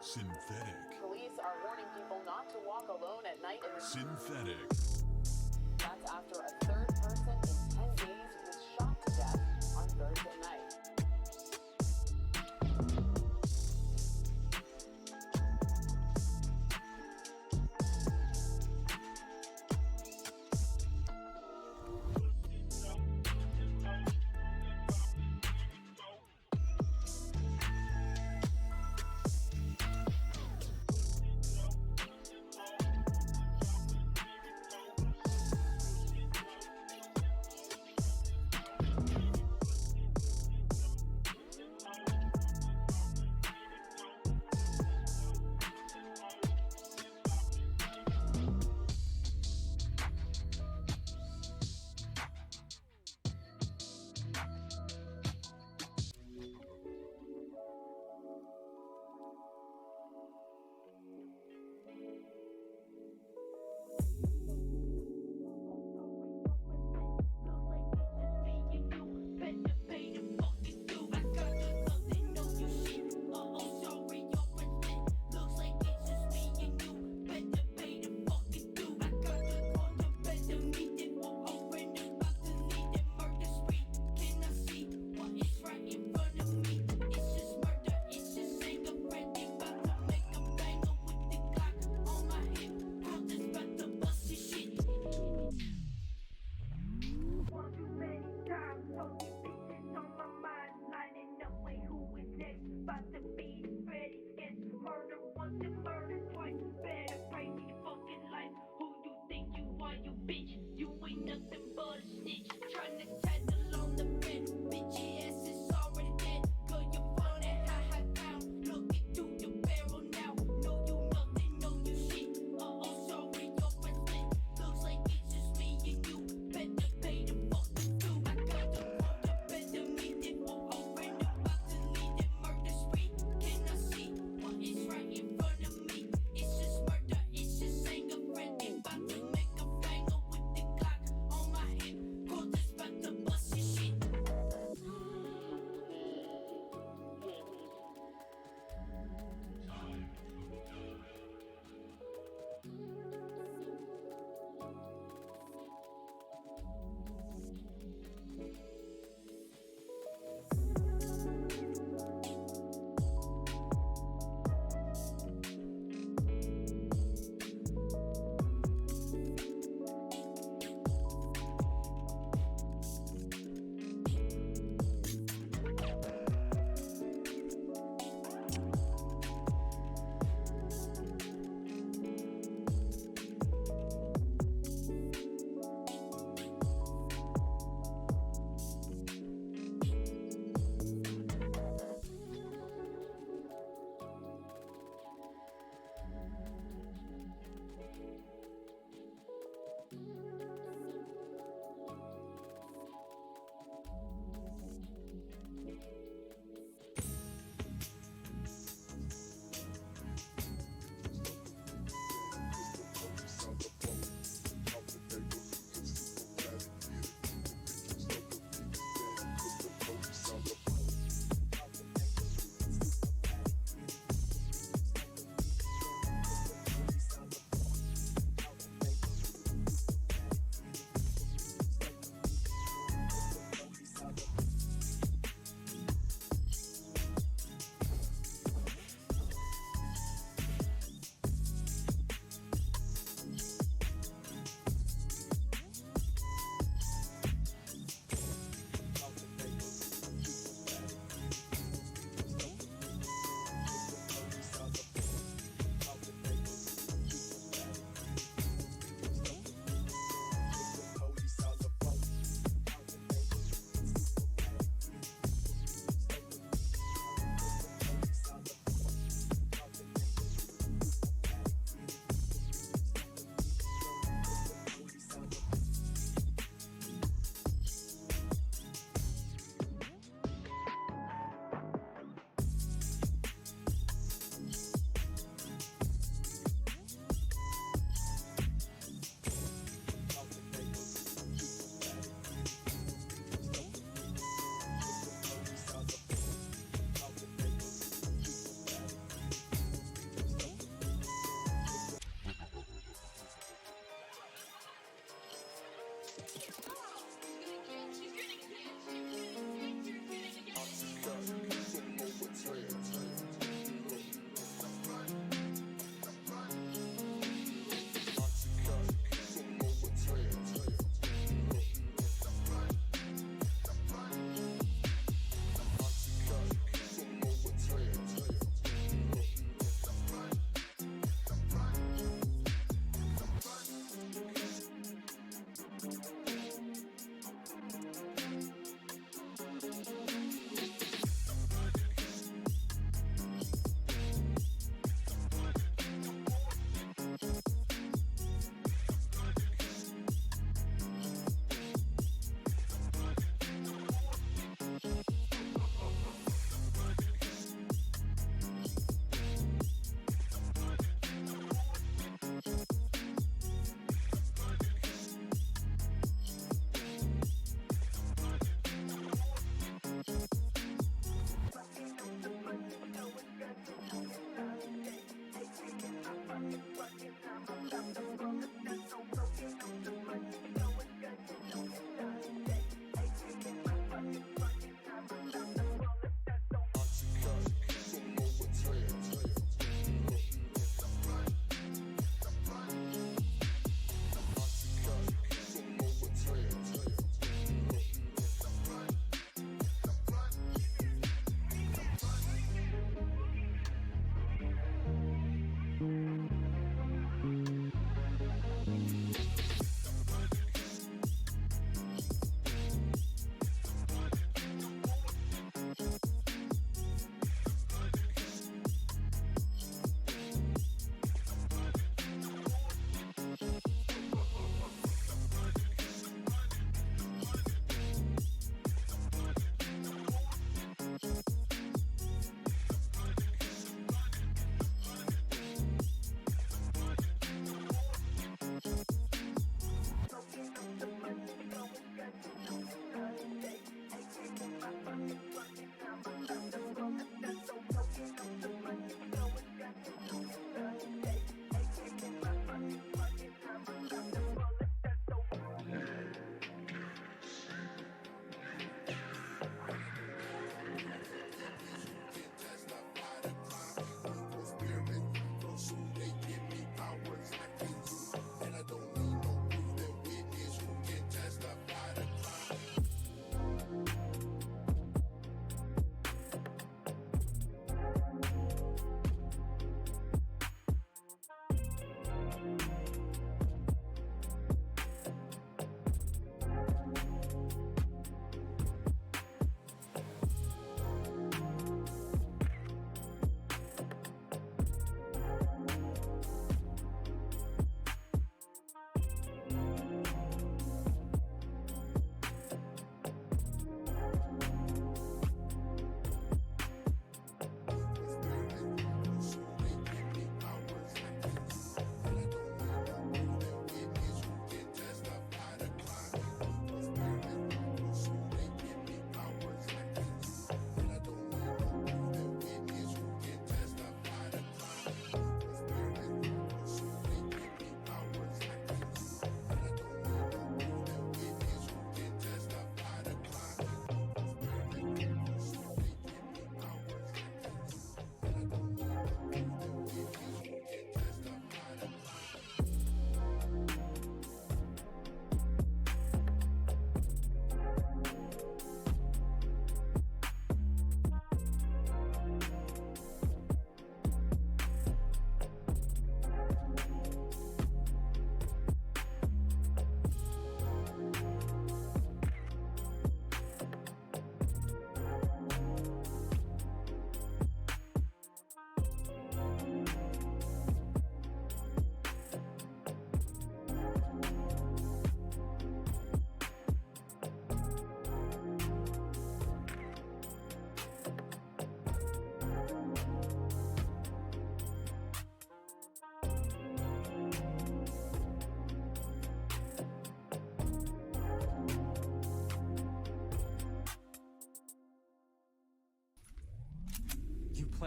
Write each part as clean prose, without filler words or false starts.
Synthetic. Police are warning people not to walk alone at night in the Synthetic. That's after a third person in 10 days was shot to death on Thursday night. With the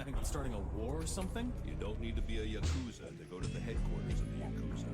planning on starting a war or something? You don't need to be a Yakuza to go to the headquarters of the Yakuza.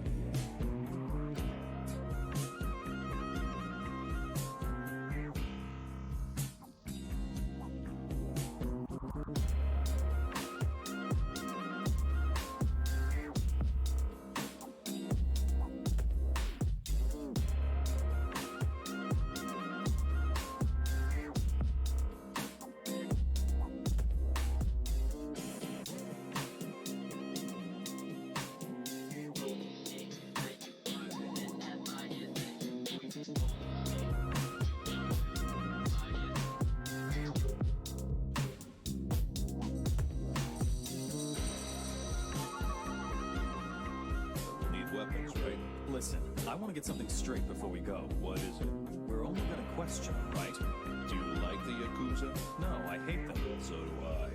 Weapons, right? Listen, I want to get something straight before we go. What is it? We're only gonna question them, right? Do you like the Yakuza? No, I hate them. So do I.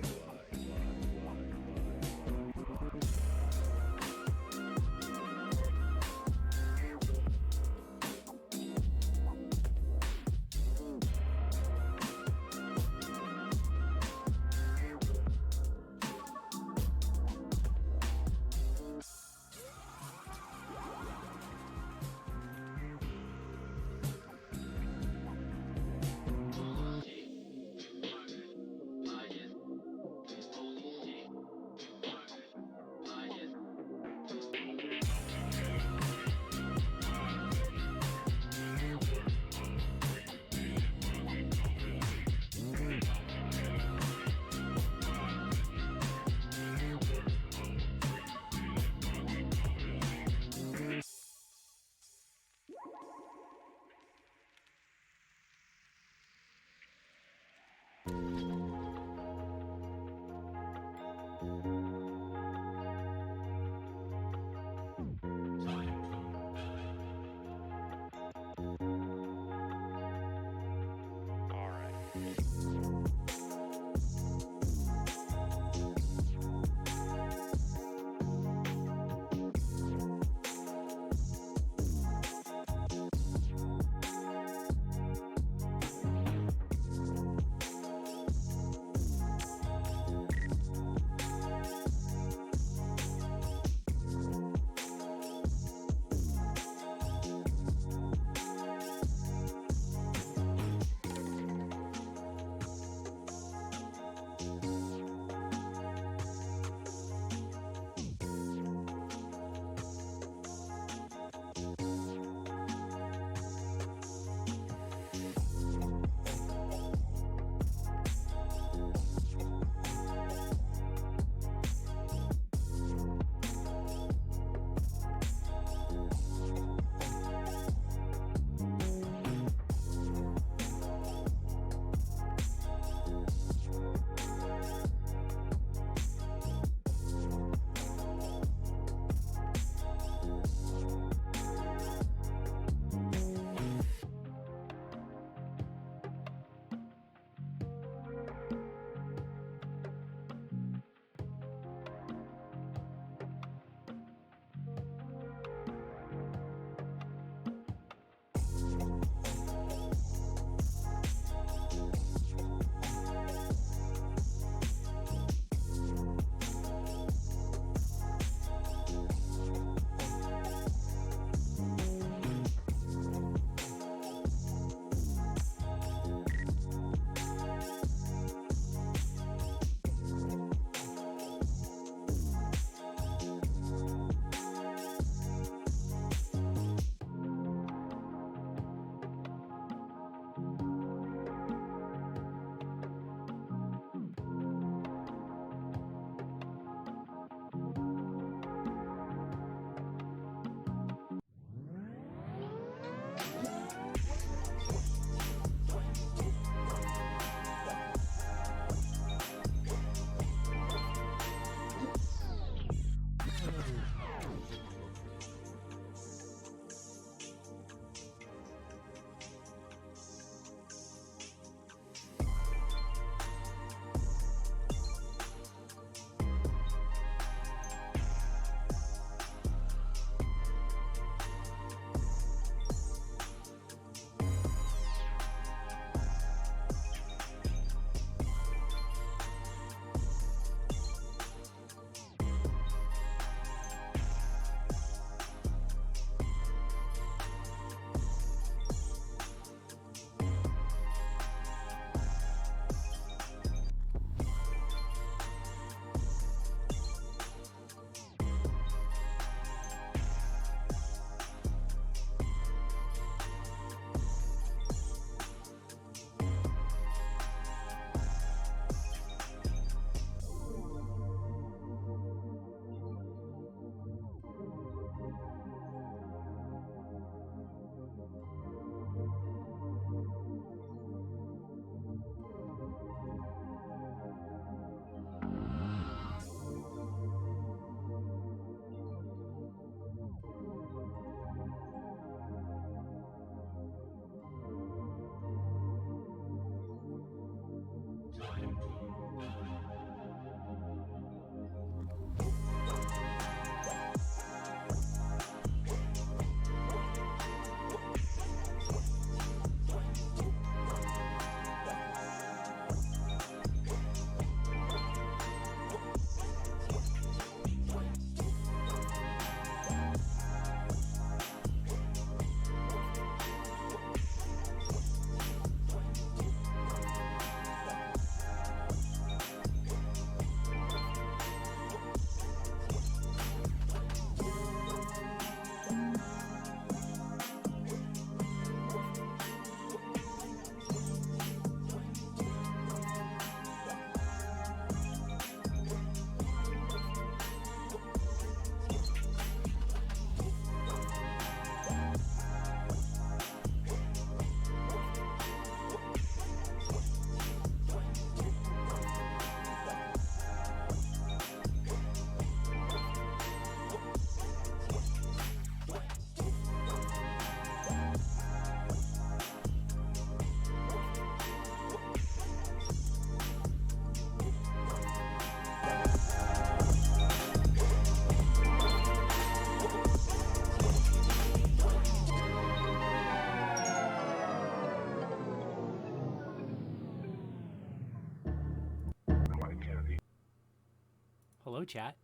hello, chat.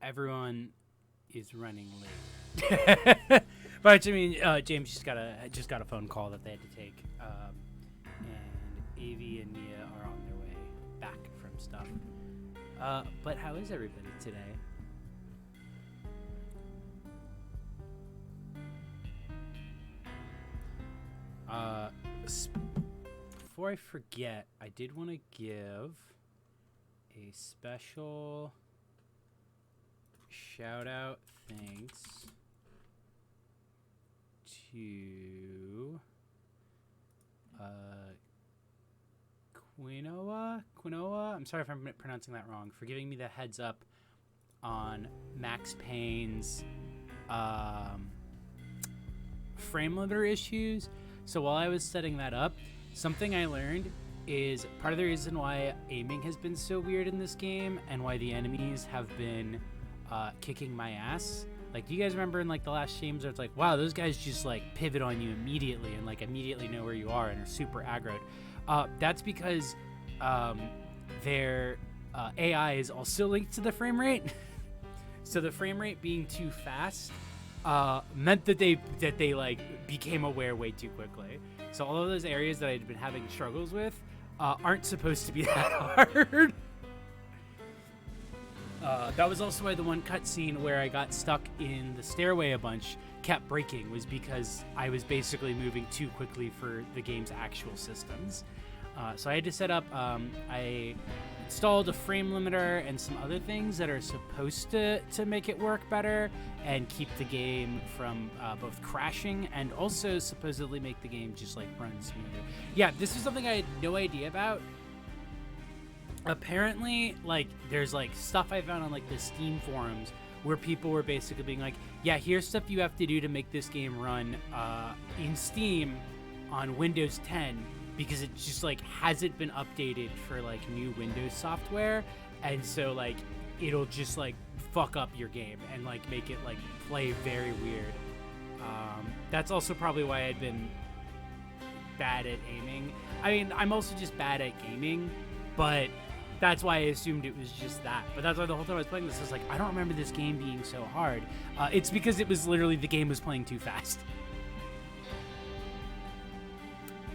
Everyone is running late. But I mean, James just got a phone call that they had to take, and Avi and Nia are on their way back from stuff. But how is everybody today? Before I forget, I did want to give a special shout out thanks to Quinoa. I'm sorry if I'm pronouncing that wrong, for giving me the heads up on Max Payne's frame limiter issues. So while I was setting that up, something I learned is part of the reason why aiming has been so weird in this game and why the enemies have been kicking my ass. Like, do you guys remember in like the last streams where it's like, wow, those guys just like pivot on you immediately and like immediately know where you are and are super aggroed? That's because their AI is also linked to the frame rate. So the frame rate being too fast meant that they like became aware way too quickly. So all of those areas that I'd been having struggles with aren't supposed to be that hard. That was also why the one cutscene where I got stuck in the stairway a bunch kept breaking, was because I was basically moving too quickly for the game's actual systems. So I had to set up, I installed a frame limiter and some other things that are supposed to make it work better and keep the game from both crashing and also supposedly make the game just like run smoother. Yeah, this is something I had no idea about. Apparently, like, there's like stuff I found on like the Steam forums where people were basically being like, yeah, here's stuff you have to do to make this game run in Steam on Windows 10, because it just like hasn't been updated for like new Windows software, and so like it'll just like fuck up your game and like make it like play very weird. That's also probably why I'd been bad at aiming. I mean, I'm also just bad at gaming, but that's why I assumed it was just that. But that's why the whole time I was playing this, I was like, I don't remember this game being so hard. It's because it was literally, the game was playing too fast.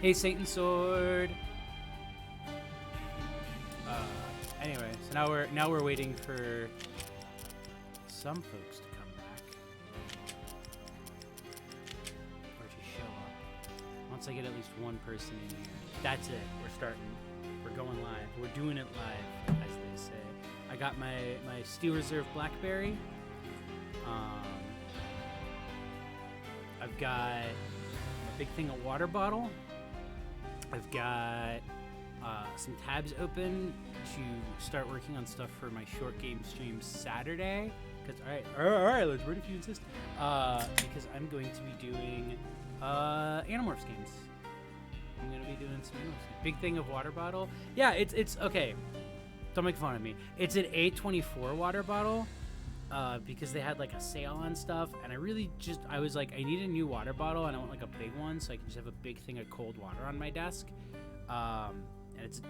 Hey, Satan Sword. Anyway, so now we're waiting for some folks to come back or to show up. Once I get at least one person in here, that's it. We're starting. We're going live. We're doing it live, as they say. I got my Steel Reserve Blackberry. I've got a big thing of water bottle. I've got some tabs open to start working on stuff for my short game stream Saturday. Because all right, let's ready if you insist. Because I'm going to be doing Animorphs games. I'm gonna be doing some big thing of water bottle. Yeah, it's okay. Don't make fun of me. It's an A24 water bottle because they had like a sale on stuff, and I was like, I need a new water bottle, and I want like a big one so I can just have a big thing of cold water on my desk. And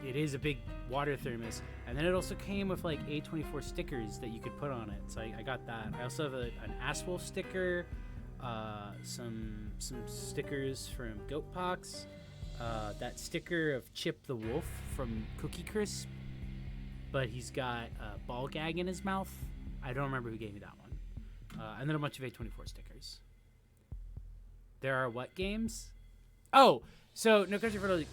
it is a big water thermos, and then it also came with like A24 stickers that you could put on it. So I got that. I also have an Aswolf sticker, some stickers from Goat Pox. That sticker of Chip the Wolf from Cookie Crisp, but he's got a ball gag in his mouth. I don't remember who gave me that one. And then a bunch of A24 stickers. There are what games? Oh, so No Country for Old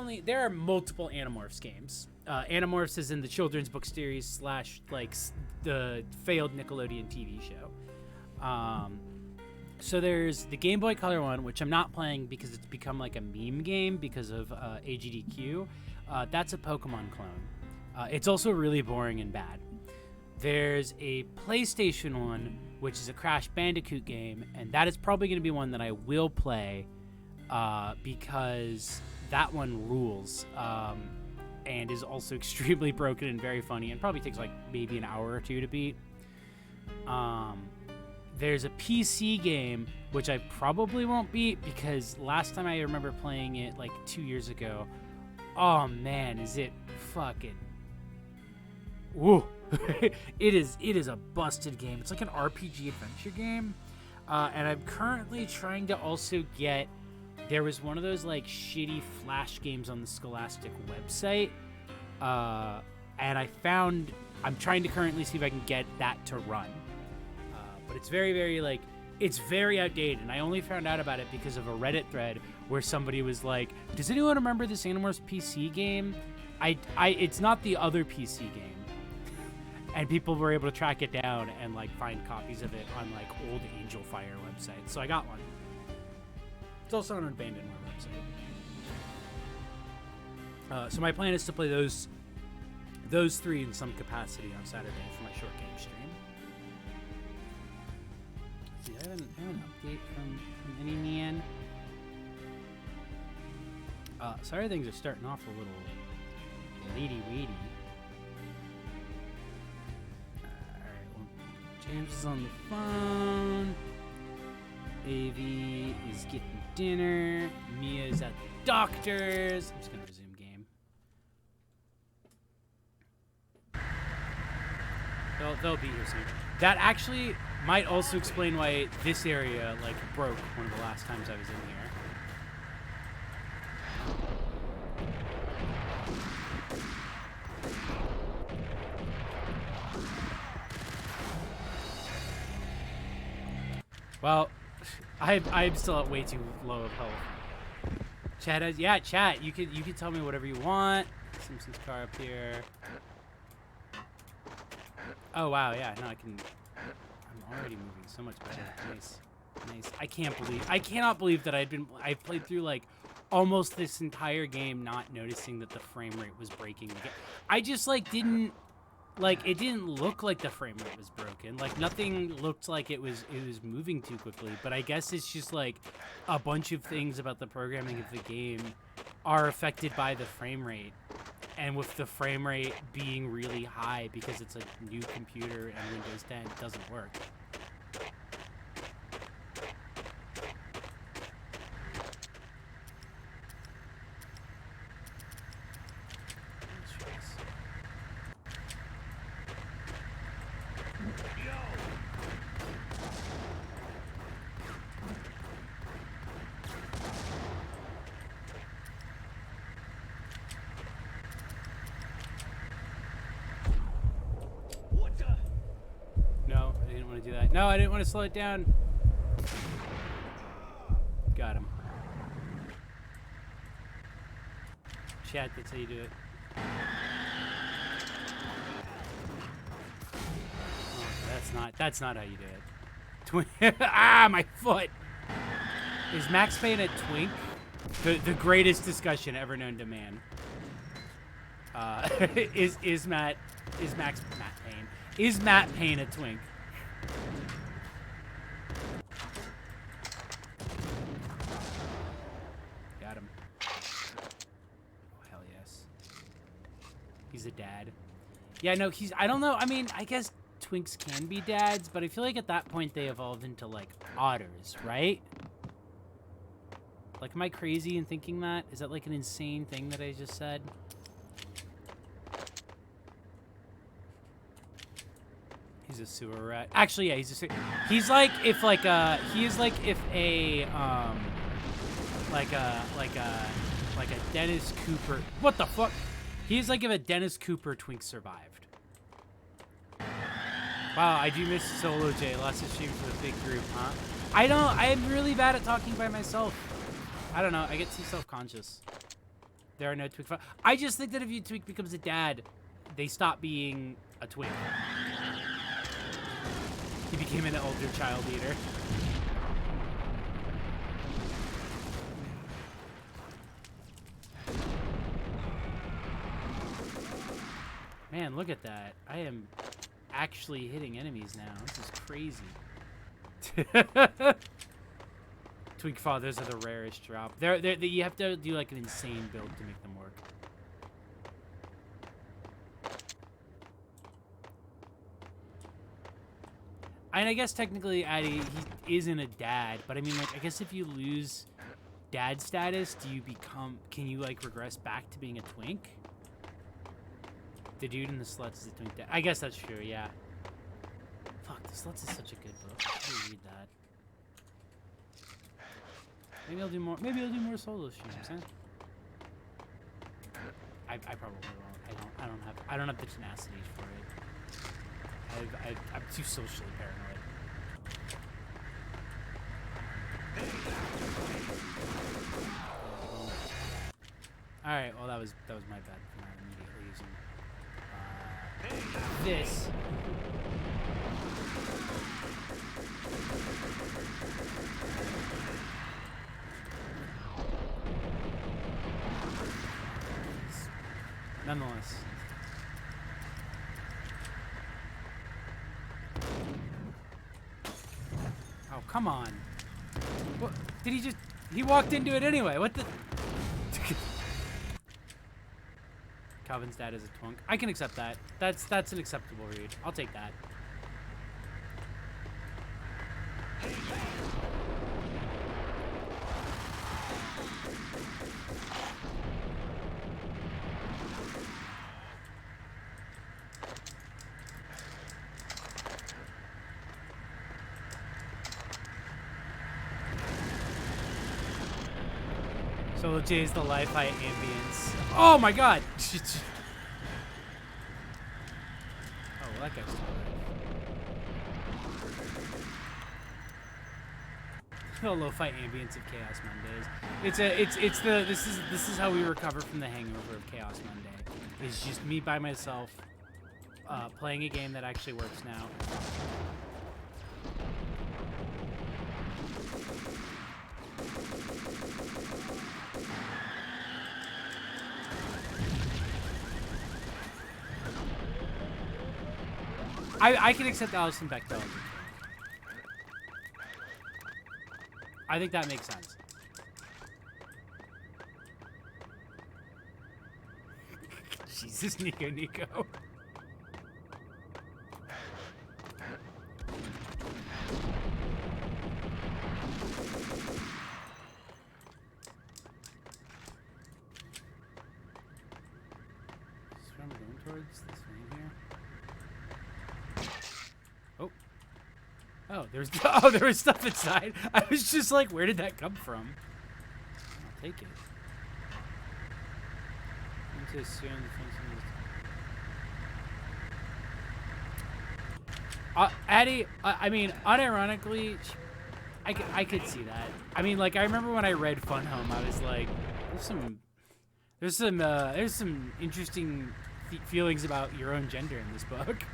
Men. There are multiple Animorphs games. Animorphs is in the children's book series / like the failed Nickelodeon TV show. So there's the Game Boy Color one, which I'm not playing because it's become like a meme game because of AGDQ. That's a Pokemon clone. It's also really boring and bad. There's a PlayStation one, which is a Crash Bandicoot game, and that is probably going to be one that I will play because that one rules and is also extremely broken and very funny, and probably takes like maybe an hour or two to beat. There's a PC game, which I probably won't beat because last time I remember playing it like 2 years ago, oh man, is it fucking Ooh, it is a busted game. It's like an RPG adventure game, and I'm currently trying to also get. There was one of those like shitty Flash games on the Scholastic website, and I'm trying to currently see if I can get that to run, but it's very, very like it's very outdated, and I only found out about it because of a Reddit thread where somebody was like, "Does anyone remember this Animorphs PC game?" It's not the other PC game. And people were able to track it down and like find copies of it on like old Angel Fire websites. So I got one. It's also on an Abandonware website. So my plan is to play those three in some capacity on Saturday for my short game stream. See, I have an update from any man. Sorry, things are starting off a little weedy. James is on the phone. AV is getting dinner. Mia's at the doctor's. I'm just gonna resume game. They'll be here soon. That actually might also explain why this area like broke one of the last times I was in here. Well, I'm still at way too low of health. Chat. You could tell me whatever you want. Simpsons car up here. Oh wow, yeah. No, I'm already moving so much better. Nice. I cannot believe that I played through like almost this entire game not noticing that the frame rate was breaking. I just like didn't. Like, it didn't look like the frame rate was broken. Like, nothing looked like it was moving too quickly. But I guess it's just, like, a bunch of things about the programming of the game are affected by the frame rate. And with the frame rate being really high because it's a new computer and Windows 10, it doesn't work. No, I didn't want to slow it down. Got him. Chat, that's how you do it. Oh, that's not how you do it. Ah, my foot! Is Max Payne a twink? The greatest discussion ever known to man. Is Matt Payne? Is Matt Payne a twink? Got him. Oh, hell yes. He's a dad. Yeah, no, I don't know. I mean, I guess twinks can be dads, but I feel like at that point they evolved into, like, otters, right? Like, am I crazy in thinking that? Is that, like, an insane thing that I just said? He's a sewer rat. Actually, yeah, he's a sewer. He's like if like he is like if a like a Dennis Cooper. What the fuck? He's like if a Dennis Cooper twink survived. Wow, I do miss Solo J. Lots of streams for the big group, huh? I'm really bad at talking by myself. I don't know. I get too self-conscious. There are no twink. I just think that if your twink becomes a dad, they stop being a twink. He became an older child eater. Man, look at that. I am actually hitting enemies now. This is crazy. Twink fathers are the rarest drop. You have to do like an insane build to make them work. And I guess technically Addy, he isn't a dad, but I mean, like, I guess if you lose dad status, can you like regress back to being a twink? The dude in the sluts is a twink dad. I guess that's true. Yeah. Fuck, the sluts is such a good book. I should read that. Maybe I'll do more. Maybe I'll do more solo streams. Huh? I probably won't. I don't have the tenacity for it. I'm too socially paranoid. All right. Well, that was my bad for not immediately using this. Nonetheless. Oh, come on. What? Did he just... He walked into it anyway. What the... Calvin's dad is a twunk. I can accept that. That's an acceptable read. I'll take that. Solo J is the life high ambience. Oh my god! Oh, well, that guy's still alive. The lo-fi ambience of Chaos Mondays. This is how we recover from the hangover of Chaos Monday. It's just me by myself, playing a game that actually works now. I can accept Alison Bechdel. I think that makes sense. Jesus, Nico. I'm going towards this thing here. Oh, there was stuff inside. I was just like, where did that come from? I'll take it. Addie, I mean, unironically, I could see that. I mean, like, I remember when I read Fun Home, I was like, there's some interesting feelings about your own gender in this book.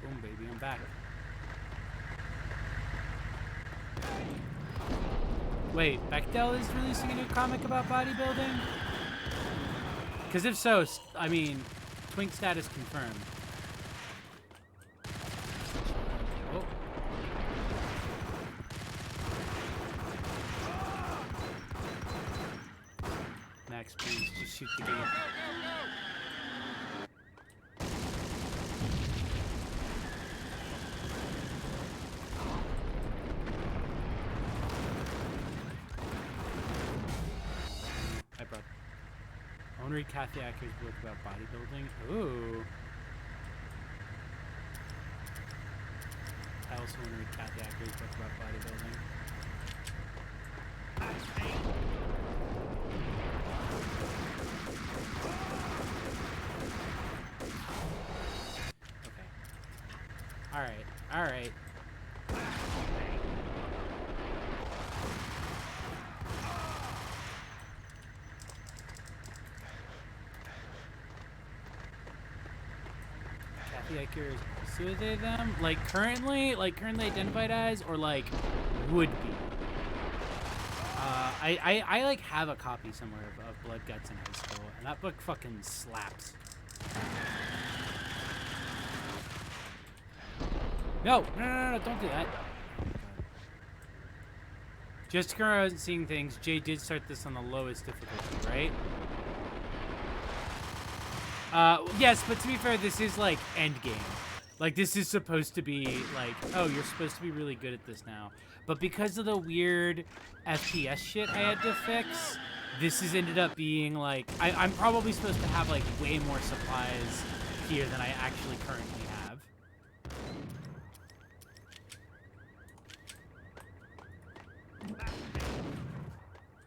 Boom, baby, I'm back. Wait, Bechdel is releasing a new comic about bodybuilding? Because if so, I mean, twink status confirmed. Oh. Max, please, just shoot the game. I want to read Kathy Acker's book about bodybuilding. Ooh. I also want to read Kathy Acker's book about bodybuilding. Okay. Alright. Akers also they them like currently identified as or like would be. I like have a copy somewhere of Blood Guts in high school, and that book fucking slaps. No, don't do that. Just to go around seeing things, Jay did start this on the lowest difficulty, right? Yes, but to be fair, this is like end game. Like this is supposed to be like, oh, you're supposed to be really good at this now. But because of the weird FPS shit I had to fix, this has ended up being like, I'm probably supposed to have like way more supplies here than I actually currently have.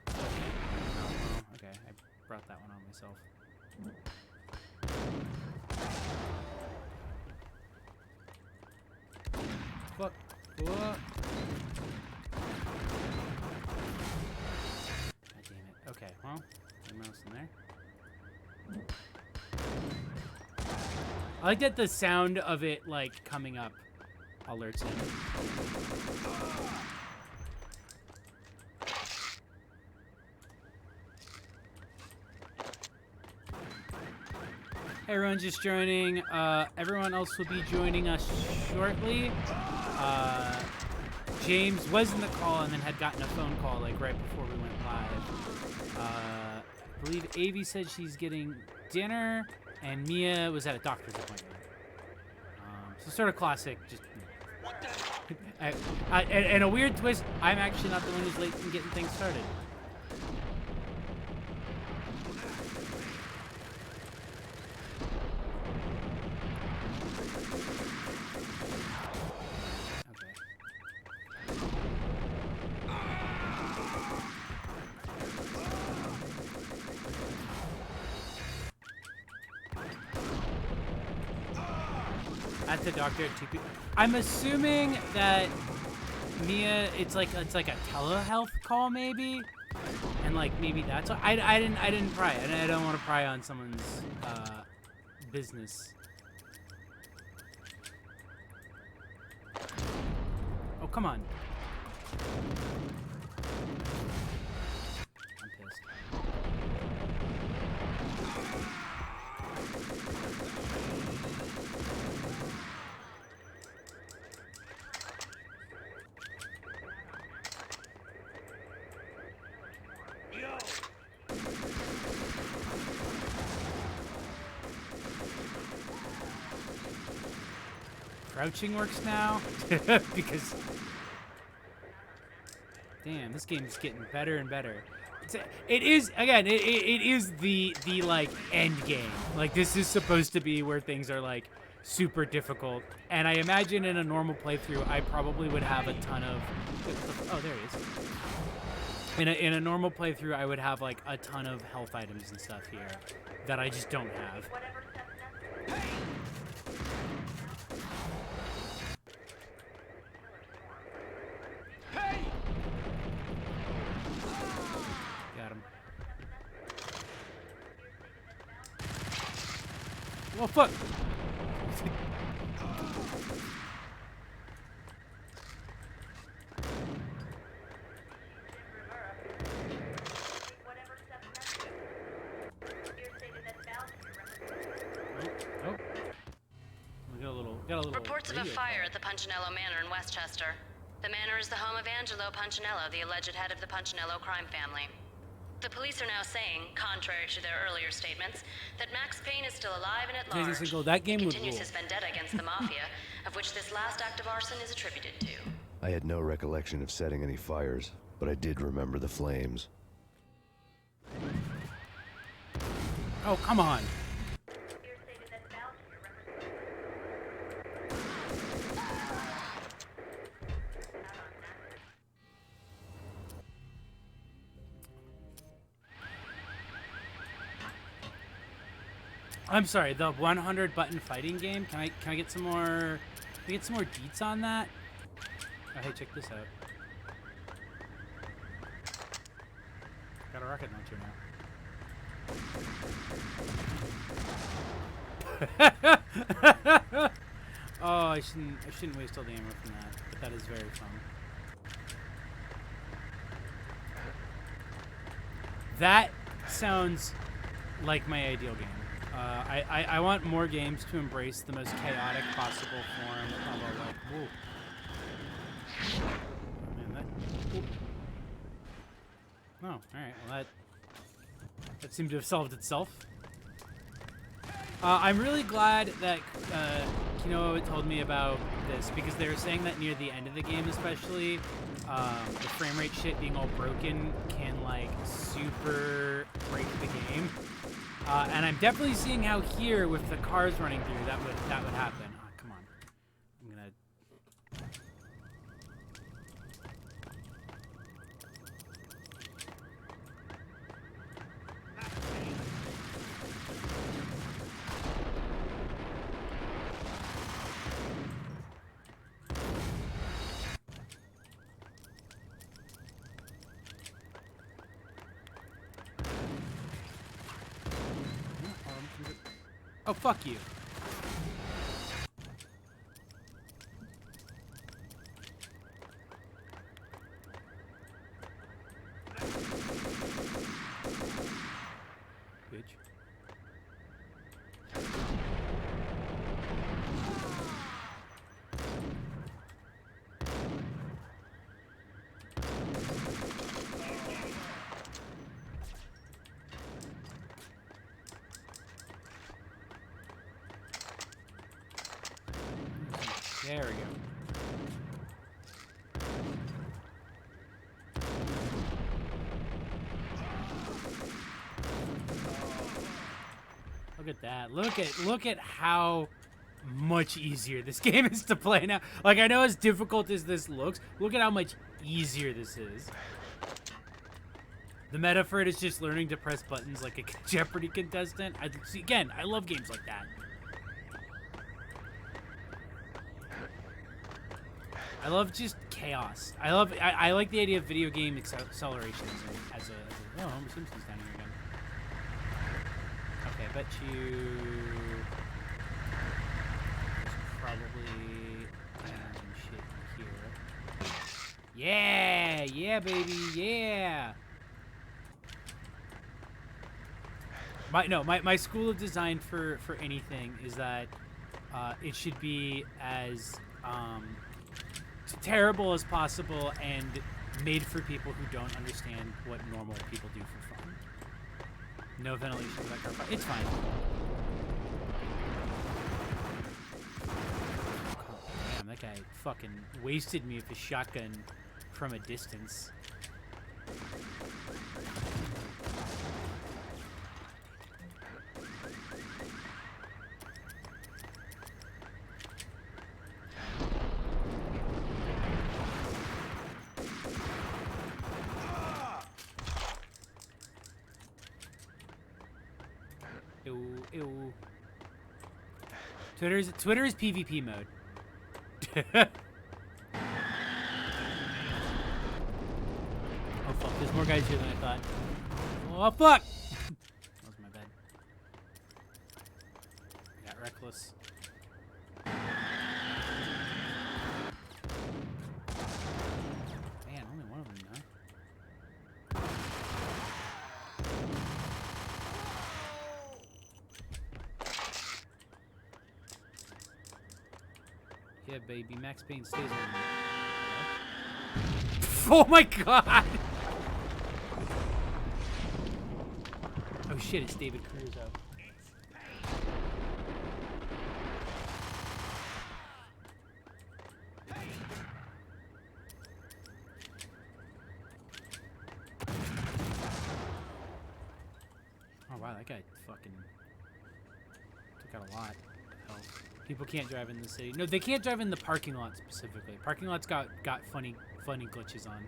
Oh, okay, I brought that one on myself. Fuck. What? God damn it. Okay, well, no mouse in there. I like that the sound of it, like, coming up alerts him. Hey, everyone just joining. Everyone else will be joining us shortly. James was in the call and then had gotten a phone call like right before we went live. I believe Avi said she's getting dinner, and Mia was at a doctor's appointment. So sort of classic, just. And a weird twist, I'm actually not the one who's late in getting things started. At the doctor at 2 p.m. I'm assuming that Mia, it's like a telehealth call maybe, and like maybe that's what, I didn't pry. I don't want to pry on someone's business. Oh, come on. I'm pissed. Crouching works now because damn, this game's getting better and better. It is again. It is the like end game. Like this is supposed to be where things are like super difficult. And I imagine in a normal playthrough, I probably would have a ton of. Oh, there he is. In a normal playthrough, I would have like a ton of health items and stuff here that I just don't have. Got him. Oh, fuck! Got a little Reports of a fire at the Punchinello Manor in Westchester. The manor is the home of Angelo Punchinello, the alleged head of the Punchinello crime family. The police are now saying, contrary to their earlier statements, that Max Payne is still alive and at large. Single, that game and would continues rule. his vendetta against the mafia, of which this last act of arson is attributed to. I had no recollection of setting any fires, but I did remember the flames. Oh, come on. I'm sorry, the 100 button fighting game. Can I get some more? Can I get some more deets on that? Oh, hey, check this out. Got a rocket launcher now. Oh, I shouldn't waste all the ammo from that. But that is very fun. That sounds like my ideal game. I want more games to embrace the most chaotic possible form of a like. Whoa. Man, that. Oh, all right. Well, that seemed to have solved itself. I'm really glad that Kino told me about this because they were saying that near the end of the game, especially, the frame rate shit being all broken can like super break the game. And I'm definitely seeing how here with the cars running through that would happen. Oh, come on, I'm gonna. Oh, fuck you. Bitch. There we go. Look at that. Look at how much easier this game is to play now. Like, I know as difficult as this looks, look at how much easier this is. The meta for it is just learning to press buttons like a Jeopardy contestant. Again, I love games like that. I love just chaos. I like the idea of video game acceleration as a oh, Homer Simpson's down here again. Okay, I bet you there's probably shit here. Yeah, baby, yeah. My school of design for anything is that it should be as terrible as possible and made for people who don't understand what normal people do for fun. No ventilation for that car. It's fine. Oh, damn, that guy fucking wasted me with his shotgun from a distance. Ew. Twitter is PvP mode. Oh fuck, there's more guys here than I thought. Oh fuck! That was my bad. I got reckless. Man, only one of them now. Yeah, baby. Max Payne stays on me. Oh my god! Oh shit, it's David Caruso. Oh wow, that guy fucking took out a lot of health. People can't drive in the city. No, they can't drive in the parking lot specifically. Parking lots got funny glitches on.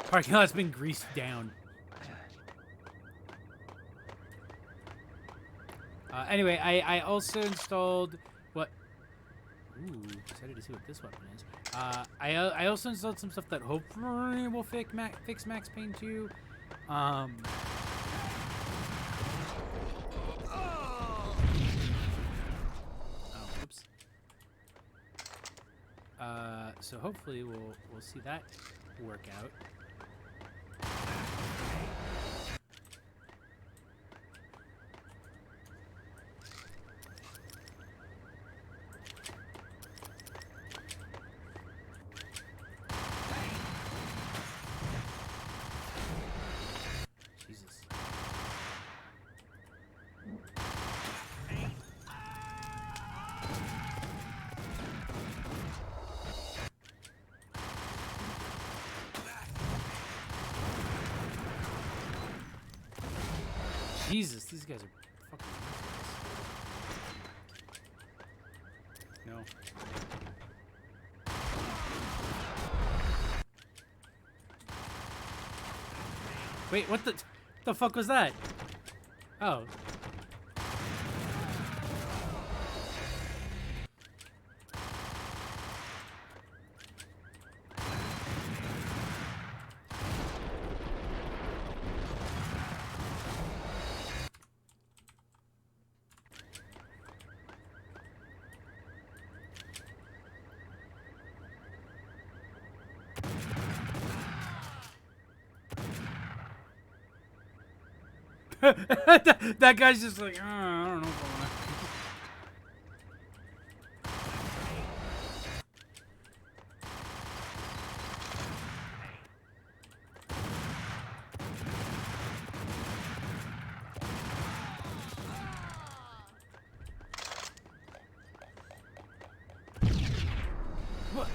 Parking lot's been greased down. Anyway, I also installed what? Ooh, excited to see what this weapon is. I also installed some stuff that hopefully will fix Max Payne 2. So hopefully we'll see that work out. Jesus, these guys are fucking ridiculous. No. Wait, what the fuck was that? Oh. that guy's just like, I don't know if I wanna.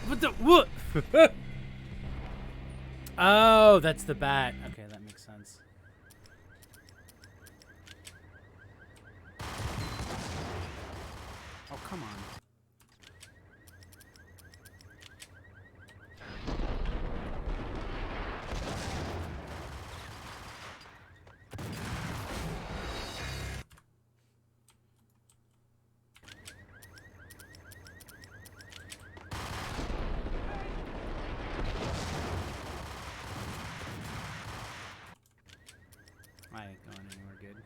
What the what? Oh, that's the bat. Okay, that makes sense. Oh, come on. I ain't going anywhere good.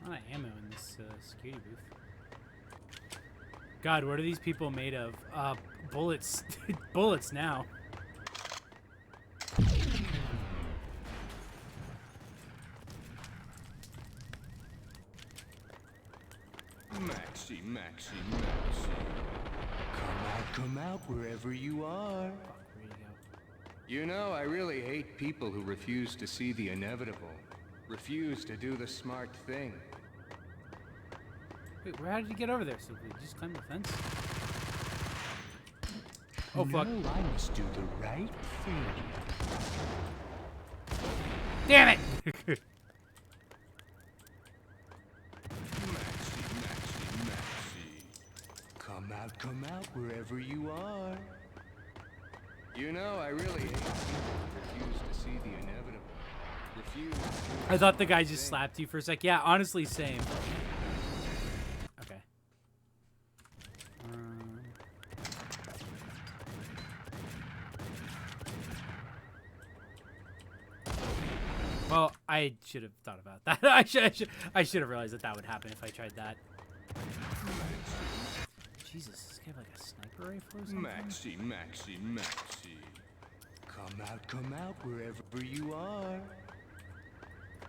A lot of ammo in this security booth. God, what are these people made of? Bullets. Bullets now. Maxie, Maxie, Maxie. Come out wherever you are. Fuck, where'd he go? You know, I really hate people who refuse to see the inevitable. Refuse to do the smart thing. Wait, how did you get over there? So we just climbed the fence? Oh, fuck. No, I must do the right thing. Damn it! Maxie. Come out wherever you are. You know, I really hate people who refuse to see the inevitable. Refuse to do the I thought the guy smart just thing. slapped you for a sec. Yeah, honestly, same. Okay. Well, I should have thought about that. I should have realized that would happen if I tried that. Jesus, this guy have like a sniper rifle or something? Maxie. Come out wherever you are.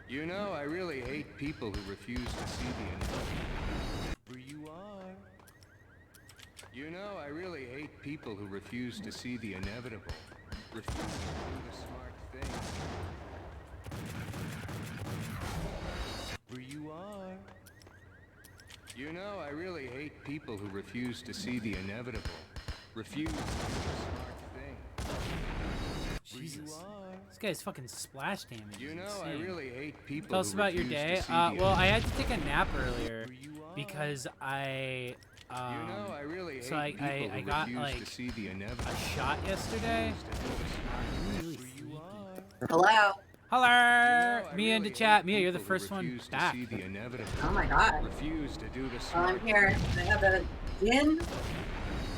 You know, I really hate people who refuse to see the inevitable. Where you are. You know, I really hate people who refuse to see the inevitable. Refuse to do the smart thing. Where you are. You know, I really hate people who refuse to see the inevitable. Refuse to do the smart thing. Where you Jesus. are. This guy's fucking splash damage. is You know, I insane. really hate people Tell us who about your refuse day. to see Well, I had to take a nap earlier Where you are. because I You know, I really hate so I people who got refuse like to see the inevitable. a shot yesterday. Really Where you freaky. are. Hello. Hello, You know, I Mia in really the chat. hate Mia, you're the people who first one refuse to back. see the inevitable. Oh my god. Refuse to do the Well, smart I'm here. I have a gin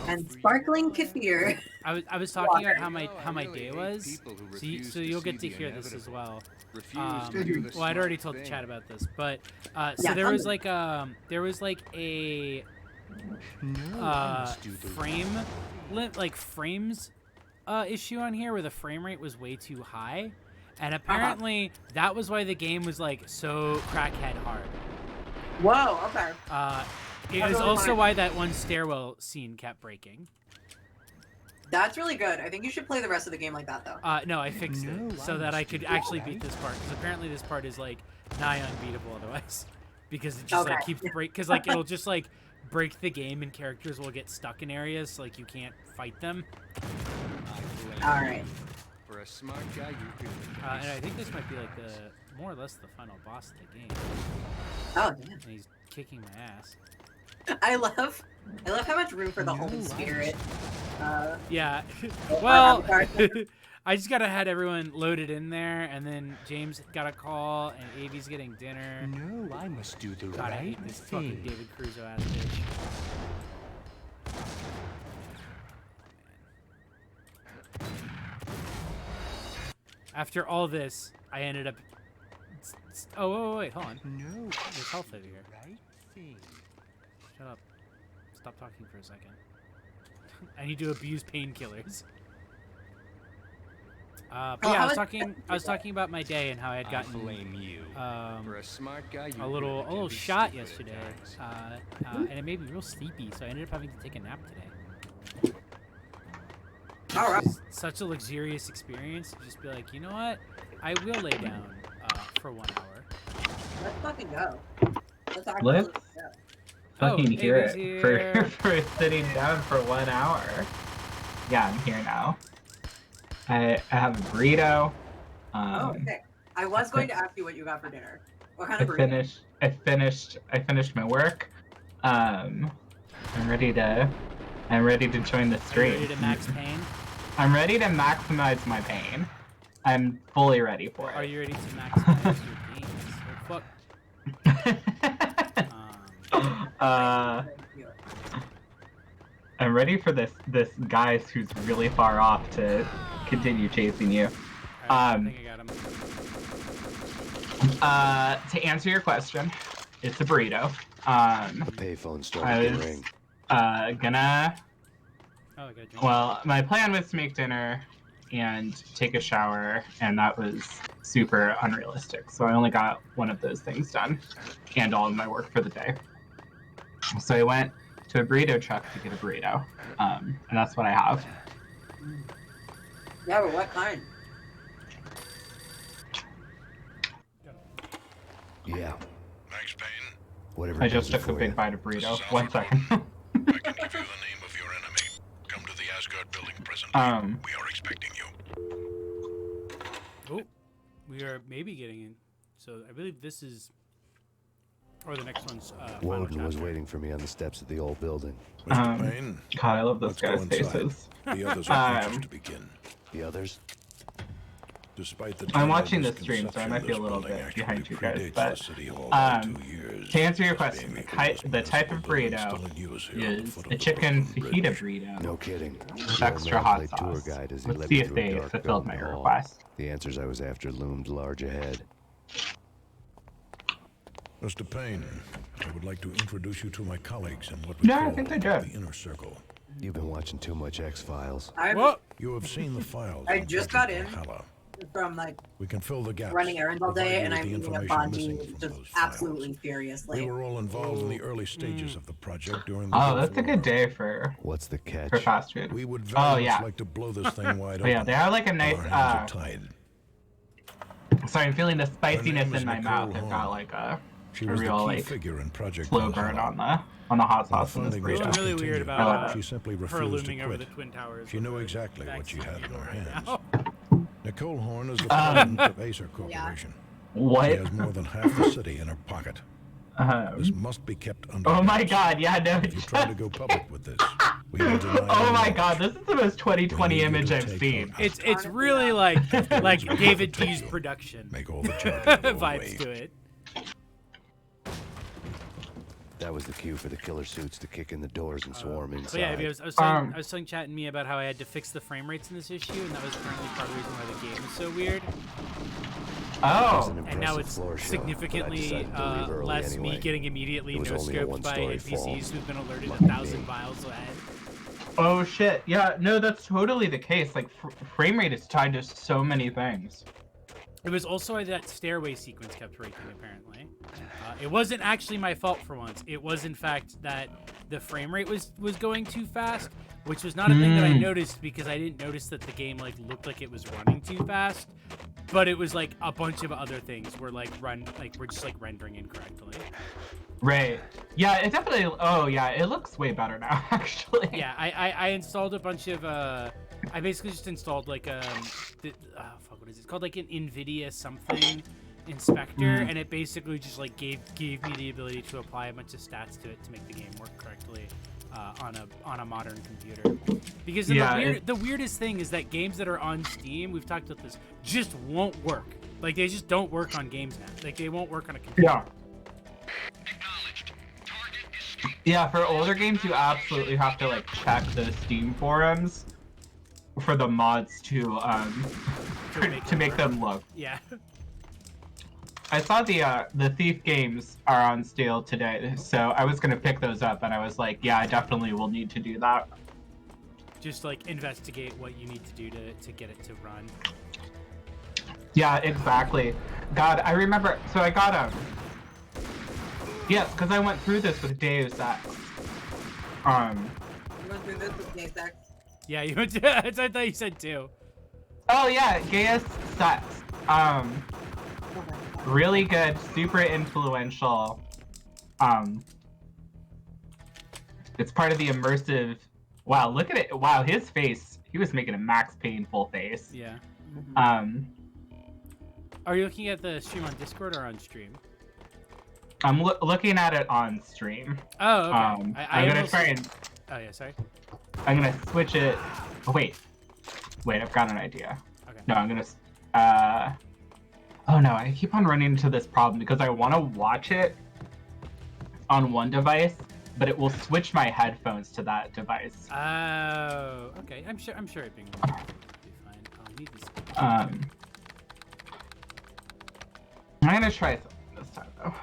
and sparkling kefir. I was talking about You know, how I my really day hate was. people who So, refuse so to you'll see get to the hear this as inevitable. well. Refuse to do the Well, I'd already smart told the thing. chat about this, but so Yeah, there tell was me. like a No, I must do the frames issue on here where the frame rate was way too high, and apparently that was why the game was like so crackhead hard. Whoa, okay. It That's was really also fine. why that one stairwell scene kept breaking. That's really good. I think you should play the rest of the game like that, though. No, I fixed it so that I could actually beat this part. Because apparently this part is like nigh unbeatable otherwise, because it just like Okay. keeps break. Because like it'll just like break the game and characters will get stuck in areas so like you can't fight them. All right. For a smart guy, you really And I think this might be like the more or less the final boss of the game. Oh, damn. And he's kicking my ass. I love how much room for the Holy Spirit. Yeah. Or Well, Avatar. I just gotta had everyone loaded in there, and then James got a call, and Avi's getting dinner. No, I must do the God, I right hate this fucking thing. David Crusoe ass bitch. After all this, I ended up. Oh, wait, hold on. No, There's health over here. right thing. Shut up. Stop talking for a second. I need to abuse painkillers. But yeah, I was talking about my day and how I had I gotten blame you. For a smart guy, you a really little can be shot stupid at yesterday, times. and it made me real sleepy, so I ended up having to take a nap today. All right. It's such a luxurious experience to just be like, you know what? I will lay down for 1 hour. Let's fucking go. Let's actually Let's- go. Fucking hear Ava's it here. for sitting down for 1 hour. Yeah, I'm here now. I have a burrito. Oh, okay. I was going to ask you what you got for dinner. What kind I of burrito? finished my work. I'm ready to join the Are you stream. ready to max pain? I'm ready to maximize my pain. I'm fully ready for Are it. you ready to maximize your gains? Oh, fuck. Thank you. I'm ready for this guy who's really far off to continue chasing you. I think I got him. To answer your question, it's a burrito. A payphone started to ring. Gonna. Oh, I got a drink. Well, my plan was to make dinner and take a shower, and that was super unrealistic. So I only got one of those things done, and all of my work for the day. So I went to a burrito truck to get a burrito, and that's what I have. Yeah, but what kind? Yeah, Max Payne, whatever. I just does it took a for big you. bite of burrito. 1 second. I can give you the name of your enemy. Come to the Asgard building presently. We are expecting you. Oh, we are maybe getting in. So I believe this is, or the next one's final Woden was chapter. waiting for me on the steps of the old building. Mr. Payne, God, I love those let's go guys' inside. faces. The others are anxious to begin. The others? Despite the I'm general watching the stream, so I misconception, might be a this little building bit actually behind you guys, predates but, the City Hall by 2 years. to answer your As question, being the type of building burrito still in use here on the is foot of a the chicken Brooklyn fajita Bridge. burrito No kidding. with The old extra man hot played tour sauce. guide as he Let's led see me if through a they dark fulfilled my building hall. request. The answers I was after loomed large ahead. Mr. Payne, I would like to introduce you to my colleagues in what we Yeah, I call think they the did. Inner Circle. You've been watching too much X-Files. I'm Whoa! You have seen the files. I on just Project got in. Valhalla. from like We can fill the gaps. running errands all provide day, you and with I'm the eating a information missing bungee from just those files. absolutely furiously. We were all involved in the early stages of the project during the Oh, Gulf that's a War. good day for What's the catch? fast food. We would Oh, very yeah. much like to blow this thing wide But open. yeah, they are like a nice. Our hands are tied. Sorry, I'm feeling the spiciness name is in my Nicole mouth. I've Horn. got like a She a was real the key like figure in Project slow burn Valhalla. on the hot When the sauce in this funding burrito. was Really weird discontinued, about she simply her refused to looming over the quit. Twin Towers. She with knew the exactly what she vaccine had in her right hands. now. Nicole Horn is the president of Acer Corporation. She What? has more than half the city in her pocket. This must be kept under Oh my wraps. god, yeah, no. If you try to go public with this, we will deny Oh your my knowledge. god, this is the most 2020 We need you image to I've take seen. our- It's really like David D's production Make all the charges go away. vibes to it. That was the cue for the killer suits to kick in the doors and swarm But yeah, inside. I was telling Chat and me about how I had to fix the frame rates in this issue, and that was apparently part of the reason why the game is so weird. It was Oh, an And now impressive it's floor show, but I significantly decided to leave early less me anyway. getting immediately It was only a no-scoped by one-story NPCs fall. who've been alerted Lucky 1,000 me. miles ahead. oh shit. Yeah, no, that's totally the case. Like, frame rate is tied to so many things. It was also that stairway sequence kept breaking, apparently. It wasn't actually my fault for once. It was, in fact, that the frame rate was going too fast, which was not a thing that I noticed because I didn't notice that the game like looked like it was running too fast. But it was like a bunch of other things were like we're just like rendering incorrectly. Right. Yeah, it definitely. Oh yeah, it looks way better now, actually. Yeah, I installed a bunch of I basically just installed like what is it? It's called like an NVIDIA something inspector, and it basically just like gave me the ability to apply a bunch of stats to it to make the game work correctly on a modern computer. Because the weirdest thing is that games that are on Steam, we've talked about this, just won't work. Like they just don't work on games now. Like they won't work on a computer. Yeah. Yeah, for older games, you absolutely have to like check the Steam forums for the mods to make them look. Yeah. I saw the Thief games are on sale today, so I was gonna pick those up, and I was like, yeah, I definitely will need to do that. Just like investigate what you need to do to get it to run. Yeah, exactly. God, I remember. So I got yes, because I went through this with Deus Ex. You went through this with Deus Ex? Yeah, you went to. I thought you said two. Oh yeah, Deus Ex. Really good, super influential. It's part of the immersive. Wow, look at it. Wow, his face. He was making a Max Payne full face. Yeah. Are you looking at the stream on Discord or on stream? I'm looking at it on stream. Oh, okay. I'm gonna try and. Oh yeah, sorry. I'm gonna switch it. Oh wait, I've got an idea. Okay. No, I'm gonna. Oh no, I keep on running into this problem because I want to watch it on one device, but it will switch my headphones to that device. Oh, okay. I'm sure it being be fine. I'll need this. I'm gonna try something this time though.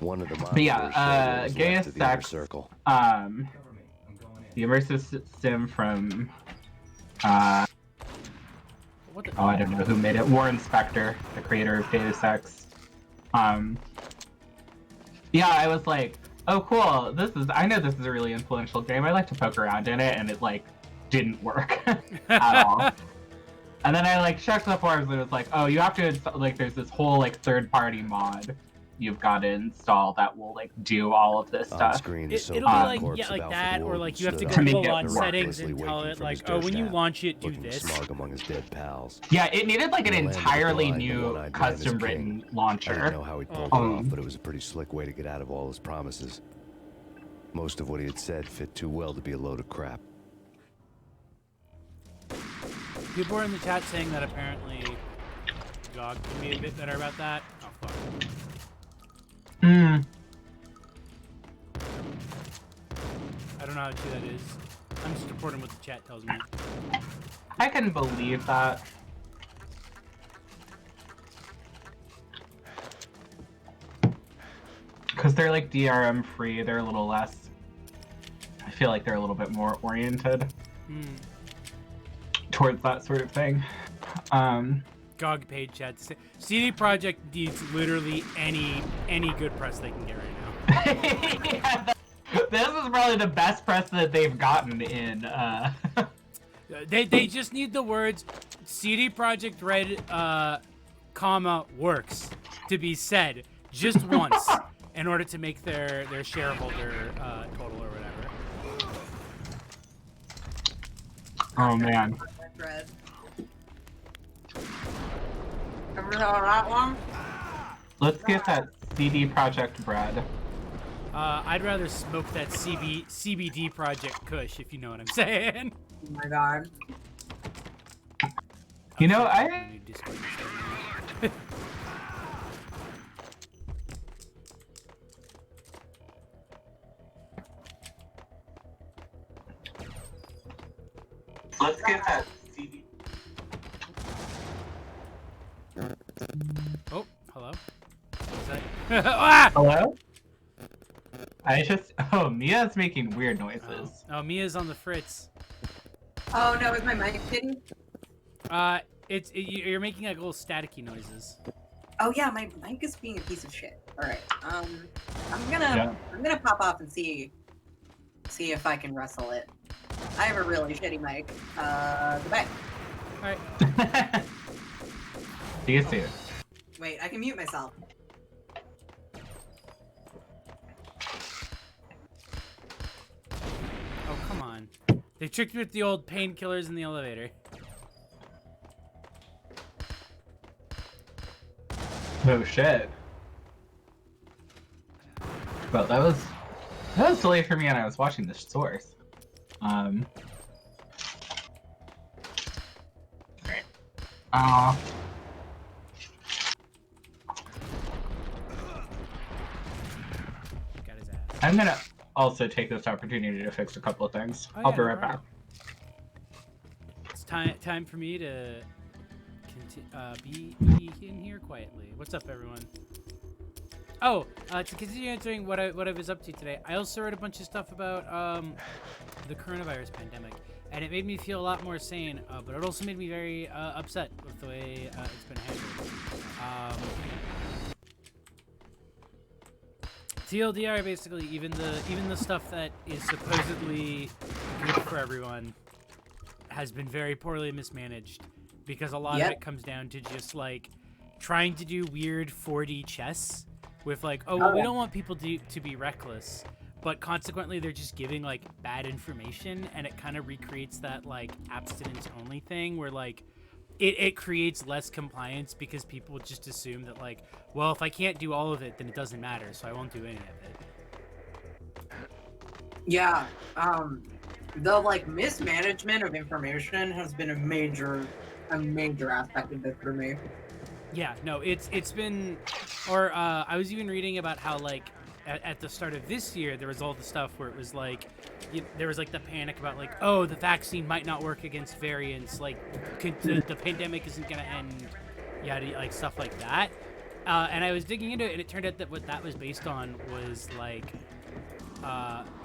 One of the But yeah, Deus Ex. Circle. The immersive sim from. Oh, I don't know who made it. Warren Spector, the creator of Deus Ex. Yeah, I was like, oh cool, I know this is a really influential game. I like to poke around in it, and it like didn't work at all. And then I like checked the forums, and it was like, oh, you have to install, like, there's this whole like third-party mod you've got to install that will like do all of this stuff. Screen, It'll be like like that, or like you have to go to launch settings and tell it like, oh, when you launch it, do this. Smug among his dead pals. Yeah, it needed like an entirely new custom-written launcher. I didn't know how he pulled it off, but it was a pretty slick way to get out of all his promises. Most of what he had said fit too well to be a load of crap. People are in the chat saying that apparently GOG can be a bit better about that. Oh fuck. I don't know how true that is. I'm just reporting what the chat tells me. I can believe that. Because they're like DRM free, they're a little less. I feel like they're a little bit more oriented towards that sort of thing. GOG paid chat. CD Projekt needs literally any good press they can get right now. Yeah, this is probably the best press that they've gotten in. They just need the words CD Projekt Red, works to be said just once in order to make their shareholder total or whatever. Oh man. Remember that one? Let's get that CD Projekt bread. I'd rather smoke that CBD Project Kush, if you know what I'm saying. Oh my god. You know, let's get that CD. Oh, hello? Is that... ah! Hello? Oh, Mia's making weird noises. Oh, Mia's on the fritz. Oh no, is my mic hidden? You're making like little staticky noises. Oh yeah, my mic is being a piece of shit. All right. I'm gonna pop off and see if I can wrestle it. I have a really shitty mic. Goodbye. All right. See you soon. Wait, I can mute myself. Oh come on. They tricked me with the old painkillers in the elevator. Oh shit. Well, that was delayed for me, and I was watching the source. Great. Got his ass. I'm gonna also take this opportunity to fix a couple of things. Oh, I'll yeah, be no right back. problem. It's time for me to be in here quietly. What's up, everyone? Oh, to continue answering what I was up to today, I also read a bunch of stuff about the coronavirus pandemic, and it made me feel a lot more sane. But it also made me very upset with the way it's been handled. TLDR, basically, even the stuff that is supposedly good for everyone has been very poorly mismanaged, because a lot of it comes down to just like trying to do weird 4D chess with like, oh well, we don't want people to be reckless, but consequently they're just giving like bad information, and it kind of recreates that like abstinence only thing where like it creates less compliance because people just assume that like, well, if I can't do all of it, then it doesn't matter, so I won't do any of it. Yeah. The like mismanagement of information has been a major aspect of this for me. Yeah, no, it's been, or I was even reading about how like at the start of this year there was all the stuff where it was like there was like the panic about like, oh, the vaccine might not work against variants, like the pandemic isn't gonna end, yada, like stuff like that. And I was digging into it, and it turned out that what that was based on was like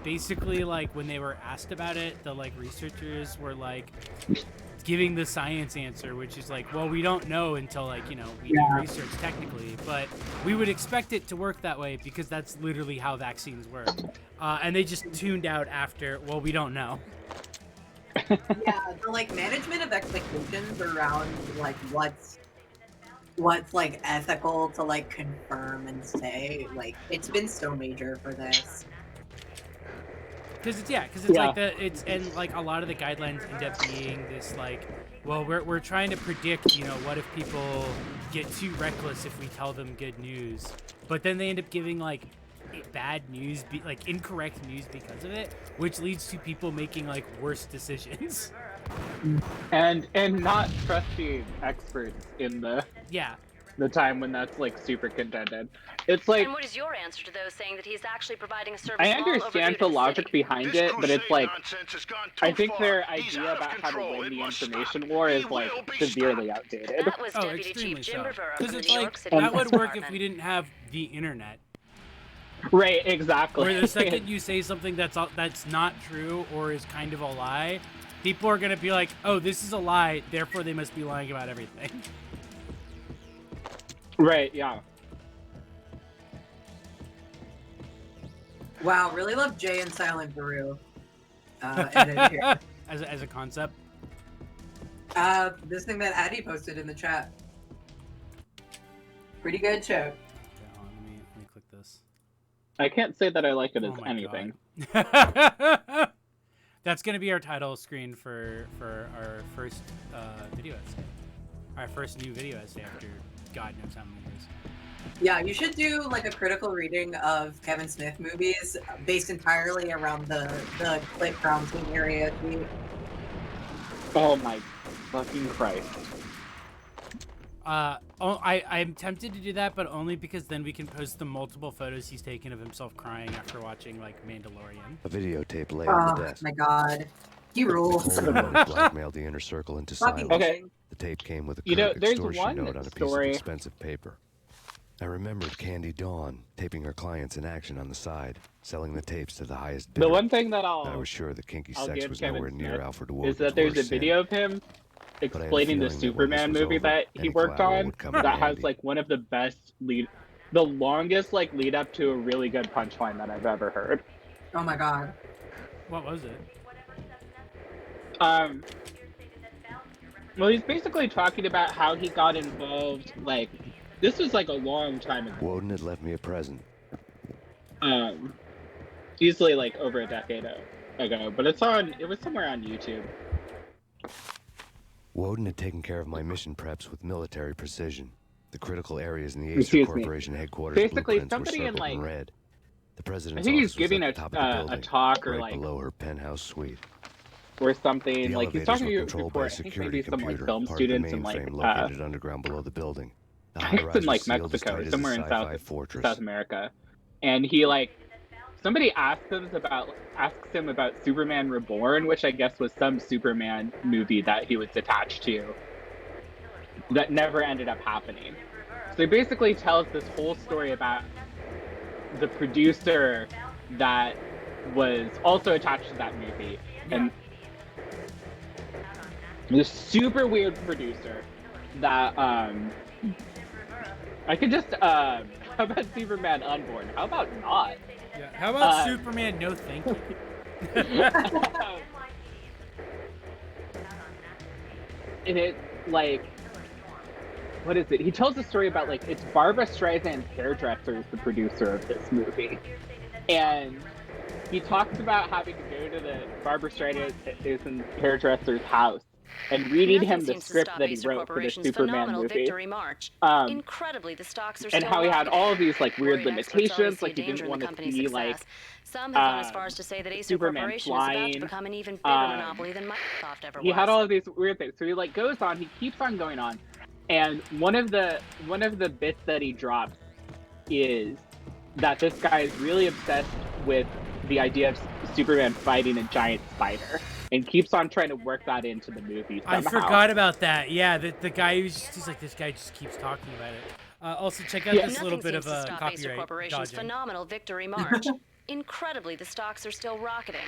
basically like when they were asked about it, the like researchers were like giving the science answer, which is like, well, we don't know until like, you know, we do research technically, but we would expect it to work that way because that's literally how vaccines work. And they just tuned out after, well, we don't know. Yeah, the like management of expectations around like what's like ethical to like confirm and say, like it's been so major for this. Because it's like and like a lot of the guidelines end up being this like, well, we're trying to predict, you know, what if people get too reckless if we tell them good news, but then they end up giving like bad news, like incorrect news because of it, which leads to people making like worse decisions. And not trusting experts in the time when that's like super contended. It's like, and what is your answer to those saying that he's actually providing a service? I understand the logic behind it, but it's like, I think their idea about how to win the information war is like severely outdated. That was Deputy Extremely Chief Jim so. Rivera Because from it's the New like York City that would Police work if Department. we didn't have the internet. Right, exactly. Where the second you say something that's not true or is kind of a lie, people are gonna be like, oh, this is a lie, therefore they must be lying about everything. Right, yeah. Wow, really love Jay and Silent Baru. Edited here. as a concept. This thing that Addie posted in the chat. Pretty good show. Okay, hold on, let me click this. I can't say that I like it as Oh my anything. God. That's gonna be our title screen for our first video essay. Our first new video essay after God knows how many years. Yeah, you should do like a critical reading of Kevin Smith movies based entirely around the Clint Brownstein area. Oh my fucking Christ. I'm tempted to do that, but only because then we can post the multiple photos he's taken of himself crying after watching like Mandalorian. A videotape lay on the Oh desk. my God, he rules. Napoleon blackmailed the inner circle into Fucking silence. Okay. The tape came with a You know, curt there's extortion one note on a piece of story- expensive paper. I remembered Candy Dawn taping her clients in action on the side, selling the tapes to the highest The bidder. one thing that I was sure the kinky sex give was Kevin nowhere near Smith Alfred is Wogan's that there's a worst sin. video of him But I had a explaining the feeling that when this Superman was movie over, that he any worked collateral on would come in that has handy. like one of the best the longest like lead up to a really good punchline that I've ever heard. Oh my god. What was it? Well, he's basically talking about how he got involved. Like, this was like a long time ago. Woden had left me a present. Easily like over a decade ago, but it was somewhere on YouTube. Woden had taken care of my mission preps with military precision. The critical areas in the Acer Excuse me. Corporation headquarters Basically, blueprints were somebody in, circled like- in red. The I president's think he's office was giving at the top of the a building, talk or right like below her penthouse suite. or something. The Like he's elevators talking were to controlled before. by I a think security maybe some like computer, film part of the students and like mainframe located underground below the building. The I think high-rise it's in like was sealed as Mexico, tight as a somewhere in sci-fi fortress. South America, and he like somebody asks him about Superman Reborn, which I guess was some Superman movie that he was attached to that never ended up happening. So he basically tells this whole story about the producer that was also attached to that movie, and this super weird producer that I could just how about Superman Unborn? How about not? Yeah. How about Superman? No, thank you. And it like, what is it? He tells a story about like it's Barbara Streisand's hairdresser is the producer of this movie, and he talks about having to go to the Barbara Streisand hairdresser's house and reading him the script that he wrote for the Superman movie. Victory March. Incredibly, the stocks are And still how he had rocketing. all of these like weird Worried experts already limitations, see like he danger didn't in the want to company's see success. like Some have gone as far as to say that Acer Superman Corporation is about flying. to become an even bigger monopoly than Microsoft ever was. He had all of these weird things. So he like goes on, he keeps on going on. And one of the bits that he drops is that this guy is really obsessed with the idea of Superman fighting a giant spider, and keeps on trying to work that into the movie somehow. I forgot about that. Yeah, the guy he's like, this guy just keeps talking about it. Also, check out this little bit of a copyright Corporation's dodging. phenomenal Victory March. Incredibly, the stocks are still rocketing.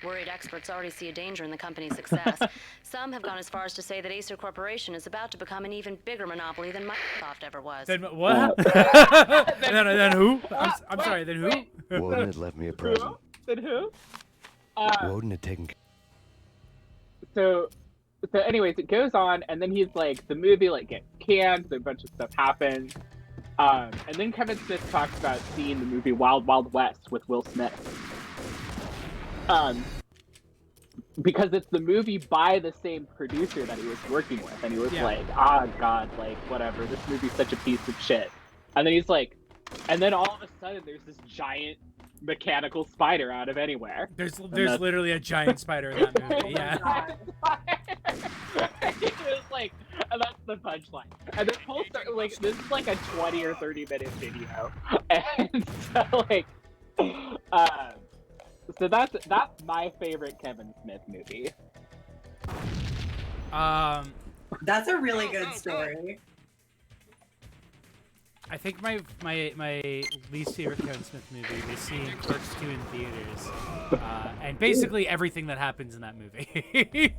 Worried experts already see a danger in the company's success. Some have gone as far as to say that Acer Corporation is about to become an even bigger monopoly than Microsoft ever was. Then what? then who? I'm sorry, then who? Woden had left me a present. Then who? Woden had taken. So anyways, it goes on, and then he's like, the movie like gets canned, so a bunch of stuff happens. And then Kevin Smith talks about seeing the movie Wild Wild West with Will Smith. Because it's the movie by the same producer that he was working with, and he was like, God, like, whatever, this movie's such a piece of shit. And then he's like, and then all of a sudden there's this giant mechanical spider out of anywhere. There's literally a giant spider in that movie, yeah. It was like, and that's the punchline. And this whole story, like, this is like a 20 or 30 minute video. And so, like, so that's my favorite Kevin Smith movie. That's a really good story. I think my least favorite Kevin Smith movie is seeing Clerks 2 in theaters, and basically everything that happens in that movie.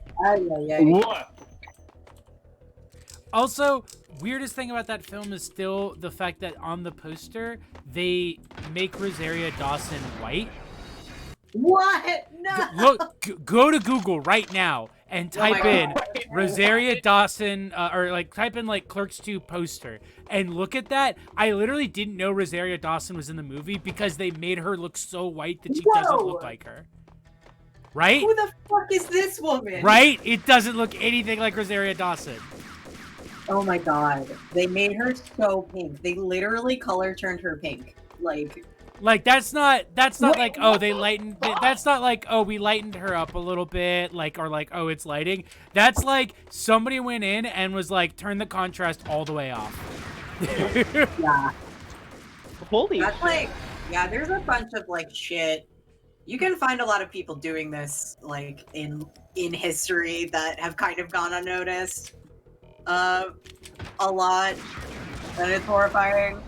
Also, weirdest thing about that film is still the fact that on the poster they make Rosaria Dawson white. What? No. Go to Google right now and type in Rosaria Dawson, or like type in like Clerks 2 poster, and look at that. I literally didn't know Rosaria Dawson was in the movie because they made her look so white that she doesn't look like her. Right? Who the fuck is this woman? Right? It doesn't look anything like Rosaria Dawson. Oh my god. They made her so pink. They literally color turned her pink. Like that's not like, oh, they lightened, that's not like, oh, we lightened her up a little bit, like, or like, oh, it's lighting. That's like somebody went in and was like, turn the contrast all the way off. Yeah. Holy That's like, yeah, there's a bunch of like shit. You can find a lot of people doing this like in history that have kind of gone unnoticed. A lot. And it's horrifying.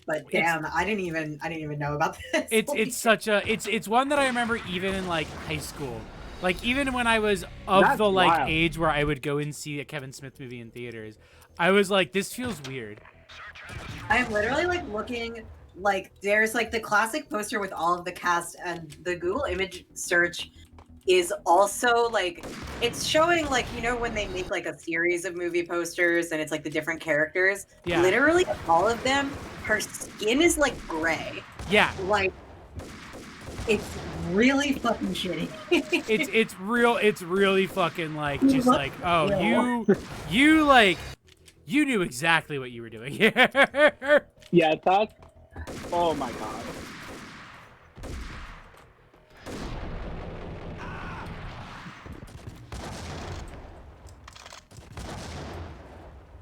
but damn, I didn't even know about this. It's one that I remember even in like high school. Like even when I was of That's the like wild. age where I would go and see a Kevin Smith movie in theaters, I was like, this feels weird. I'm literally like looking, like there's like the classic poster with all of the cast, and the Google image search is also like, it's showing like, you know, when they make like a series of movie posters and it's like the different characters. Yeah. Literally all of them, her skin is like gray. Yeah. Like it's really fucking shitty. It's really fucking like just like, oh, you knew exactly what you were doing here. Yeah, that's. Oh my god.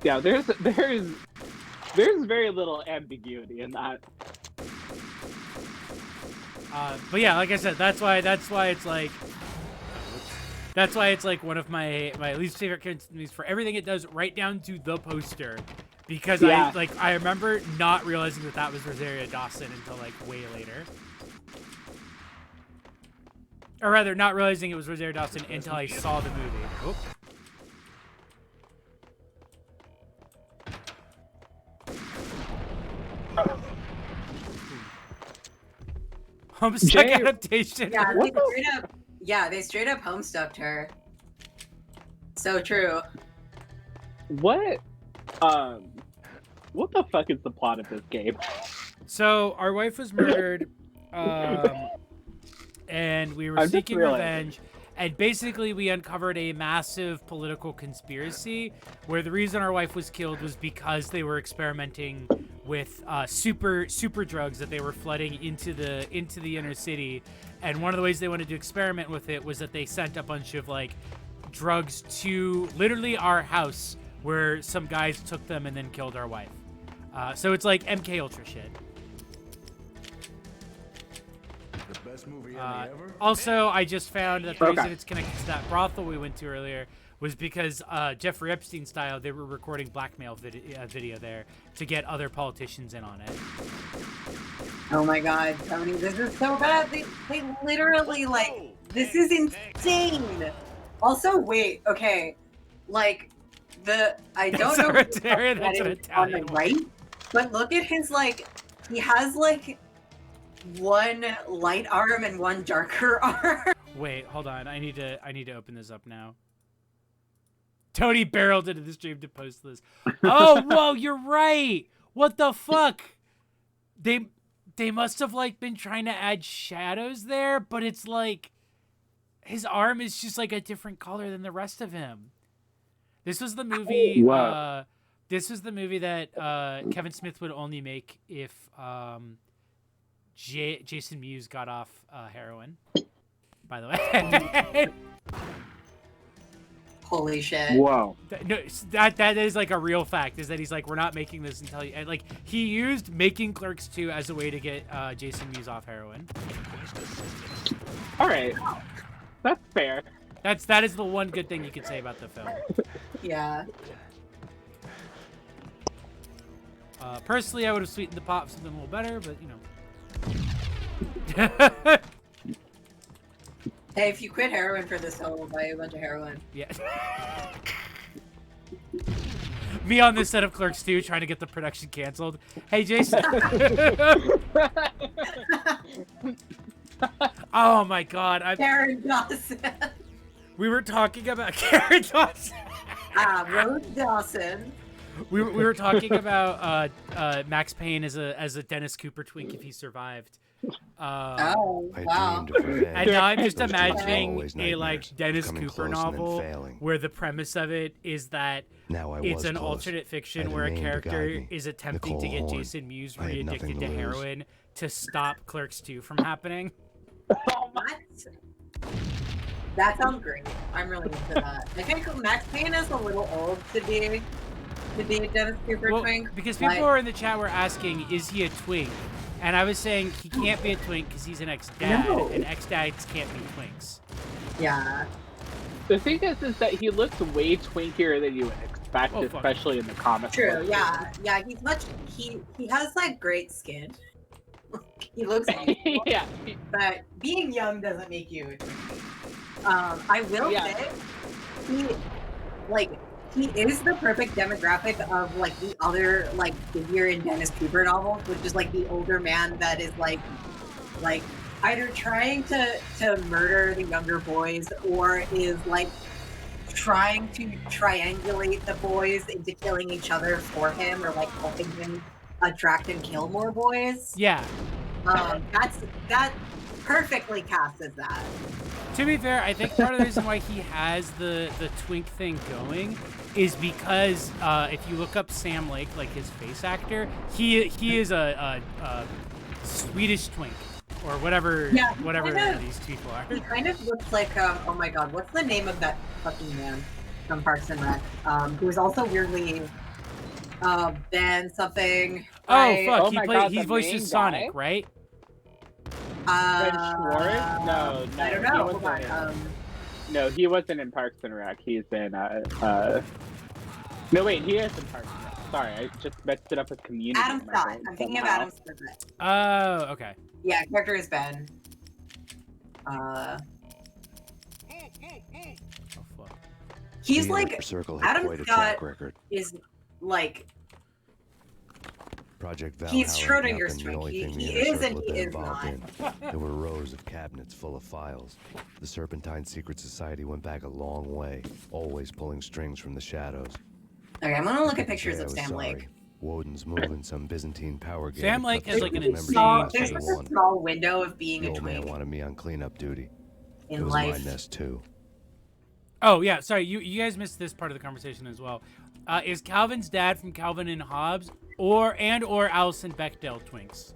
Yeah, there's very little ambiguity in that. But yeah, like I said, that's why it's like one of my least favorite kids movies for everything it does, right down to the poster, because Yeah. I remember not realizing that was Rosario Dawson until like way later, or rather, not realizing it was Rosario Dawson until I saw the movie. Oop. Homestuck Jay- adaptation. Yeah, they straight up homestucked her. So true. What the fuck is the plot of this game? So our wife was murdered, and we were I'm just seeking realizing. revenge. And basically, we uncovered a massive political conspiracy where the reason our wife was killed was because they were experimenting with super drugs that they were flooding into the inner city. And one of the ways they wanted to experiment with it was that they sent a bunch of like drugs to literally our house, where some guys took them and then killed our wife. So it's like MK Ultra shit. The best movie ever? Also, I just found that the Okay. reason it's connected to that brothel we went to earlier was because Jeffrey Epstein style, they were recording blackmail video there to get other politicians in on it. Oh my god, Tony, this is so bad. They literally like, this is insane. Also, wait, okay, like I don't know That's an on the Italian one. right, but look at his like, he has like one light arm and one darker arm. Wait, hold on. I need to open this up now. Tony barreled into the stream to post this. Oh, whoa, you're right. What the fuck? They must have like been trying to add shadows there, but it's like his arm is just like a different color than the rest of him. This was the movie. Wow. This was the movie that Kevin Smith would only make if Jason Mewes got off heroin. By the way. Holy shit. Whoa. No, that is like a real fact. Is that he's like, we're not making this until you, like he used making Clerks 2 as a way to get Jason Mewes off heroin. All right. That's fair. That is the one good thing you could say about the film. Yeah. Personally, I would have sweetened the pot with something a little better, but you know. Hey, if you quit heroin for this film, I'll buy you a bunch of heroin. Yeah. Me on this set of Clerks 2 trying to get the production canceled. Hey, Jason. Oh my god. Karen Dawson. We were talking about Karen Dawson. Rose Dawson. We were talking about Max Payne as a Dennis Cooper twink if he survived. Oh, wow. And now I'm just Those imagining always a nightmares, like Dennis coming Cooper close and then novel failing. where the premise of it is that Now I it's was an close. alternate I fiction had a where a name to character guide me. is attempting to Nicole get Horn. Jason Mewes I had re-addicted nothing to to lose. heroin to stop Clerks 2 from happening. What? That sounds great. I'm really into that. I think Max Payne is a little old to be a Dennis Cooper Well, twink. because people but- were in the chat were asking, is he a twink? And I was saying he can't be a twink because he's an ex-dad, No. and ex-dads can't be twinks. Yeah. The thing is that he looks way twinkier than you would expect. expect, especially in the comic True, books. yeah, he's much, he has like great skin. He looks beautiful, yeah. but being young doesn't make you. I will say, he is the perfect demographic of like the other like figure in Dennis Cooper novels, which is like the older man that is like either trying to murder the younger boys or is like trying to triangulate the boys into killing each other for him or like helping him attract and kill more boys. Yeah. That perfectly casts as that. To be fair, I think part of the reason why he has the twink thing going is because if you look up Sam Lake, like his face actor, he is a Swedish twink or whatever these people are. He kind of looks like oh my god, what's the name of that fucking man from Parks and Rec? Who's also weirdly Ben something. Right? Oh fuck, he voices Sonic, right? Ben Schwartz? No, I don't know. Hold on. No, he wasn't in Parks and Rec. He's in no wait, he is in Parks and Rec. Sorry, I just messed it up with Community. Adam Scott. I'm thinking of Adam Scott. Oh, okay. Yeah, character is Ben. Oh fuck. He's The like Inner Circle had Adam quite a Scott track record. is like Project Valhalla he's Schrodinger's happened, the twink. only thing the He Inner is Circle and had he been is involved not. in. There were rows of cabinets full of files. The Serpentine Secret Society went back a long way, always pulling strings from the shadows. Okay, I'm gonna look at I pictures say I of was Sam sorry. Lake. Woden's moving some Byzantine power game. Sam to Lake cut has the like an members of insane the There's Inner just Circle a one. small window of being The a old man twink wanted me on cleanup duty. It in was life. my nest too. Oh yeah, sorry, you guys missed this part of the conversation as well. Is Calvin's dad from Calvin and Hobbes or Alison Bechdel twinks?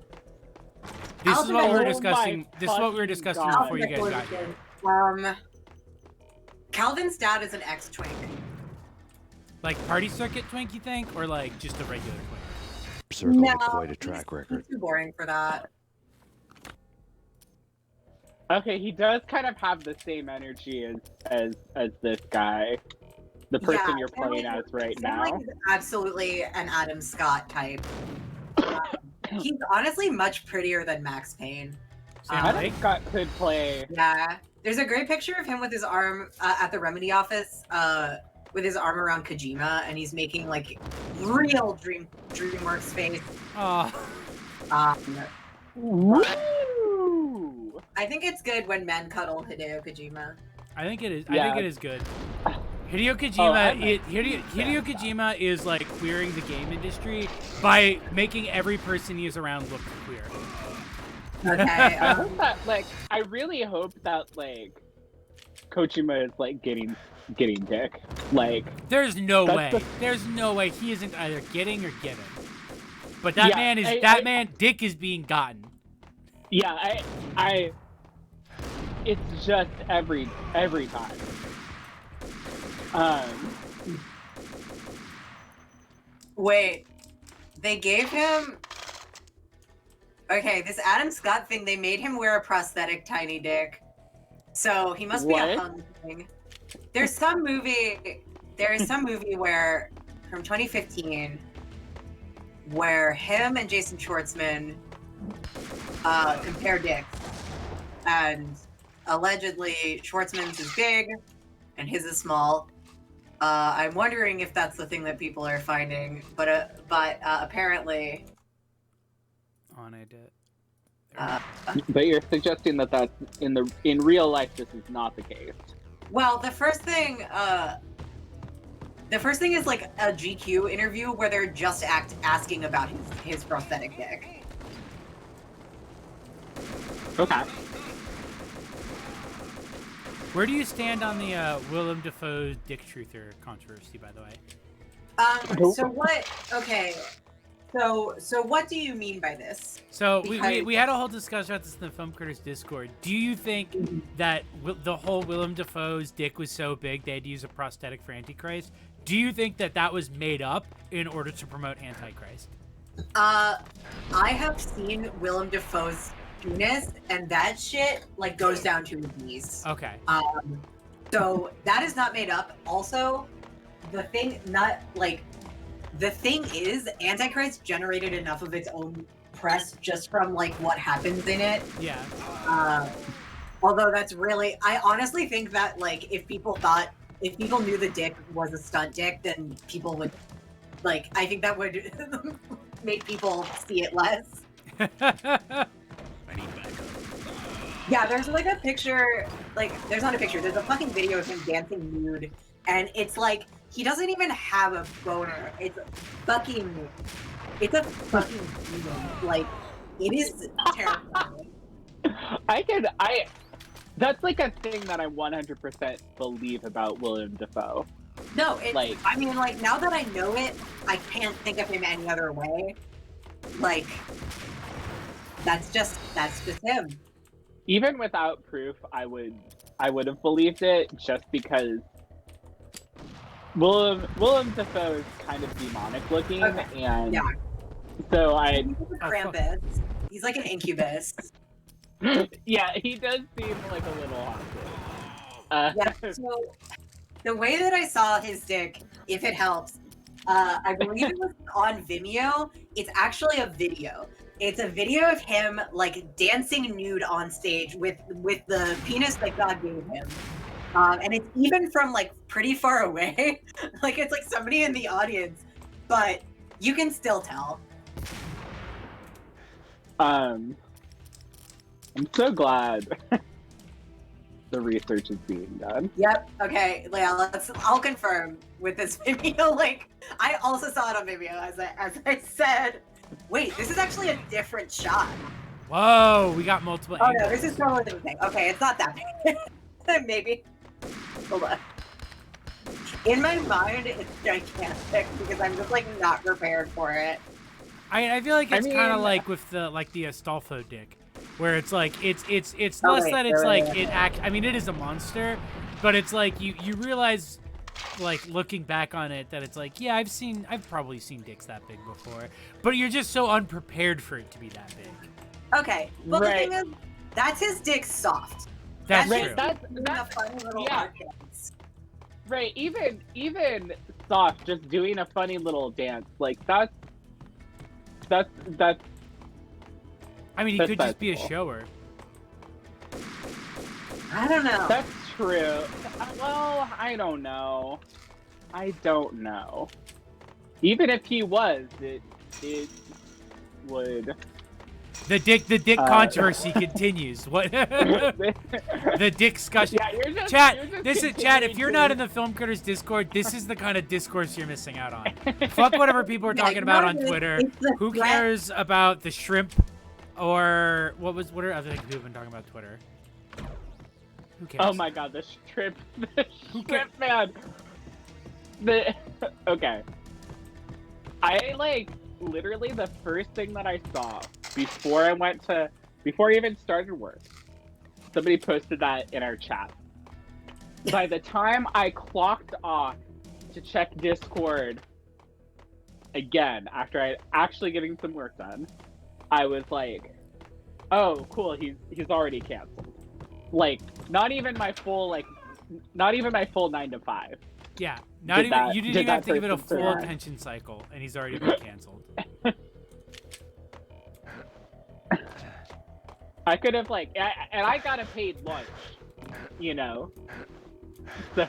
This is what we were discussing. This is what we were discussing before you guys got here. Calvin's dad is an ex-twink. Like party circuit twink, you think, or like just a regular twink? Circle had quite a track record. He's too boring for that. Okay, he does kind of have the same energy as this guy, the person you're playing as right now. Like absolutely an Adam Scott type. He's honestly much prettier than Max Payne. Adam Scott could play. Yeah, there's a great picture of him with his arm at the Remedy office, with his arm around Kojima, and he's making like real DreamWorks face. Oh. I think it's good when men cuddle Hideo Kojima. I think it is. Yeah. I think it is good. Hideo Kojima, Hideo Kojima is like queering the game industry by making every person he is around look queer. Okay. I hope that, like, I really hope that like Kojima is like getting dick. Like, there's no way. There's no way he isn't either getting or giving. But that man dick is being gotten. Yeah, I it's just every time. Wait, they gave him. Okay, this Adam Scott thing, they made him wear a prosthetic tiny dick. So he must be a hung thing. There's some movie where, from 2015, where him and Jason Schwartzman compare dicks. And allegedly, Schwartzman's is big and his is small. I'm wondering if that's the thing that people are finding, but apparently. On I did. But you're suggesting that that's in real life. This is not the case. Well, the first thing is like a GQ interview where they're just asking about his prosthetic dick. Okay. Where do you stand on the Willem Dafoe Dick Truther controversy, by the way? So what? Okay. So what do you mean by this? So we had a whole discussion about this in the Film Critters Discord. Do you think that the whole Willem Dafoe's dick was so big they had to use a prosthetic for Antichrist? Do you think that was made up in order to promote Antichrist? I have seen Willem Dafoe's penis, and that shit like goes down to his knees. Okay. So that is not made up. Also, the thing is, Antichrist generated enough of its own press just from like what happens in it. Yeah. Although that's really, I honestly think that like if people knew the dick was a stunt dick, then people would like, I think that would make people see it less. I need backup. Yeah, there's like a picture, like there's not a picture, there's a fucking video of him dancing nude, and it's like he doesn't even have a boner. It's fucking demon. Like it is terrifying. That's like a thing that I 100% believe about William Dafoe. No, it's Like- I mean, like now that I know it, I can't think of him any other way. Like that's just him. Even without proof, I would have believed it just because Willem Dafoe is kind of demonic looking, Okay. and Yeah. so I He's a Krampus. He's like an incubus. yeah, he does seem like a little haunted. Yeah. So the way that I saw his dick, if it helps, I believe it was on Vimeo. It's actually a video. It's a video of him like dancing nude on stage with the penis that God gave him. And it's even from like pretty far away. Like it's like somebody in the audience, but you can still tell. I'm so glad the research is being done. Yep. Okay. Yeah. I'll confirm with this video. Like I also saw it on Vimeo, as I said. Wait, this is actually a different shot. Whoa, we got multiple Oh angles. no, this is totally different thing. Okay, it's not that big. Maybe. Hold on. In my mind, it's gigantic because I'm just like not prepared for it. I feel like it's kind of mean- like with the Astolfo dick, where it's like it's Oh, less wait, that it's wait, like wait. I mean it is a monster, but it's like you realize like looking back on it that it's like yeah I've probably seen dicks that big before, but you're just so unprepared for it to be that big. Okay, well Right. the thing is, that's his dick soft. That's his true. That's doing a funny little yeah. arc dance. Right, even soft, just doing a funny little dance, like that's I mean he That's could just be a cool. shower. I don't know. that's true. Well, I don't know. Even if he was, it would. The dick controversy continues. What? The dick discussion. Yeah, you're just Chat, you're just this is chat. If continuing you're to- not in the Film Critters Discord, this is the kind of discourse you're missing out on. Fuck whatever people are Yeah, talking you about know on what it is? Twitter. It's the Who threat. cares about the shrimp or what are other things people have been talking about Twitter? Who cares? Oh my god, the shrimp Who cares? man. Okay. I like literally the first thing that I saw before I even started work. Somebody posted that in our chat. By the time I clocked off to check Discord again after I actually getting some work done, I was like, "Oh, cool, he's already canceled." Like, not even my full 9 to 5. Yeah, not Did even that- you didn't did even have that to give it a person full say that? attention cycle, and he's already been canceled. I could have and I got a paid lunch, you know. So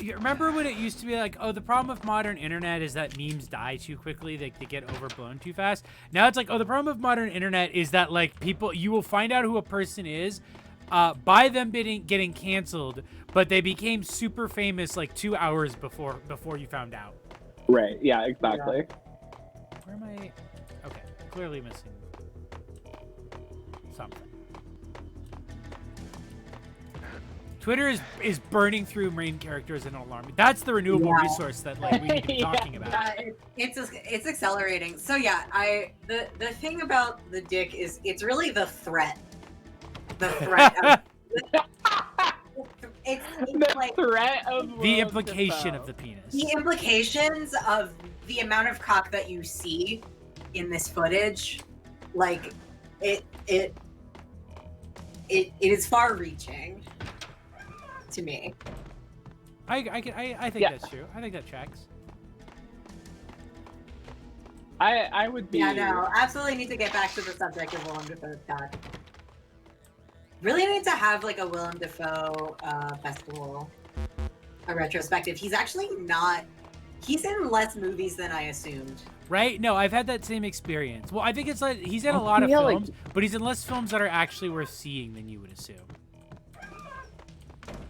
You remember when it used to be like, oh, the problem with modern internet is that memes die too quickly, they get overblown too fast. Now it's like, oh, the problem with modern internet is that like you will find out who a person is by them getting canceled, but they became super famous like 2 hours before you found out. right, yeah, exactly. Where am I? Okay, clearly missing something. Twitter is burning through main characters in an alarming. That's the renewable Yeah. resource that like we need to be Yeah. talking about. It's accelerating. So yeah, the thing about the dick is it's really the threat. The threat. It's The like threat of The Willem implication Dafoe. of the penis. the implications of the amount of cock that you see in this footage, like it is far reaching to me. I think Yeah. that's true. I think that tracks. I would be. Yeah, no, absolutely need to get back to the subject of Willem Dafoe's cat. Really need to have like a Willem Dafoe festival, a retrospective. He's actually not. He's in less movies than I assumed. Right? No, I've had that same experience. Well, I think it's like he's in a lot of feel like- films, but he's in less films that are actually worth seeing than you would assume.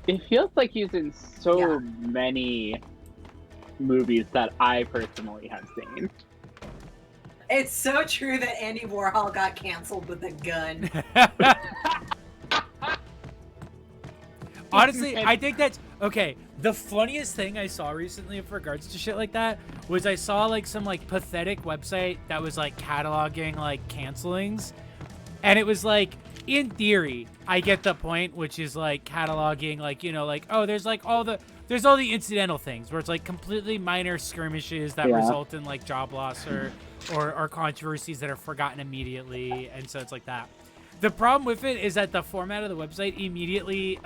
It feels like he's in so Yeah. many movies that I personally have seen. It's so true that Andy Warhol got canceled with a gun. Honestly, I think that's okay. The funniest thing I saw recently with regards to shit like that was I saw like some like pathetic website that was like cataloging like cancelings, and it was like, in theory, I get the point, which is like cataloging like, you know, like, oh, there's all the incidental things where it's like completely minor skirmishes that Yeah. result in like job loss or controversies that are forgotten immediately, and so it's like that. The problem with it is that the format of the website immediately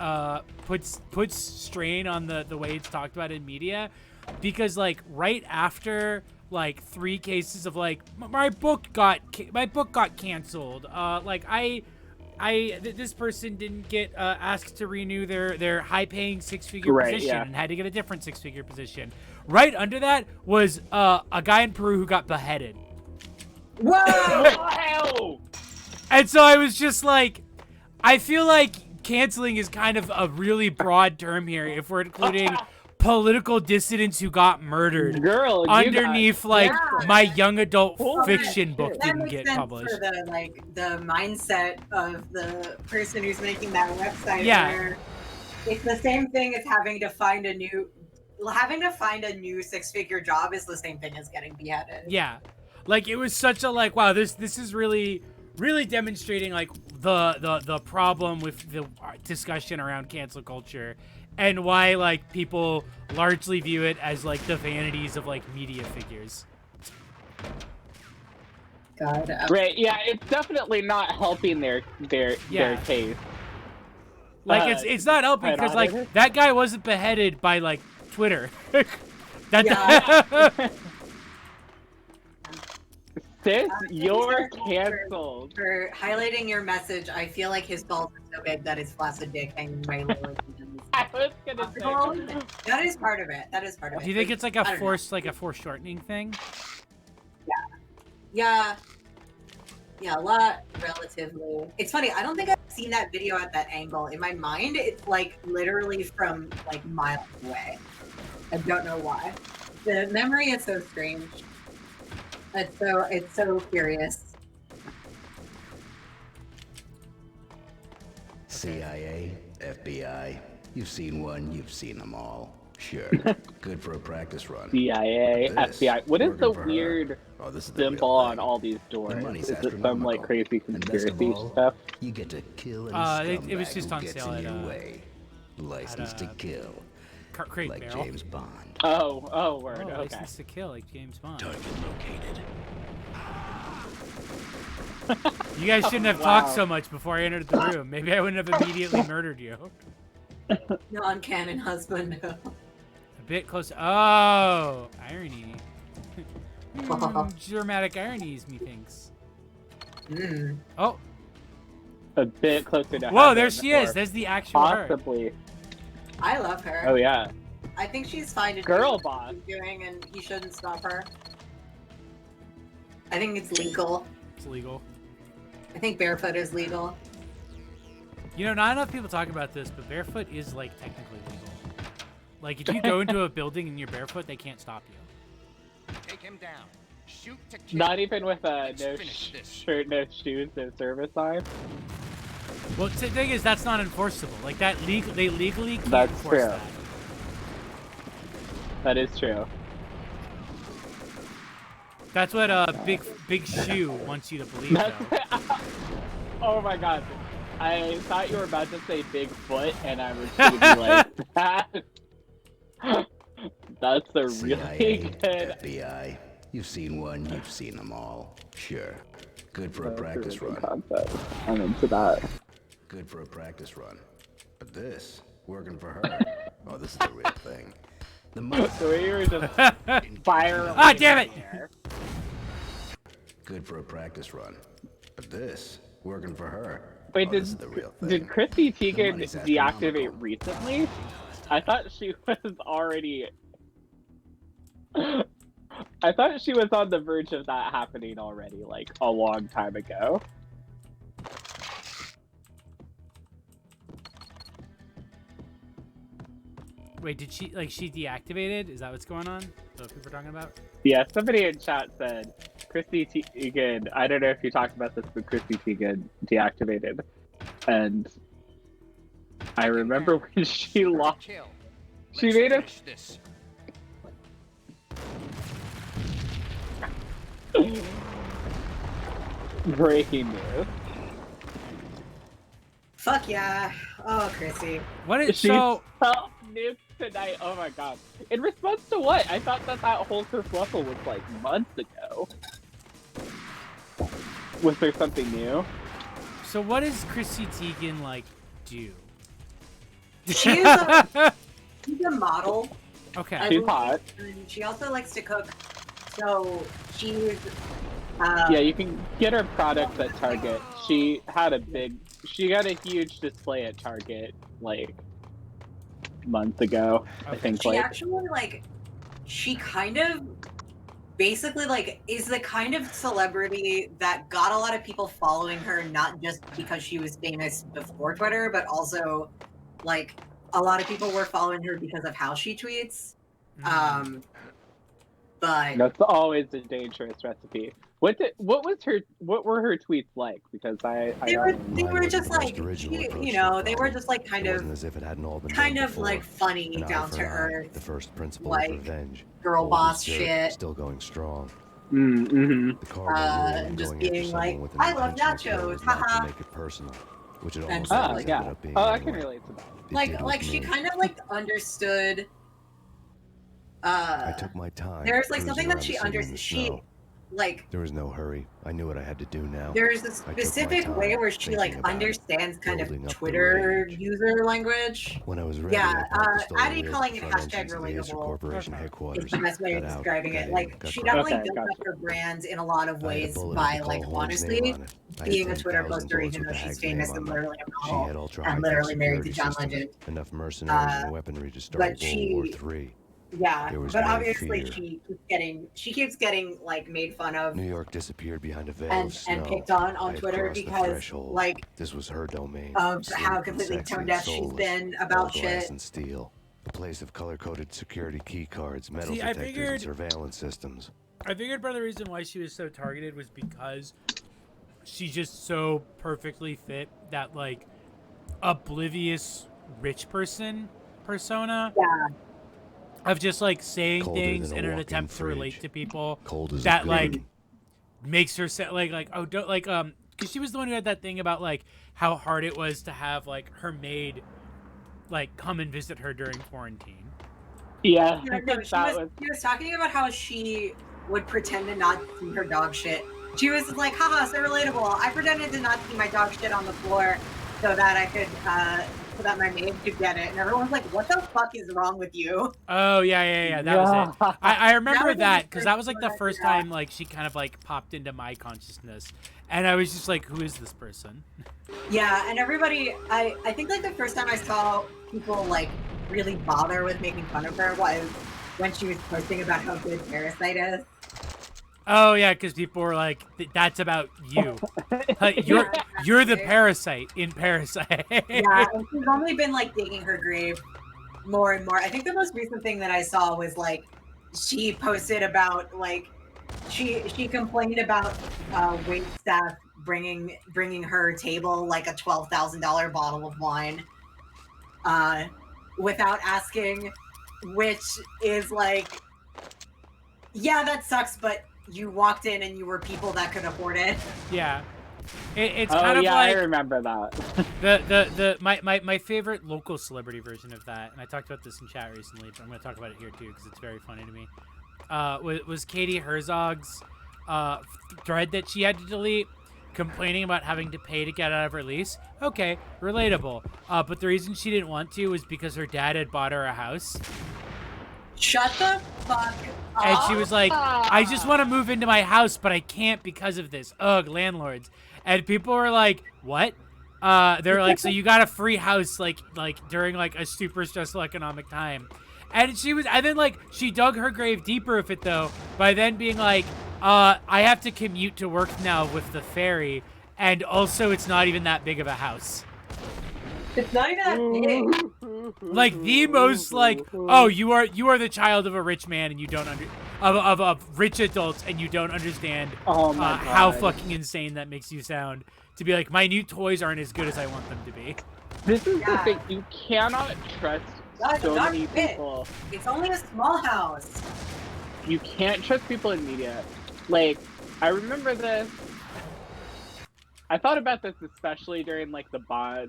puts strain on the way it's talked about in media, because like right after like 3 cases of like my book got canceled, like this person didn't get asked to renew their high-paying 6-figure Right, position yeah. and had to get a different 6-figure position. Right under that was a guy in Peru who got beheaded. Whoa! Wow! And so I was just like, I feel like canceling is kind of a really broad term here if we're including political dissidents who got murdered Girl, you underneath got like Yeah. my young adult Holy fiction shit. book That didn't makes get sense published. for the mindset of the person who's making that website. Yeah. Where it's the same thing as having to find a new 6-figure job is the same thing as getting beheaded. Yeah, like it was such a like, wow, this is really demonstrating like the problem with the discussion around cancel culture and why like people largely view it as like the vanities of like media figures. God. Right, yeah, it's definitely not helping their Yeah. case. Like it's not helping right because on like it. that guy wasn't beheaded by like Twitter. That Yeah. Sis, Thank you're you canceled. For highlighting your message, I feel like his balls are so big that his flaccid dick hanging my lower limbs. I was gonna say. That is part of it. That is part of it. Do you think it's like I a don't know. foreshortening thing? Yeah. Yeah, a lot relatively. It's funny, I don't think I've seen that video at that angle. In my mind, it's like literally from like miles away. I don't know why. The memory is so strange. It's so curious. CIA, FBI, you've seen one, you've seen them all. Sure, good for a practice run. CIA, This, FBI. What is working the for her. weird Oh, this is the real symbol on thing. all these The doors? money's Is it some astronomical. like crazy And best of conspiracy all, stuff? You get to kill any It was scumbag just who on gets sale in at, your way. License to at, kill, Crate like Barrel. James Bond. Oh, word. Oh, Okay. License to Kill, like James Bond. Target located. You guys shouldn't have Wow. talked so much before I entered the room. Maybe I wouldn't have immediately murdered you. Non-canon husband. A bit close. Oh, irony. Dramatic ironies, methinks. Mm. Oh, A bit closer to whoa, heaven, there she is. or There's the actual her. Possibly. I love her. Oh yeah. I think she's fine to Girl do boss. what she's doing, and he shouldn't stop her. I think it's legal. It's legal. I think barefoot is legal. You know, not enough people talk about this, but barefoot is like technically legal. Like if you go into a building and you're barefoot, they can't stop you. Take him down. Shoot to kill. Not even with a Let's no finish this. shirt, no shoes, no service sign. Well, the thing is, that's not enforceable. Like that, they legally can't That's enforce true. that. That is true. That's what Big Shoe wants you to believe. That's, Though. oh my god. I thought you were about to say Bigfoot, and I was gonna be like, that. That's a really CIA, good. FBI, you've seen one, you've seen them all. Sure, good for a That's practice really run. good concept. I'm into that. Good for a practice run. But this, working for her. Oh, this is the real thing. The way you were just fire. Ah, damn it! Good for a practice run. But this, working for her. Wait, Oh, this is the real thing. did Chrissy The Teigen money's deactivate astronomical. recently? I thought she was already. I thought she was on the verge of that happening already, like a long time ago. Wait, did she she deactivated? Is that what's going on? Is that what people are talking about? Yeah, somebody in chat said Chrissy Teigen. I don't know if you talked about this, but Chrissy Teigen deactivated, and I remember when she lost. She made a. This. Breaking news. Fuck yeah. Oh, Chrissy. What is She so? felt nuked tonight. Oh my god. In response to what? I thought that whole kerfluffle was like months ago. Was there something new? So what does Chrissy Teigen do? She's a model. Okay. I She's believe, hot. and she also likes to cook. So she's. Yeah, you can get her products at Target. She got a huge display at Target like months ago. I think She actually she kind of basically is the kind of celebrity that got a lot of people following her, not just because she was famous before Twitter, but also a lot of people were following her because of how she tweets. But that's always a dangerous recipe. What were her tweets like? Because they were Mine just wasn't the most original approach to the they were problem. just kind It of wasn't as if it hadn't all been done before. funny, An eye down for to an eye, earth, the first principle of revenge. girl Old boss as dirt, shit. Still going strong. Mm-hmm. The cardinal rule in just going being after someone with an I love intention to kill nachos, is not haha. to make it personal, which it And almost stuff always like ended Yeah. up being. Oh, I can anyway. relate to that. It did with She me. kind of understood. I took my time. There's cruising something that around she the city in the understood. She snow. There was no hurry. I knew what I had to do now. there's a I took my specific way time where she thinking about it, understands kind building of up the Twitter rage. user language. When I was ready, Yeah, I parked the stolen Addie wheels calling at it front hashtag entrance of the Acer relatable Corporation Okay. headquarters. is the best way of Got out, describing got it. in, got She cracking. definitely Okay, built up gotcha. her brand in a lot of I had a ways bullet by with the Call Holmes honestly name on it. I had being a Twitter 10,000 poster, bullets even with though the she's Hag's famous name and on literally them. a She model had ultra and high-tech literally married to security John systems, Legend. enough mercenaries and weaponry to start But World War she, III. yeah, There was but no obviously fear. she keeps getting made fun of New York disappeared behind a veil and of snow. picked on I had Twitter crossed the because threshold. This was her domain. of Sleek how and completely sexy tone and deaf she's soulless. been All about glass shit. and steel. A place of color-coded security key cards, metal See, I detectors, figured- and surveillance systems. I figured part of the reason why she was so targeted was because she just so perfectly fit that oblivious rich person persona. Yeah. Of just saying Colder things than a in an walk-in attempt to relate fridge. to people Cold as a that gun. makes her say oh don't because she was the one who had that thing about how hard it was to have her maid come and visit her during quarantine. Yeah, Yeah, no, she was talking about how she would pretend to not see her dog shit. She was haha, so relatable. I pretended to not see my dog shit on the floor so that I could, so that my maid could get it. And everyone's like, what the fuck is wrong with you? Oh, yeah. That was it. I remember was that the because that was first the one I first forgot. time she kind of popped into my consciousness. And I was just who is this person? Yeah, and everybody, I think the first time I saw people really bother with making fun of her was when she was posting about how good Parasite is. Oh yeah, because people were "That's about you. You're the parasite in Parasite." Yeah, and she's only been digging her grave more and more. I think the most recent thing that I saw was she posted about she complained about wait staff bringing her table a $12,000 bottle of wine without asking, which is yeah, that sucks, but you walked in and you were people that could afford it. Yeah. It's oh kind of yeah, I remember that. my favorite local celebrity version of that, and I talked about this in chat recently, but I'm going to talk about it here too because it's very funny to me. Was Katie Herzog's thread that she had to delete, complaining about having to pay to get out of her lease. Okay, relatable. But the reason she didn't want to was because her dad had bought her a house. Shut the fuck up. And she was like, I just want to move into my house, but I can't because of this. Ugh, landlords. And people were like, what? They're like, so you got a free house, like during like a super stressful economic time. And then like, she dug her grave deeper with it though, by then being like, I have to commute to work now with the ferry. And also it's not even that big of a house. It's not even that big. Like the most like, oh, you are the child of a rich man and you don't of rich adults and you don't understand how fucking insane that makes you sound to be like, my new toys aren't as good as I want them to be. This is the thing, you cannot trust so many people. It's only a small house. You can't trust people in media. Like, I remember this. I thought about this especially during like the Bon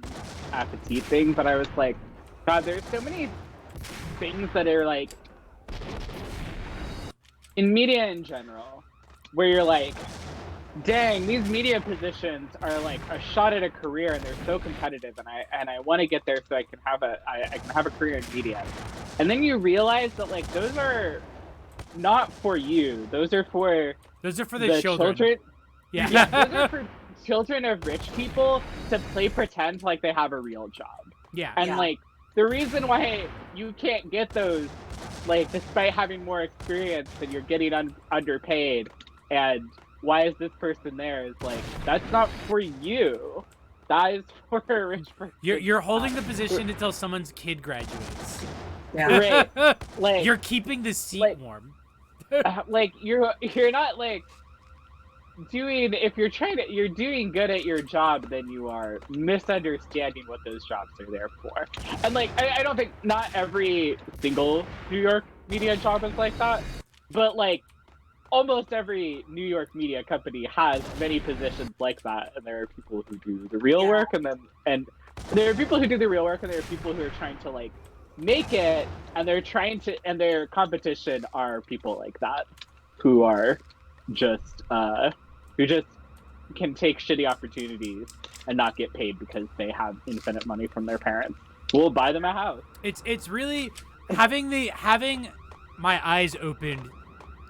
Appetit thing, but I was like, God, there's so many things that are like in media in general, where you're like, dang, these media positions are like a shot at a career and they're so competitive, and I want to get there so I can have a career in media. And then you realize that like those are not for you. Those are for the children. Yeah, those are for children of rich people to pretend like they have a real job. Yeah. And like the reason why you can't get those, like despite having more experience and you're getting underpaid, and why is this person there, is like, that's not for you. That is for a rich person. You're holding the position until someone's kid graduates. Yeah. Right. Like, you're keeping the seat warm. Like you're not like doing, if you're doing good at your job, then you are misunderstanding what those jobs are there for. And like I don't think not every single New York media job is like that, but like almost every New York media company has many positions like that, and there are people who do the real work, and there are people who do the real work, and there are people who are trying to like make it, and and their competition are people like that who are just who just can take shitty opportunities and not get paid because they have infinite money from their parents. We'll buy them a house. It's really having my eyes opened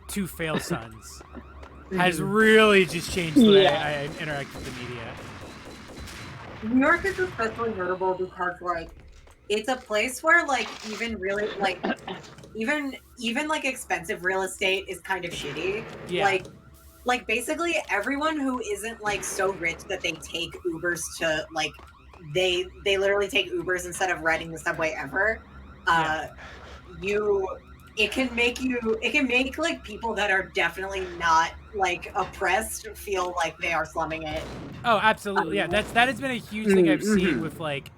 to fail sons has really just changed the way I interact with the media. New York is especially notable because like it's a place where like even really like even like expensive real estate is kind of shitty. Yeah. Like basically everyone who isn't like so rich that they take Ubers to like they literally take Ubers instead of riding the subway ever. It can make like people that are definitely not like oppressed feel like they are slumming it. Oh, absolutely. Yeah, that has been a huge thing I've seen with like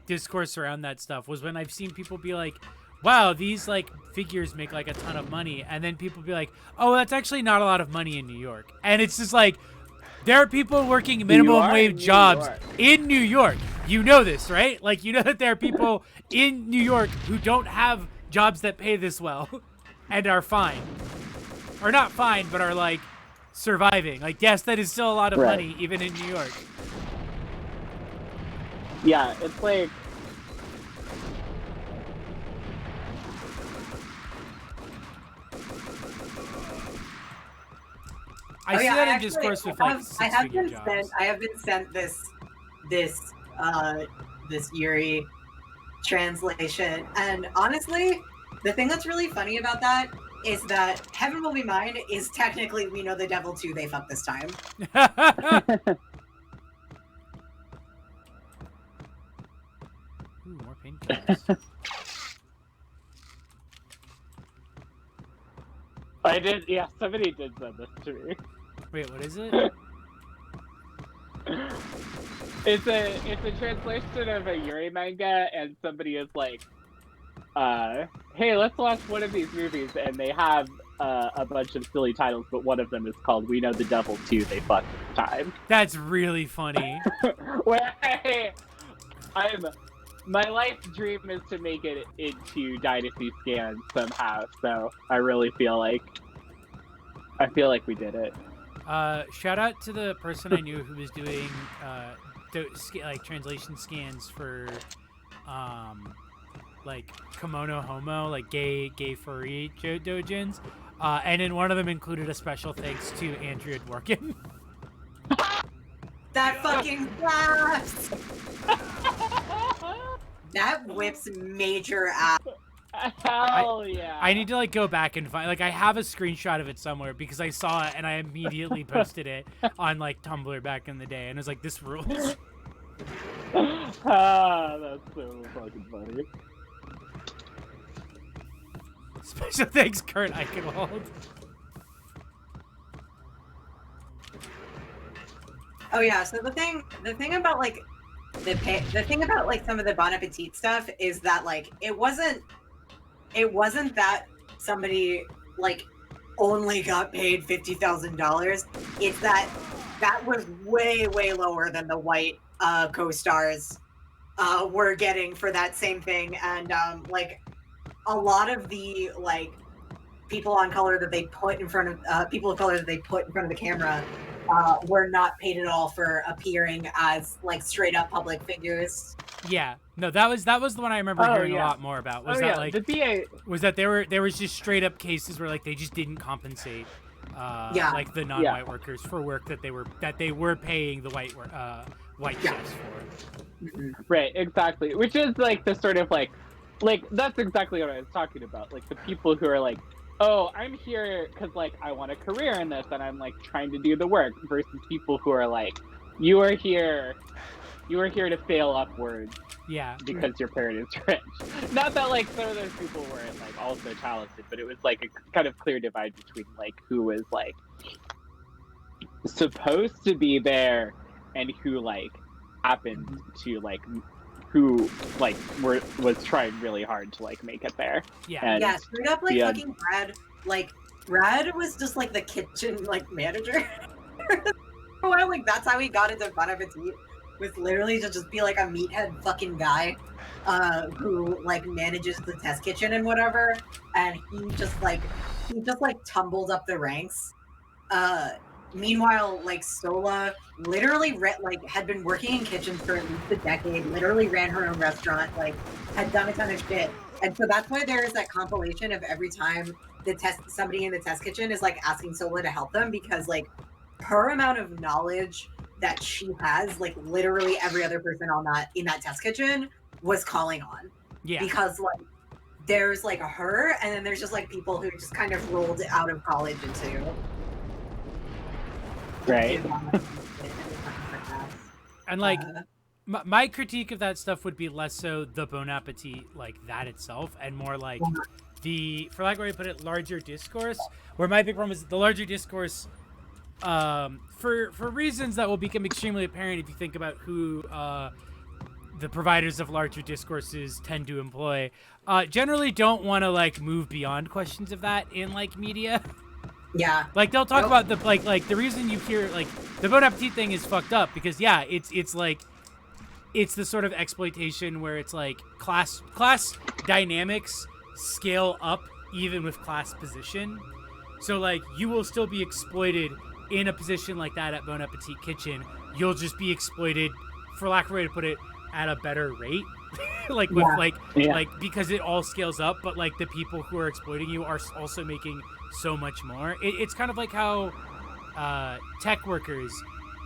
discourse around that stuff, was when I've seen people be like, wow, these like figures make like a ton of money, and then people be like, oh, that's actually not a lot of money in New York. And it's just like, there are people working minimum wage jobs in New York. You know this, right? Like, you know that there are people in New York who don't have jobs that pay this well and are fine. Or not fine, but are like surviving. Like, yes, that is still a lot of money even in New York. Yeah, it's like I see that in discourse with like I have been sent this Yuri translation, and honestly, the thing that's really funny about that is that Heaven Will Be Mine is technically We Know the Devil Too, They Fuck This Time. Ooh, more painkillers. I did, yeah, somebody did send this to me. Wait, what is it? It's a translation of a Yuri manga, and somebody is like, hey, let's watch one of these movies, and they have a bunch of silly titles, but one of them is called We Know the Devil Too, They Fuck This Time. That's really funny. My life's dream is to make it into Dynasty Scan somehow, so I really feel like we did it. Shout out to the person I knew who was doing like translation scans for like kimono homo, like gay furry dojins, and in one of them included a special thanks to Andrea Dworkin. That fucking slaps. That whips major ass. Hell yeah. I need to like go back and find, like, I have a screenshot of it somewhere because I saw it and I immediately posted it on like Tumblr back in the day, and it was like, this rules. That's so fucking funny. Special thanks, Kurt Eichenwald. Oh yeah, so the thing about like the thing about like some of the Bon Appetit stuff is that like it wasn't that somebody like only got paid $50,000. It's that was way lower than the white co-stars were getting for that same thing, and like a lot of the like people of color that they put in front of the camera were not paid at all for appearing as like straight up public figures. Yeah, no, that was the one I remember hearing a lot more about. Was that like the BA was that there was just straight up cases where like they just didn't compensate like the non-white workers for work that they were paying the white chefs for. Right, exactly. Which is like the sort of like that's exactly what I was talking about. Like the people who are like, oh, I'm here because like I want a career in this and I'm like trying to do the work, versus people who are like, you are here to fail upwards. Yeah. Because your parent is rich. Not that like some of those people weren't like also talented, but it was like a kind of clear divide between like who was like supposed to be there and who like happened to like who like was trying really hard to like make it there. Yeah. And yeah, straight up like fucking Brad. Like Brad was just like the kitchen like manager. Well, like that's how he got into Bon Appetit. Was literally to just be like a meathead fucking guy who like manages the test kitchen and whatever, and he just tumbled up the ranks. Meanwhile, like Sola literally had been working in kitchens for at least a decade, literally ran her own restaurant, like had done a ton of shit. And so that's why there is that compilation of every time somebody in the test kitchen is like asking Sola to help them, because like her amount of knowledge that she has, like literally every other person in that test kitchen was calling on. Yeah. Because like there's like her, and then there's just like people who just kind of rolled out of college into. Right. And like my critique of that stuff would be less so the Bon Appetit like that itself, and more like the, for lack of a way to put it, larger discourse. Where my big problem is the larger discourse, for reasons that will become extremely apparent if you think about who the providers of larger discourses tend to employ, generally don't want to like move beyond questions of that in like media. Yeah. Like they'll talk about the like the reason you hear like the Bon Appetit thing is fucked up because it's like it's the sort of exploitation where it's like class dynamics scale up even with class position. So like you will still be exploited in a position like that at Bon Appetit Kitchen. You'll just be exploited, for lack of a way to put it, at a better rate. Like with like because it all scales up, but like the people who are exploiting you are also making so much more. It's kind of like how tech workers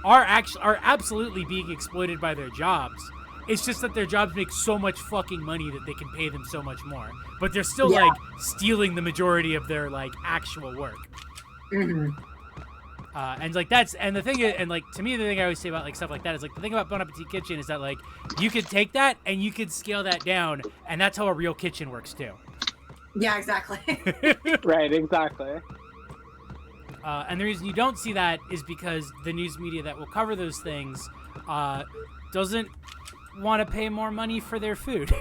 are absolutely being exploited by their jobs. It's just that their jobs make so much fucking money that they can pay them so much more, but they're still like stealing the majority of their like actual work. Mm-hmm. And like that's, and the thing is, and like to me the thing I always say about like stuff like that is like the thing about Bon Appetit Kitchen is that like you could take that and you could scale that down, and that's how a real kitchen works too. Yeah, exactly. Right, exactly. And the reason you don't see that is because the news media that will cover those things doesn't want to pay more money for their food.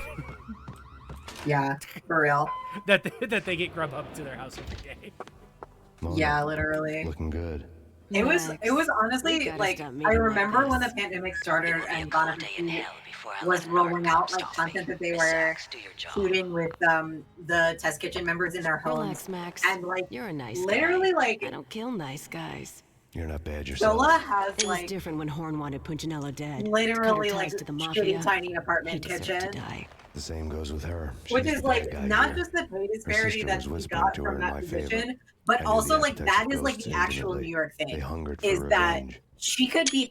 Yeah, for real. that they get Grubhub to their house every day. Well, yeah, literally. Looking good. It was honestly like I remember when the pandemic started and Bon Appetit was rolling out like content that they were shooting with the test kitchen members in their homes. Relax, Max. And like you're a nice literally guy. like I don't kill nice guys. You're not bad yourself. Sola has It was like different when Horn wanted Punchinello dead. literally Cut her like ties to the shitty mafia. tiny He apartment deserved kitchen, to die. The same goes with her. which She's is the bad like guy not here. just the pay Her disparity sister that was she whispering got to her from in that my position, favor. but I knew also the like appetite that for is like ghosts the actual intimately. New York They thing. hungered for Is that revenge. she could be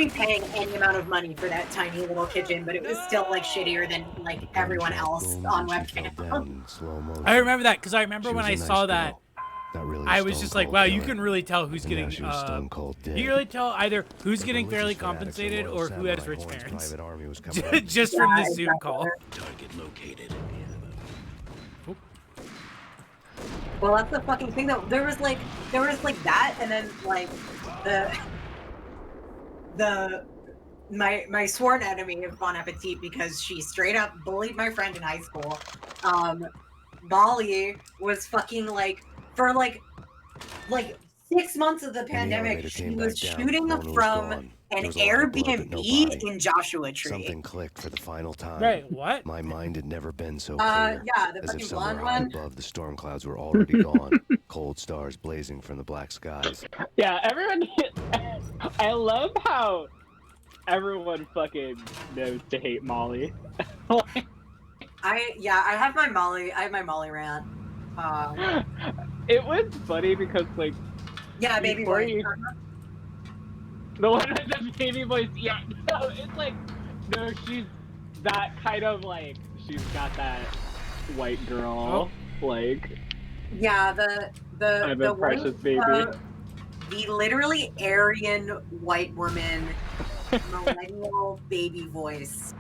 paying any amount of money for that tiny little kitchen, but it was still like shittier than like The gun everyone shot else boomed on and she fell webcam. down in slow motion. I remember that because I remember She when was I a nice saw girl. that, Not really a I was just like, stone-cold wow, you killer. can really tell who's And now getting. she was stone cold You dead. can really tell either who's The getting fairly religious fanatics and compensated loyal or who has samurai rich Horn's parents. private army was coming after Just you. from Yeah, the Zoom exactly. call. Target located. Well, that's the fucking thing though. There was like that, and then like my sworn enemy of Bon Appetit because she straight up bullied my friend in high school. Molly was fucking like for like 6 months of the When the pandemic, elevator she came was back down, shooting Mona was from gone. an There was a lot of blood, but Airbnb no body. in Joshua Tree. Something clicked for the final time. Right, what? My mind had never been so clear. Yeah, the As if fucking somewhere blonde high one. above, the storm clouds were already gone. Cold stars blazing from the black skies. Yeah, everyone. I love how everyone fucking knows to hate Molly. I have my Molly rant. It was funny because like Yeah, baby before boy. you- the one with the baby voice, yeah, no, it's like no, she's that kind of like she's got that white girl like Yeah, I'm the a precious white, baby. the literally Aryan white woman millennial baby voice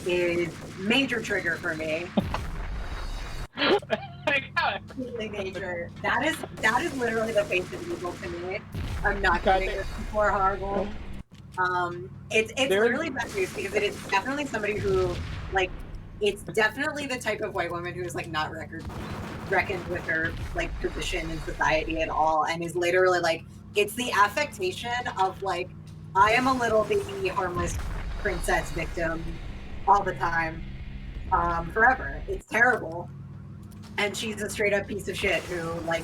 is major trigger for me. Completely major. That is literally the face of evil to me. I'm not kidding. This people are horrible. It's literally bad news because it is definitely somebody who like it's definitely the type of white woman who is like not reckoned with her like position in society at all, and is literally like it's the affectation of like I am a little baby harmless princess victim all the time, forever. It's terrible. And she's a straight up piece of shit who like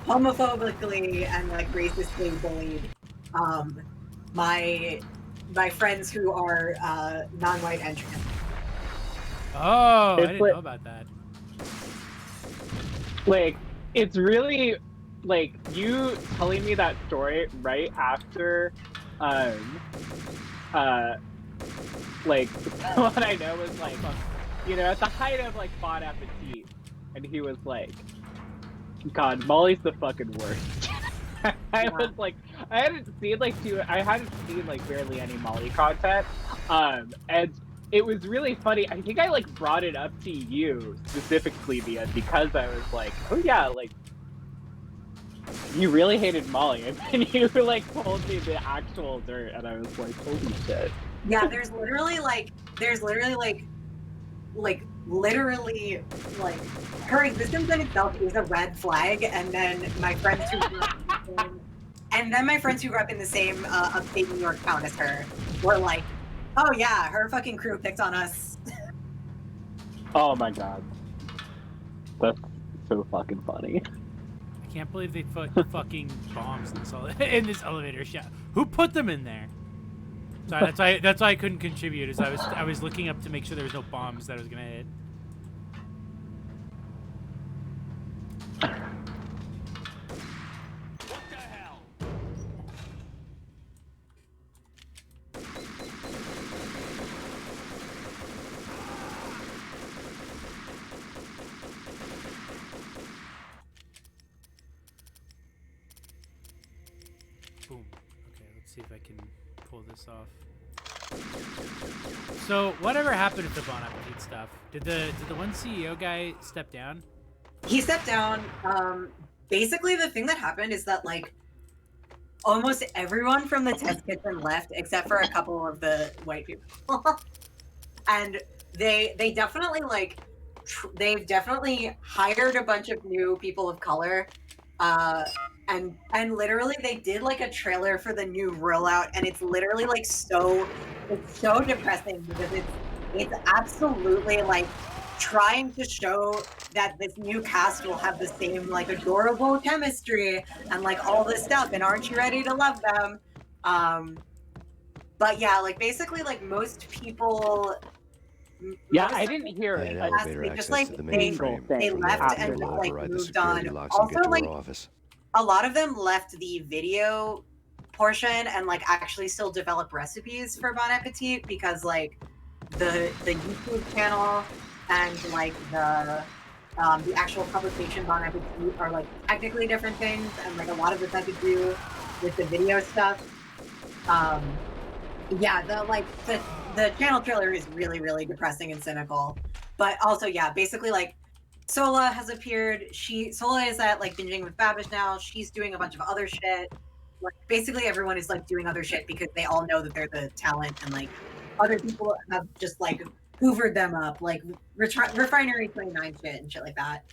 homophobically and like racistly bullied my friends who are non-white and trans. Oh, I It's didn't like- know about that. Like it's really like you telling me that story right after like what I know was like you know at the height of like Bon Appetit, and he was like, God, Molly's the fucking worst. I was like, I hadn't seen like barely any Molly content, and it was really funny. I think I like brought it up to you specifically, Mia, because I was like, oh yeah, like you really hated Molly, and then you like told me the actual dirt, and I was like, holy shit. Yeah, there's literally like her existence in itself is a red flag, and then my friends who grew up in the same upstate New York town as her were like, oh yeah, her fucking crew picked on us. Oh my god, that's so fucking funny. I can't believe they put fucking bombs in this elevator shaft. Who put them in there? Sorry, that's why I couldn't contribute. Is I was looking up to make sure there was no bombs that I was gonna hit. What the hell? Boom. Okay, let's see if I can pull this off. So, whatever happened with the Bon Appetit stuff? Did the one CEO guy step down? He stepped down. Basically, the thing that happened is that like almost everyone from the test kitchen left except for a couple of the white people, and they definitely like they've definitely hired a bunch of new people of color, and literally they did like a trailer for the new rollout, and it's literally like it's so depressing because it's absolutely like trying to show that this new cast will have the same like adorable chemistry and like all this stuff, and aren't you ready to love them? But yeah, like basically like most people. Yeah, I didn't hear I had a elevator they access just like to the they mainframe. they thing left Allowed and people just to like override the moved security on. locks and get Also, to like our office. a lot of them left the video portion and like actually still develop recipes for Bon Appetit because like the YouTube channel and like the actual publication Bon Appetit are like technically different things, and like a lot of it had to do with the video stuff. Yeah, the channel trailer is really, really depressing and cynical. But also, yeah, basically like Sola has appeared. Sola is at like Binging with Babish now. She's doing a bunch of other shit. Like basically everyone is like doing other shit because they all know that they're the talent, and like other people have just like hoovered them up, like Refinery 29 shit and shit like that.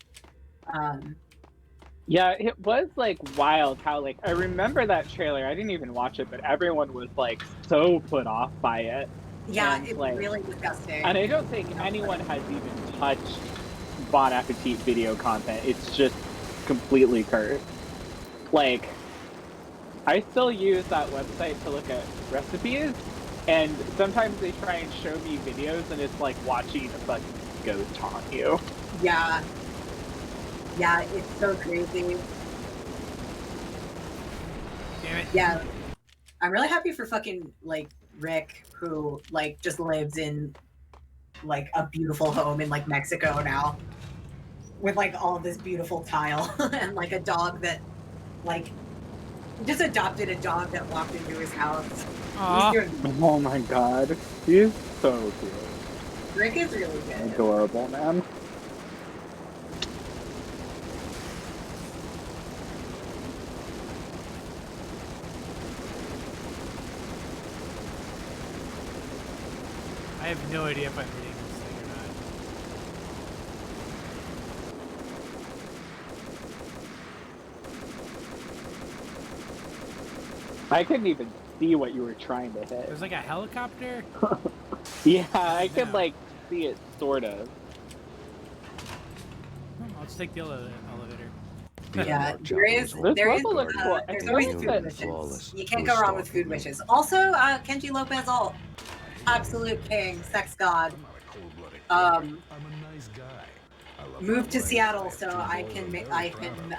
Yeah, it was like wild how like I remember that trailer. I didn't even watch it, but everyone was like so put off by it. Yeah, And, it's like, really disgusting. And I don't think anyone has even touched Bon Appetit video content. It's just completely cursed. Like, I still use that website to look at recipes, and sometimes they try and show me videos, and it's like watching a fucking ghost haunt you. Yeah. Yeah, it's so crazy. Damn it. Yeah. I'm really happy for fucking, like, Rick, who, like, just lives in, like, a beautiful home in, like, Mexico now. With, like, all of this beautiful tile and, like, a dog that, like, just adopted a dog that walked into his house. Aw. He's doing, Oh my god. He's so cute. Rick is really good. Adorable, man. I have no idea if I'm reading this thing or not. I couldn't even see what you were trying to hit. There's like a helicopter? Yeah, I could No. like see it sort of. I'll just take the elevator. Yeah, Our there is, job was there is, This was a cool- I there's think always it food was wishes. flawless. You can't It go was wrong with stalking food me. wishes. Also, Kenji Lopez alt, absolute king, sex god. I'm a nice guy. I love Moved to my wife. Seattle have so two I boys can I'm very I proud can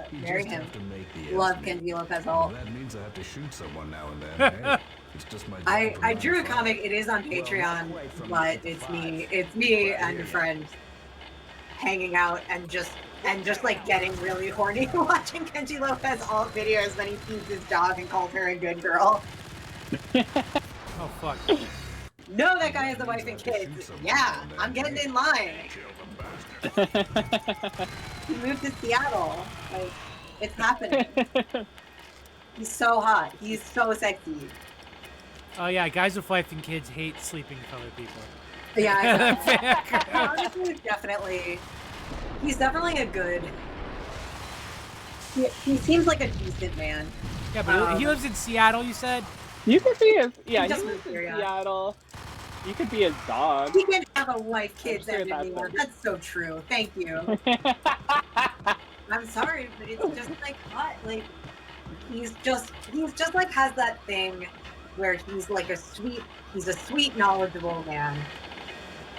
of. You marry just him. have to make the Love ends meet. Kenji Lopez Well, alt. that means I have to shoot someone now and then. Hey, it's just my job I to drew a modify. comic. It is on Well, not Patreon, quite from but nine to it's five. me But I and hear a ya. friend hanging out and just like getting really horny watching Kenji Lopez alt videos when he feeds his dog and calls her a good girl. Oh, fuck. No, that guy has a wife and kids. Yeah, I'm getting in line. Kill the bastard. He moved to Seattle. Like, it's happening. He's so hot. He's so sexy. Oh, yeah, guys with wife and kids hate sleeping with other people. Yeah, honestly, he's definitely a good. He seems like a decent man. Yeah, but he lives in Seattle, you said? You could be his, yeah, he does lives in live here, yeah. Seattle. You could be his dog. He can have a wife, kids, I'm sure and that's everyone. it. That's so true. Thank you. I'm sorry, but it's just like what? Like he's just like has that thing where he's like he's a sweet, knowledgeable man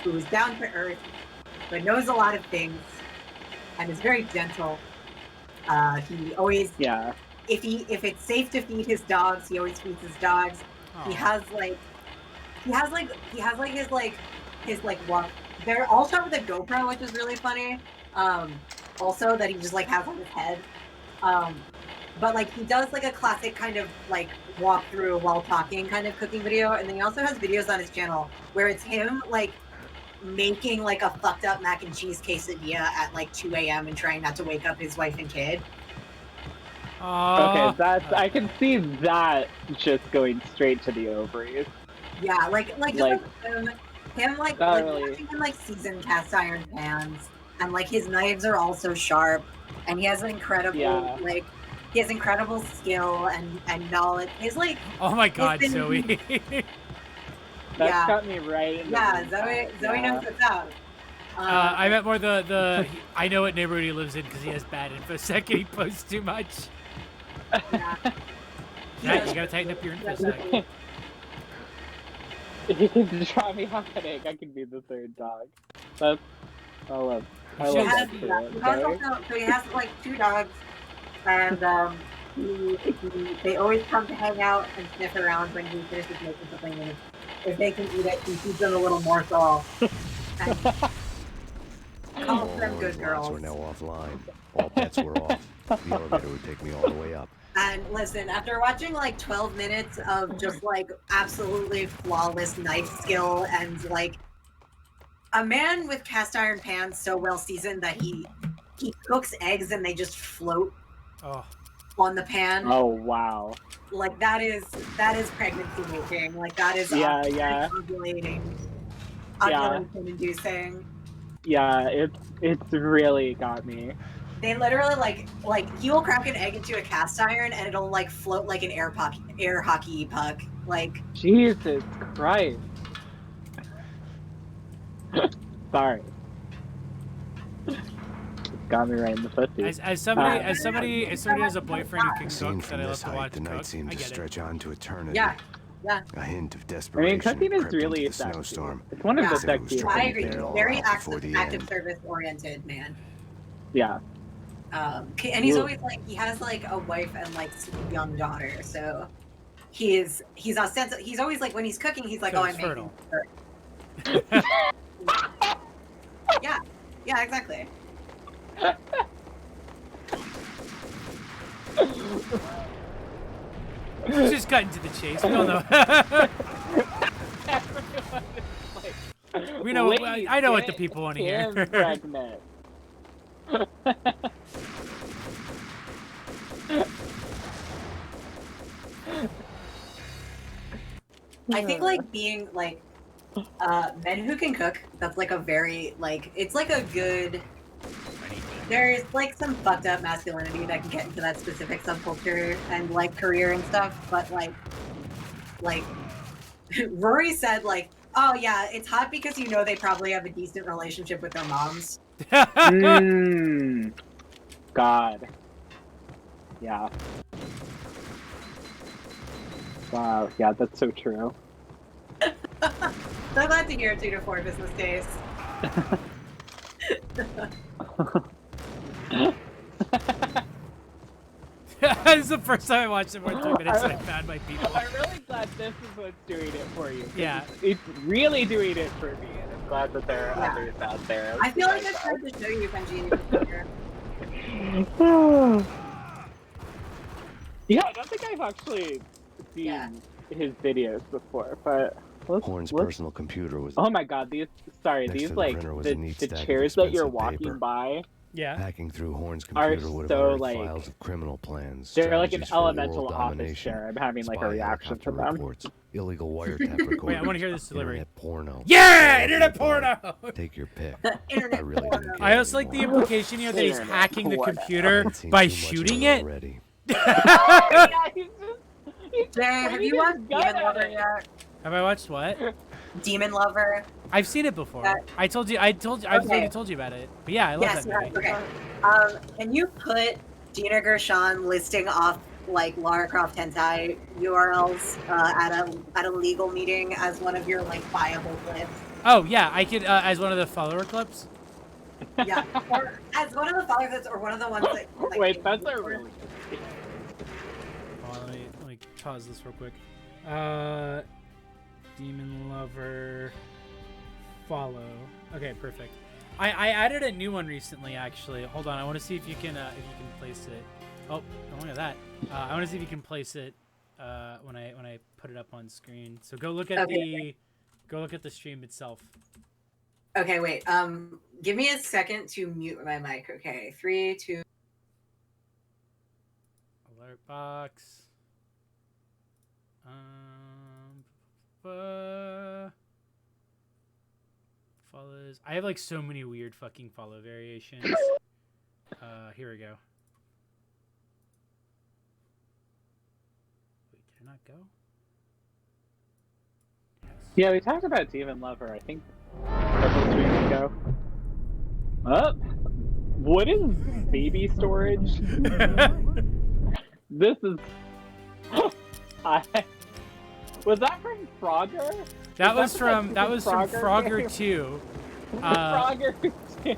who's down to earth, but knows a lot of things and is very gentle. He always Yeah. if it's safe to feed his dogs, he always feeds his dogs. He has his walk. They're all shot with a GoPro, which is really funny. Also that he just like has on his head. But like he does like a classic kind of like walk through while talking kind of cooking video, and then he also has videos on his channel where it's him like making like a fucked up mac and cheese quesadilla at like 2 a.m. and trying not to wake up his wife and kid. Okay, I can see that just going straight to the ovaries. Yeah, like him Really. watching him like season cast iron pans, and like his knives are also sharp, and he has an incredible he has incredible skill and knowledge. He's like Oh my god, been- Zoe. That's Yeah. got me right in the yeah, mood. Zoe Yeah. knows what's up. I meant more the I know what neighborhood he lives in because he has bad infosec and he posts too much. Yeah. Yeah, you gotta tighten up your infosec. You can draw me off headache. I can be the third dog. I love He that has, for yeah, it. he has Okay? also, so he has like 2 dogs, and they always come to hang out and sniff around when he finishes making something. And if they can eat it, he feeds them a little morsel. And calls All them Horn's good logs girls. were now offline. All bets were off. The elevator would take me all the way up. And listen, after watching like 12 minutes of just like absolutely flawless knife skill and like a man with cast iron pans so well seasoned that he cooks eggs and they just float on the pan. Oh wow! Like that is pregnancy making. Like that is Yeah. ovulation inducing. Yeah, it's really got me. They literally like he will crack an egg into a cast iron and it'll like float like an air hockey puck. Like Jesus Christ! Sorry, got me right in the pussy. As somebody has a boyfriend who can Seen cook from that I love this to height, watch the cook, night seemed I to get it. stretch on to eternity. Yeah. A hint of I desperation mean, cooking is crept really into the sexy. snowstorm. It's one of the As if it was sexiest. trying I to agree. get it all Very out before the active end. service oriented man. Yeah. And he's always like he has like a wife and like young daughter, so he's always like when he's cooking he's like, So oh, he's I'm fertile. making yeah, exactly. Just cut into the chase. We all know. We know. Lady, I know what the get people want to him hear. pregnant. I think like being like men who can cook, that's like a very like it's like a good there's like some fucked up masculinity that can get into that specific subculture and like career and stuff, but like Rory said like, oh yeah, it's hot because you know they probably have a decent relationship with their moms. God. Yeah. Wow, yeah, that's so true. So glad to hear 2 to 4 business days. This is the first time I watched it more than 3 minutes and I found my people. I'm really glad this is what's doing it for you. Yeah. It's really doing it for me, and I'm glad that there are others out there. I feel like it's time to show you Benji. Yeah, I don't think I've actually seen his videos before, but Horn's personal computer was. Oh my god, these Next these to the like printer was a neat the stack of chairs that you're expensive walking paper. by. Yeah. Hacking through Horn's Are computer would have so, unearthed like, files of criminal plans. They're like an strategies for elemental world office domination, chair. I'm having like a spy reaction to helicopter them. reports, illegal wiretap recordings. Wait, I want to hear this delivery. Internet porno. Yeah, All internet of the above. porno. Take your pick. Internet I really didn't care I also like the anymore. implication here that he's Internet hacking the porno. computer I'd seen by too much of shooting it it. already. Jay, have you watched Demon Lover yet? Have I watched what? Demon Lover. I've seen it before. I've already told you about it. But yeah, I love that movie. Okay. Can you put Gina Gershon listing off like Lara Croft hentai URLs at a legal meeting as one of your like viable clips? Oh yeah, I could as one of the follower clips. Yeah, or as one of the follower clips, or one of the ones that. Like, Wait, that's a really. Hold on, let me pause this real quick. Demon Lover follow. Okay, perfect. I added a new one recently, actually. Hold on, I want to see if you can place it. Oh, look at that. I want to see if you can place it when I put it up on screen. So go look at the stream itself. Okay, wait. Give me a second to mute my mic. Okay, 3, 2. Alert box. Follows. I have like so many weird fucking follow variations. Here we go. Wait, did it not go? Yeah, we talked about Demon Lover, I think, a couple streams ago. What is baby storage? This is. Was that from Frogger? That was from Frogger 2. Frogger 2.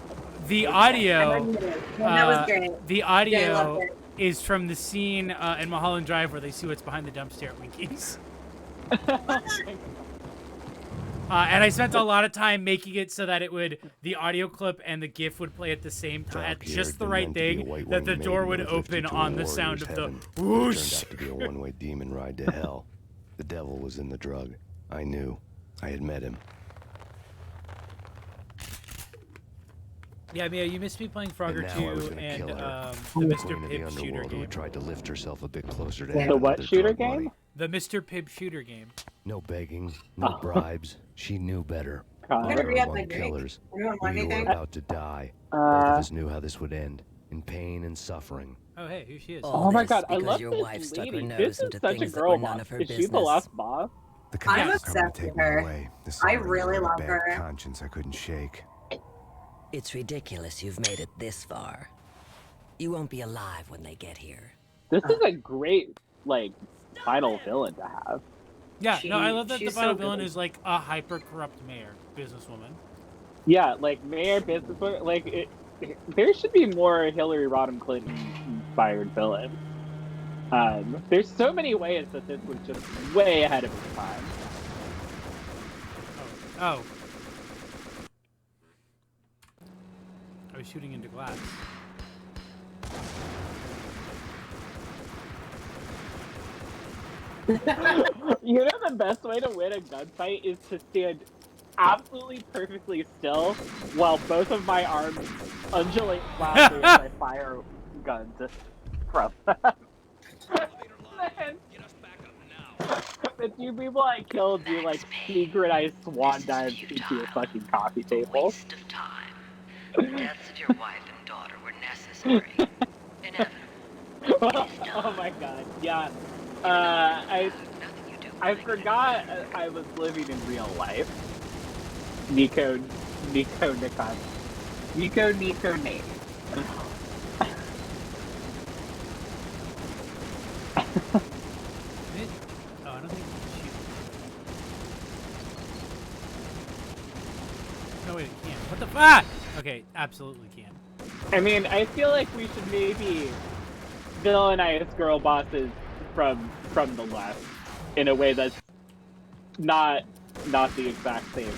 The audio. That was great. The Yeah, I audio loved it. is from the scene in Mulholland Drive where they see what's behind the dumpster at Winkies. And I spent a lot of time making it so that the audio clip and the GIF would play at the same time, at just the right thing, that the door would open on the sound of the whoosh. Turned out to be a one-way demon ride to hell. The devil was in the drug. I knew. I had met him. Yeah, Mia, you missed me playing Frogger And now I was 2 gonna and kill her. the The Mr. queen of the Pibb shooter underworld who game. had tried to lift herself a bit closer to The heaven what with her shooter drug money. game? The Mr. Pibb shooter game. No begging, no bribes. She knew better. God. We Gotta were re-up among my drink. killers. Anyone want We were anything? about to die. Both of us knew how this would end, in pain and suffering. Oh, hey, here she is. Oh my this god, I because love your this wife stuck her lady. nose This is into such a things that girl were none boss. of her Is she the business. last boss? The I'm cops were coming obsessed to take with me her. away. The I sorrow really of a love bad her. conscience I couldn't shake. It's ridiculous you've made it this far. You won't be alive when they get here. This is a great, final villain to have. Yeah, no, I love that the she's final so villain good. is like a hyper-corrupt mayor, businesswoman. Yeah, mayor, businesswoman, there should be more Hillary Rodham Clinton inspired villains. There's so many ways that this was just way ahead of its time. Oh. I was shooting into glass. You know the best way to win a gunfight is to stand absolutely perfectly still while both of my arms undulate wildly as I fire guns from them. The two people I killed do synchronized swan dives into a fucking coffee table. Waste of time. The deaths of your wife and daughter were necessary. Inevitable. Oh my god, yeah. I forgot I was living in real life. Nico Nate. Oh, I don't think you can shoot. No, wait, it can't. What the fuck? Okay, absolutely can. I mean, I feel like we should maybe villainize girl bosses from the left in a way that's not the exact same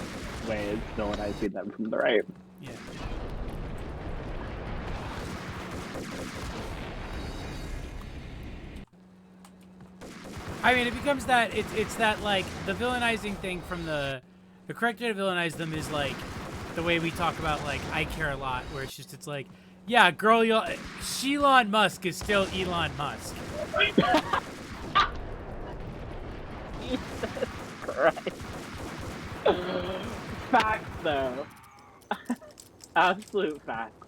way as villainizing them from the right. Yeah. I mean, it becomes that it's that the villainizing thing from the correct way to villainize them is the way we talk about I care a lot, where it's like, yeah, girl, Elon Musk is still Elon Musk. Jesus Christ. Facts, though. Absolute facts.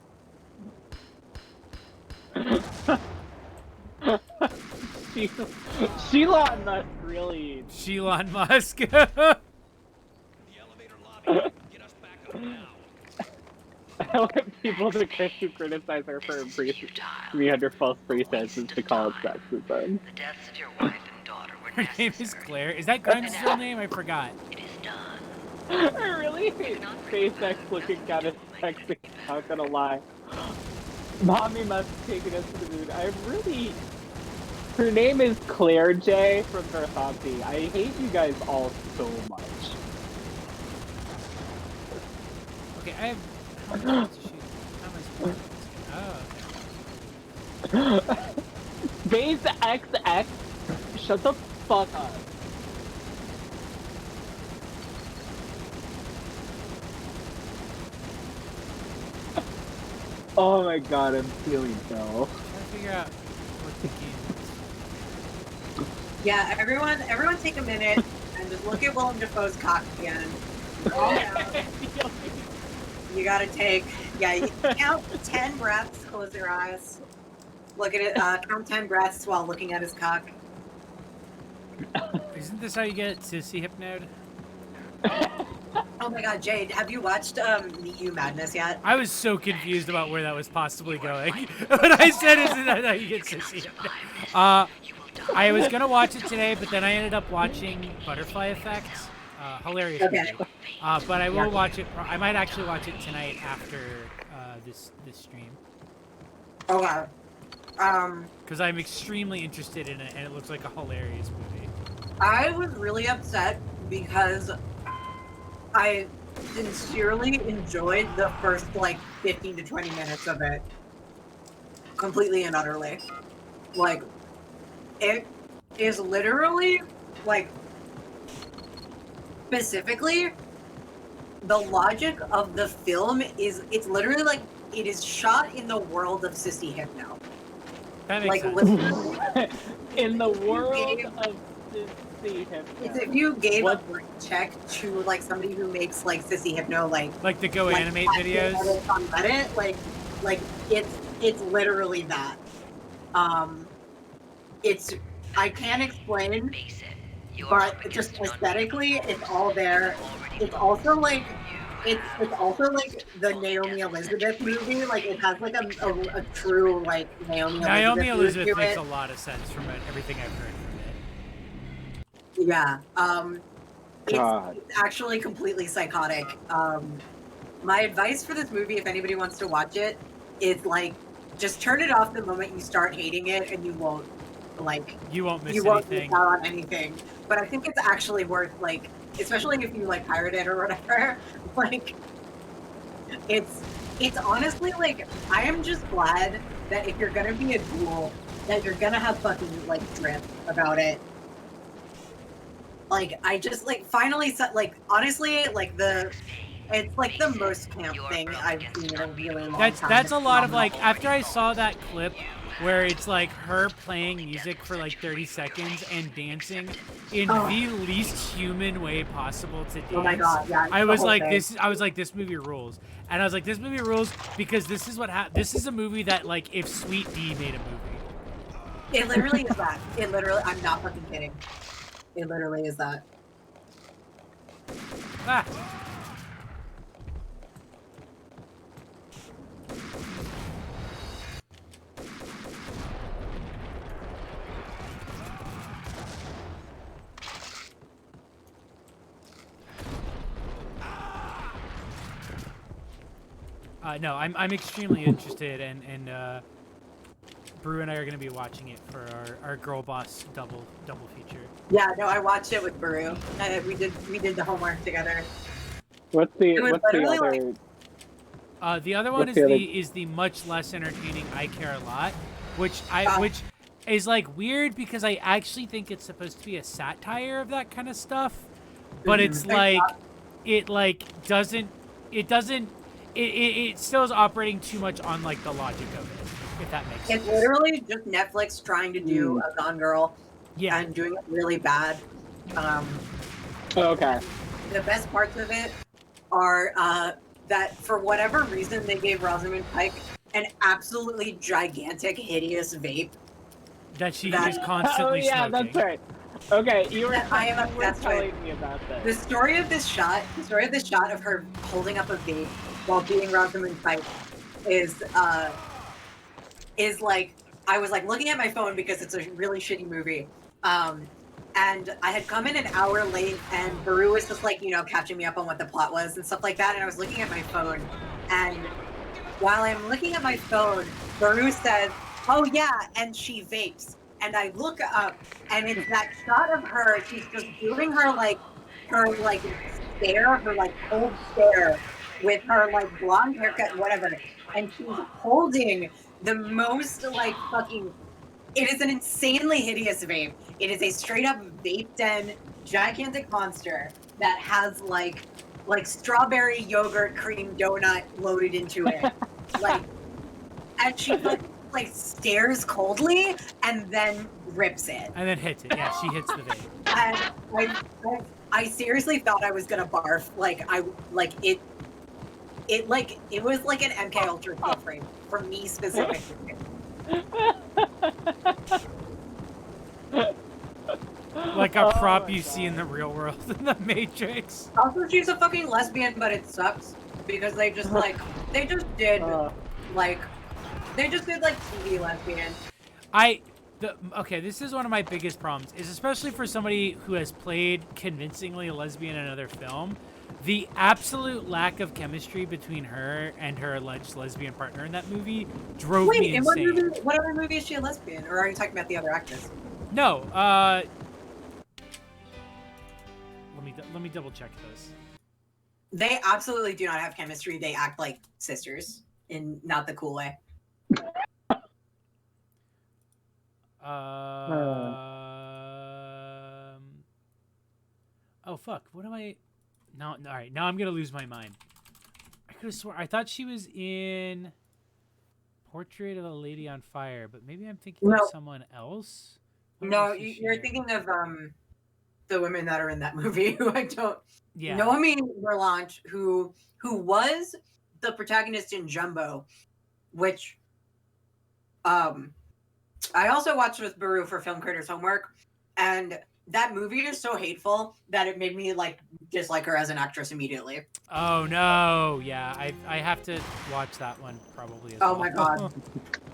Elon Musk really. Elon Musk. I want people to criticize her for 300 false pretenses to call it sexism. The deaths of your wife and daughter were Her necessary. name is Claire. Is that Grimes' real name? I forgot. It is done. I really hate SpaceX looking at us texting, not gonna lie. Mommy must have taken us to the moon. Her name is Claire J from Verthopsy. I hate you guys all so much. Okay, I have. How am I supposed to shoot? How am I supposed to? Oh, okay. Base XX, shut the fuck up. Oh my god, I'm feeling ill. I'm trying to figure out what the game is. Yeah, everyone take a minute and just look at Willem Dafoe's cock again. Calm down. You gotta you count 10 breaths, close your eyes. Look at it, count 10 breaths while looking at his cock. Isn't this how you get to see Hypnode? Oh Oh my god, Jade, have you watched Meet You Madness yet? I was so confused about where that was possibly going. What I said isn't that how you get sissy. I was gonna watch it today, but then I ended up watching Butterfly Effect. Hilarious Okay. movie. But I will watch it. I might actually watch it tonight after this stream. Oh wow. Because I'm extremely interested in it, and it looks like a hilarious movie. I was really upset because I sincerely enjoyed the first like 15 to 20 minutes of it. Completely and utterly. Like, it is literally, like, specifically, the logic of the film is, it's literally like, it is shot in the world of Sissy Hypno. That makes sense. Literally, In the world of Sissy Hypno. it's if you gave a blank check to, like, somebody who makes, like, Sissy Hypno, like the Go Animate videos? On Reddit, like, it's literally that. It's, I can't explain, but just aesthetically, it's all there. It's also like, it's also like the Naomi Elizabeth movie. Like, it has like a true like Naomi Elizabeth to makes it. a lot of sense from everything I've heard from it. Yeah. It's actually completely psychotic. My advice for this movie, if anybody wants to watch it, is like, just turn it off the moment you start hating it, and you won't miss anything. Miss out on anything. But I think it's actually worth, like, especially if you like pirate it or whatever. Like, it's honestly like, I am just glad that if you're gonna be a ghoul, that you're gonna have fucking like drip about it. Like, I just like finally like honestly like it's like the most camp thing I've seen in a really long time. That's a lot of like, after I saw that clip where it's like her playing music for like 30 seconds and dancing in the least human way possible to dance. Oh my god, yeah. I was like, this movie rules. And I was like, this movie rules because this is what this is a movie that, like, if Sweet D made a movie. It literally is that. It literally, I'm not fucking kidding. It literally is that. Ah. No, I'm extremely interested, and Brew and I are going to be watching it for our Girl Boss double feature. Yeah, no, I watched it with Baru. We did the homework together. What's the other? The other one is the much less entertaining I Care a Lot, which is like weird because I actually think it's supposed to be a satire of that kind of stuff, but it's like it still is operating too much on like the logic of it, if that makes sense. It's literally just Netflix trying to do a Gone Girl, and doing it really bad. Okay. The best parts of it are that for whatever reason they gave Rosamund Pike an absolutely gigantic, hideous vape that she is constantly smoking. That's right. Okay, you were telling me about this. The story of this shot of her holding up a vape while being Rosamund Pike is like, I was like looking at my phone because it's a really shitty movie. And I had come in an hour late, and Baru was just like, catching me up on what the plot was and stuff like that. And I was looking at my phone, and while I'm looking at my phone, Baru says, "Oh yeah, and she vapes." And I look up, and it's that shot of her. She's just doing her stare, her like cold stare, with her like blonde haircut and whatever, and she's holding the most like fucking. It is an insanely hideous vape. It is a straight up vape den, gigantic monster that has like strawberry yogurt cream donut loaded into it. And she like stares coldly and then rips it. And then hits it. Yeah, she hits the vape. And I seriously thought I was gonna barf. It was like an MK Ultra kill frame for me specifically. Like a prop Oh you my see in the God. real world in the Matrix. Also, she's a fucking lesbian, but it sucks because they just like TV lesbian. Okay, this is one of my biggest problems, is especially for somebody who has played convincingly a lesbian in another film, the absolute lack of chemistry between her and her alleged lesbian partner in that movie drove me In what insane. movie? What other movie is she a lesbian, or are you talking about the other actress? No, let me double check this. They absolutely do not have chemistry. They act like sisters in not the cool way. Oh fuck! What am I? No, all right. Now I'm gonna lose my mind. I could have sworn I thought she was in Portrait of a Lady on Fire, but maybe I'm thinking of someone else. No, you're thinking of the women that are in that movie who I don't. Yeah. Noemi Merlange, who was the protagonist in Jumbo, which I also watched with Baru for Film Critters Homework, and that movie is so hateful that it made me like dislike her as an actress immediately. Oh no, yeah, I have to watch that one probably as well. Oh my god.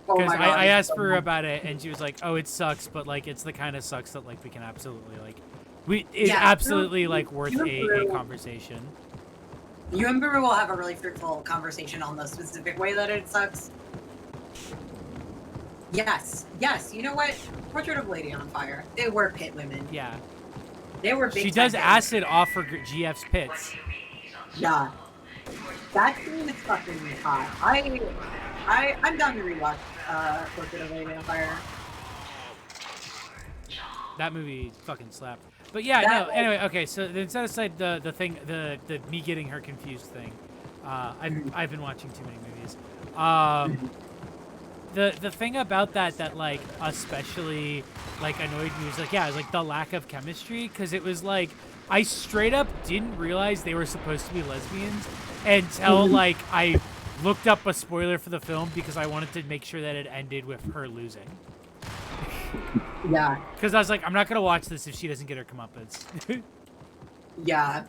Because I asked her about it and she was like, "Oh, it sucks, but like it's the kind of sucks that like we can absolutely like absolutely like worth a conversation." You and Baru will have a really fruitful conversation on the specific way that it sucks. Yes. You know what? Portrait of a Lady on Fire. They were pit women. Yeah. They were big. She does acid off her GF's pits. Yeah. That scene is fucking hot. I'm down to rewatch Portrait of a Lady on Fire. That movie fucking slapped. But yeah, no. Anyway, okay. So then set aside the thing, the me getting her confused thing. I've been watching too many movies. The thing about that like especially like annoyed me was like it was like the lack of chemistry, because it was like I straight up didn't realize they were supposed to be lesbians until like I looked up a spoiler for the film because I wanted to make sure that it ended with her losing. Yeah. Because I was like, I'm not gonna watch this if she doesn't get her comeuppance. Yeah.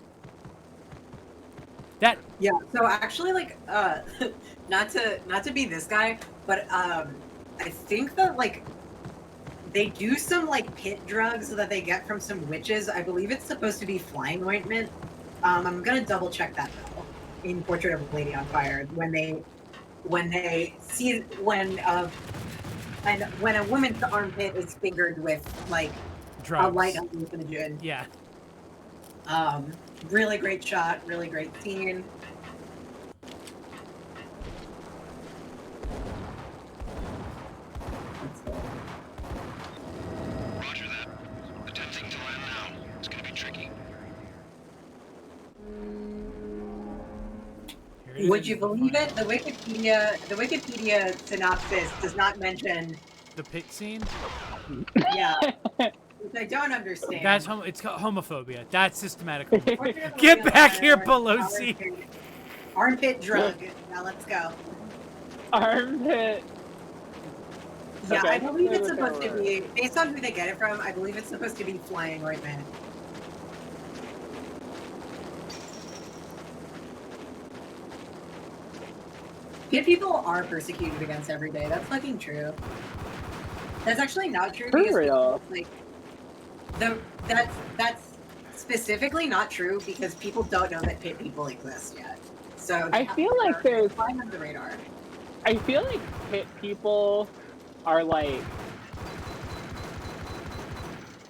Yeah. So actually, like, not to be this guy, but I think that like they do some like pit drugs that they get from some witches. I believe it's supposed to be flying ointment. I'm gonna double check that though. In Portrait of a Lady on Fire, when a woman's armpit is fingered with like drugs. A light hallucinogen. Yeah. Really great shot, really great scene. Roger that. Attempting to land now. It's gonna be tricky. Would you believe it? The Wikipedia synopsis does not mention the pit scene. Yeah. Which I don't understand. That's it's homophobia. That's systematic homophobia. Get back here, Pelosi. Armpit drug. Now let's go. Armpit. Yeah, Okay, I believe it's supposed to be, based on who they get it from, I believe it's supposed to be flying ointment. Pit people are persecuted against every day. That's fucking true. That's actually not true. For real. Like, that's specifically not true because people don't know that pit people exist yet. So I feel like there's flying under the radar. I feel like pit people are like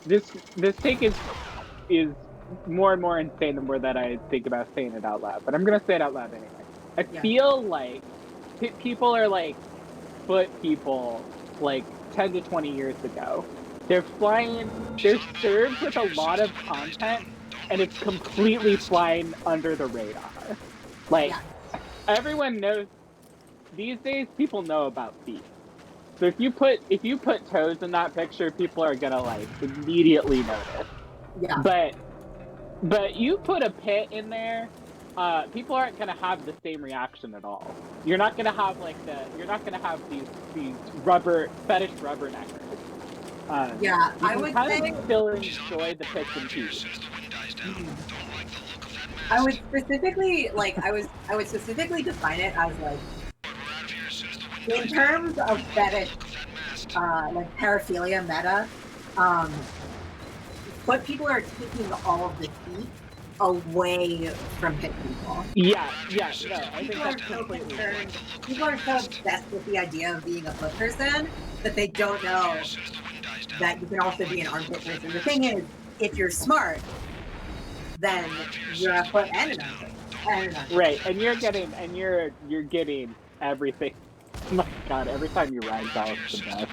this take is more and more insane the more that I think about saying it out loud. But I'm gonna say it out loud anyway. I feel like pit people are like foot people like 10 to 20 years ago. They're served with a lot of content, and it's completely flying under the radar. Like, everyone knows, these days, people know about feet. So if you put toes in that picture, people are gonna, like, immediately notice. Yeah. But you put a pit in there, people aren't gonna have the same reaction at all. You're not gonna have, like, you're not gonna have these fetish rubberneckers. Yeah, you I can would kind say of still enjoy the pits and peas. I would specifically I would specifically define it as like in terms of fetish, like paraphilia meta, but people are taking all of the heat away from pit people. Yeah, no, I think People are that's so completely concerned. People are so obsessed with the idea of being a foot person that they don't know that you can also be an armpit person. The thing is, if you're smart, then you're a foot and an armpit. right, and you're getting everything. Oh my god, every time you ragdoll, it's the best.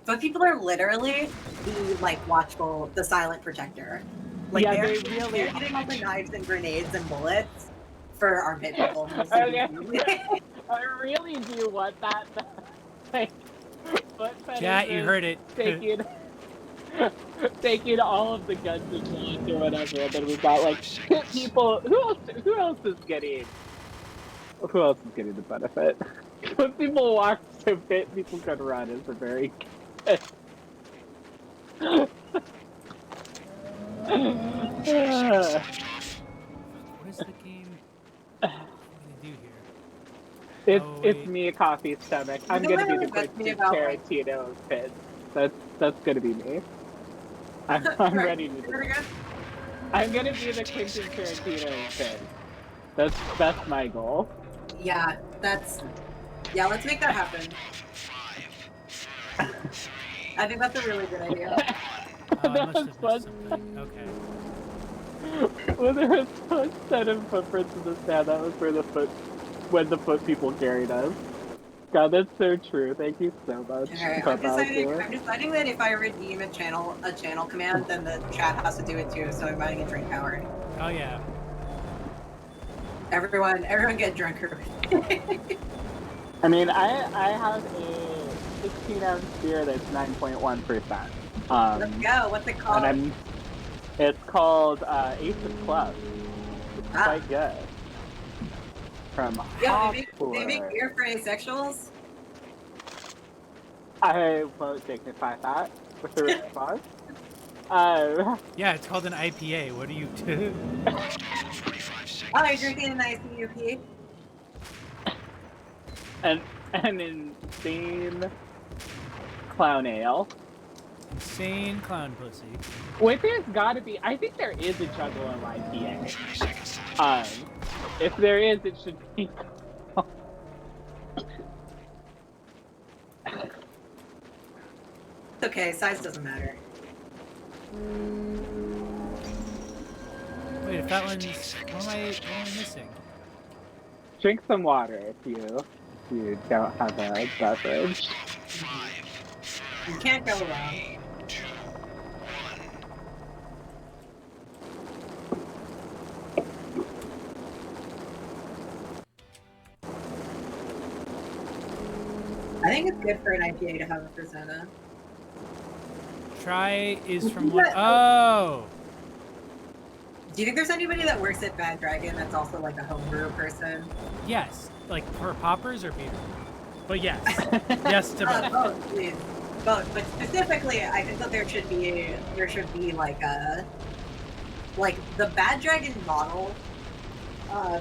But people are literally the like watchful, the silent protector. Like yeah, they're really getting all the knives and grenades and bullets for armpit people. Okay, I really do want that. Like, foot Chat, you fetishes heard it. taking all of the guns and bullets or whatever, and then we've got like pit people. Who else is getting the benefit? When people walk so pit, people can run is a very good. What is the game? What do you do here? It's me, a coffee stomach. I'm gonna be the Quentin Tarantino of pits. That's gonna be me. I'm ready to do it. I'm gonna be the Quentin Tarantino of pits. That's my goal. Yeah, let's make that happen. I think that's a really good idea. That must have missed something. Okay. Well, there was a set of footprints in the sand. That was when the foot people carried us. God, that's so true. Thank you so much. Okay, I'm deciding that if I redeem a channel command, then the chat has to do it too. So I'm buying a drink power. Oh yeah. Everyone get drunker. I mean, I have a 16-ounce beer that's 9.1%. Let's go. What's it called? It's called Ace of Clubs. It's quite good. From they make beer for asexuals? I won't dignify that with a response. Yeah, it's called an IPA. What do you do? Oh, you're drinking an ICUP? An insane clown ale. Insane clown pussy. Wait, there's gotta be. I think there is a Juggalo IPA. If there is, it should be. It's okay, size doesn't matter. Wait, if that one's... What am I missing? Drink some water if you don't have a beverage. You can't go wrong. I think it's good for an IPA to have a persona. Try is from what? Oh! Do you think there's anybody that works at Bad Dragon that's also like a homebrew person? Yes. Like for poppers or beer? But yes. Yes to both. Both, please. Both. But specifically, I think that there should be like the Bad Dragon model,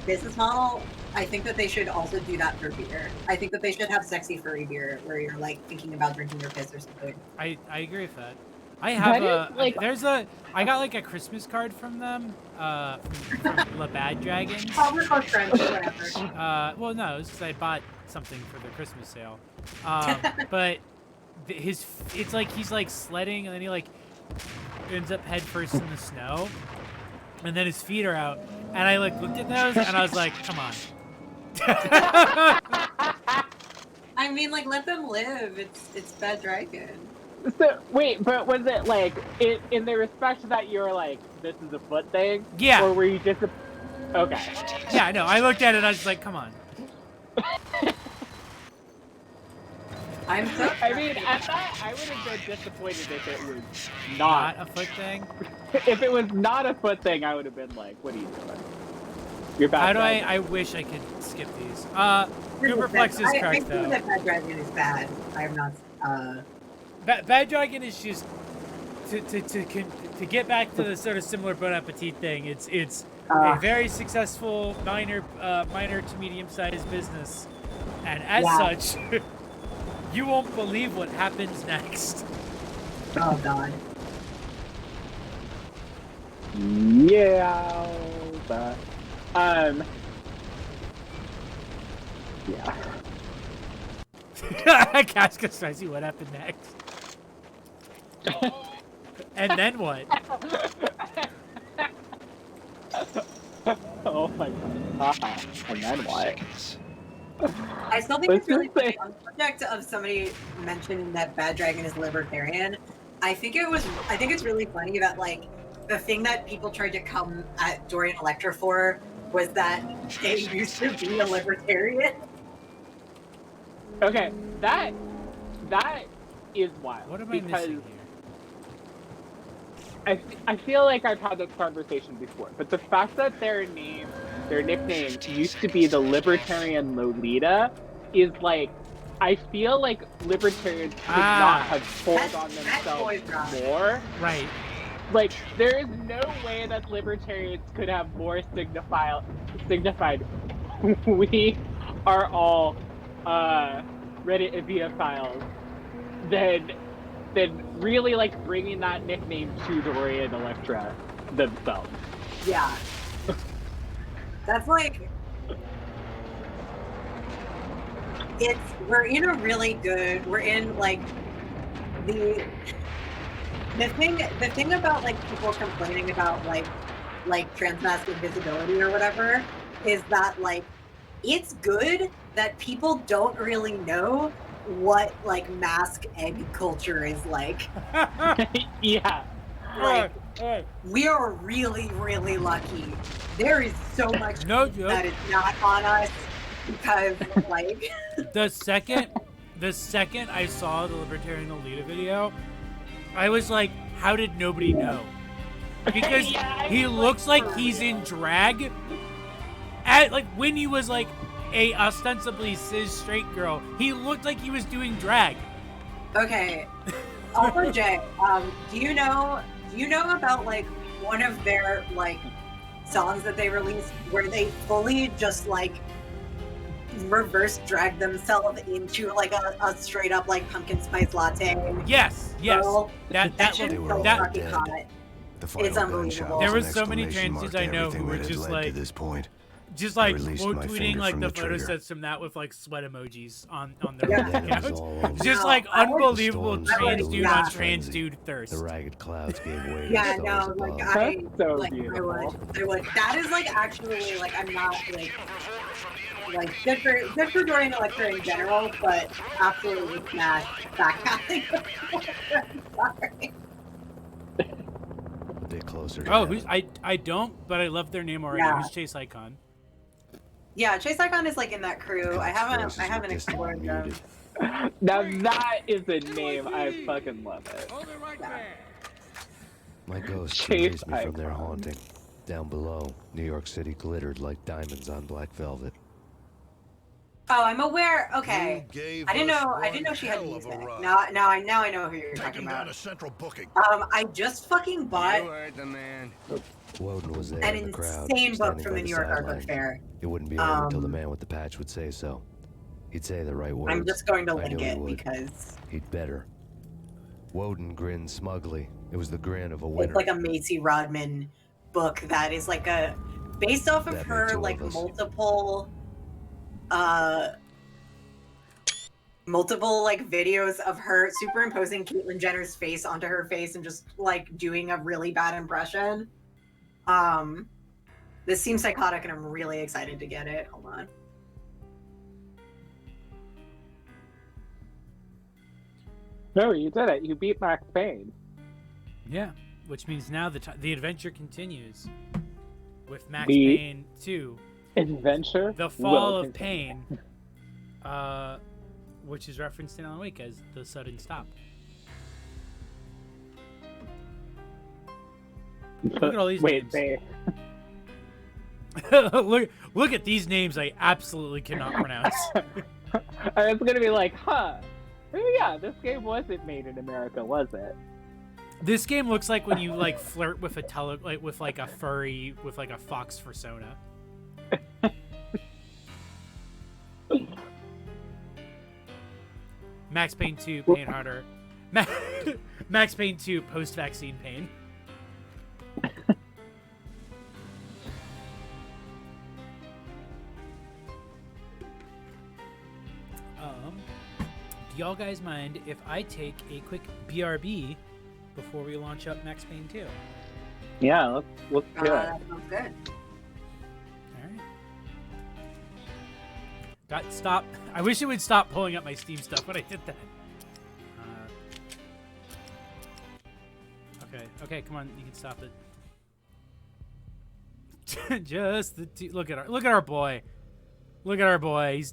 business model. I think that they should also do that for beer. I think that they should have sexy furry beer where you're like thinking about drinking your piss or something. I agree with that. I have I got like a Christmas card from them, from La Bad Dragons. Oh, we're close friends, whatever. Well, no, it's because I bought something for their Christmas sale. But it's like he's like sledding and then he like ends up head first in the snow, and then his feet are out, and I like looked at those and I was like, come on. I mean, like, let them live. It's Bad Dragon. So wait, but was it like in the respect that you were like, this is a foot thing? Yeah. Or were you just okay? Yeah, no. I looked at it and I was like, come on. I'm so. I mean, at that, I would have been disappointed if it was not a foot thing. If it was not a foot thing, I would have been like, what are you doing? You're bad. How do I wish I could skip these. Cooperplex is correct, I think though. that Bad Dragon is bad. I am not. Bad Dragon is just to get back to the sort of similar Bon Appetit thing. It's a very successful minor to medium-sized business, and as such, you won't believe what happens next. Oh God. Yeah. Yeah. Casca Spicy, what happened next? And then what? Oh my god. And then what? I still think it's really funny. On the subject of somebody mentioning that Bad Dragon is libertarian, I think it's really funny that like the thing that people tried to come at Dorian Electra for was that they used to be a libertarian. Okay, that is wild. What am I missing here? I feel like I've had this conversation before, but the fact that their nickname used to be the Libertarian Lolita is like, I feel like libertarians could not have told on themselves more. Right. Like, there is no way that libertarians could have more signified we are all Reddit Eviophiles than really like bringing that nickname to Dorian Electra themselves. Yeah. That's like we're in like the thing about like people complaining about like transmasculine visibility or whatever is that like it's good that people don't really know what like mask egg culture is like. Yeah. Like we are really, really lucky. There is so much that is not on us because like the second I saw the Libertarian Lolita video, I was like, how did nobody know? Because he looks like he's in drag. Like when he was like a ostensibly cis straight girl, he looked like he was doing drag. Okay. Also, Jay, do you know about like one of their like songs that they released where they fully just like reverse drag themselves into like a straight up like pumpkin spice latte? Yes. Girl? That shit they is were so all fucking dead. hot. The final It's unbelievable. gunshot There was was an so many exclamation trans dudes mark I to know everything who were that had just led like to this point. Just I like released quote my tweeting finger like from the the photo trigger. sets from that with like sweat emojis on their Yeah. Then it was account. all over. Just No, like I would- unbelievable Storms trans filled dude with on its trans frenzy. dude thirst. The ragged clouds gave way to Yeah, the no, stars like above. I That's so like beautiful. I would. That is like actually like I'm not like good for Dorian Electra in general, but absolutely smash backpassing. Sorry. A bit closer to Oh, heaven. I don't, but I love their name already. Yeah. Who's Chase Icon? Yeah, Chase Icon is like in that crew. I Voices were haven't distant explored and them. muted. Now that is a name, I fucking love it. My ghosts Chase released me from their Icon. haunting. Down below, New York City glittered like diamonds on black velvet. Oh, I'm aware. Okay, You gave I didn't us know she had one hell of a music. ride. Now I know who you're Take talking him down about. to Central Booking. I just fucking bought You heard the man. Woden was there an in the crowd, insane book standing from by the the New York Art Book sidelines. Fair. It wouldn't be over until the Um, man with the patch would say so. He'd say the right words. I'm just going to I link knew he it would. because He'd better. Woden smugly. It was the grin of a it's winner. like a Macy Rodman book that is like a based off of That made her two like of us. multiple like videos of her superimposing Caitlyn Jenner's face onto her face and just like doing a really bad impression. This seems psychotic and I'm really excited to get it. Hold on. No, you did it. You beat Max Payne. Yeah, which means now the adventure continues with Max The Payne 2, Adventure. The Fall will of continue. Payne, which is referenced in Alan Wake as the sudden stop. Look at all these Wait, names. they. Look at these names I absolutely cannot pronounce. I was gonna be like, huh? Oh yeah, this game wasn't made in America, was it? This game looks like when you like flirt with with like a furry with like a fox persona. Max Payne 2, Pain Harder. Max Payne 2, post-vaccine pain. Do y'all guys mind if I take a quick BRB before we launch up Max Payne 2? Yeah, let's do it. That sounds good. Alright. Stop. I wish it would stop pulling up my Steam stuff when I did that. Okay, come on, you can stop it. Just the two. Look at our boy. Look at our boy.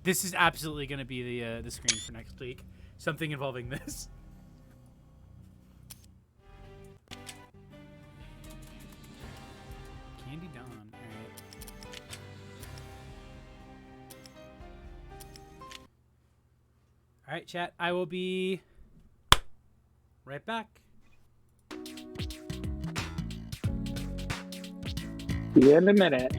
This is absolutely going to be the screen for next week. Something involving this. Candy Dawn. All right. All right, chat. I will be right back. See you in a minute.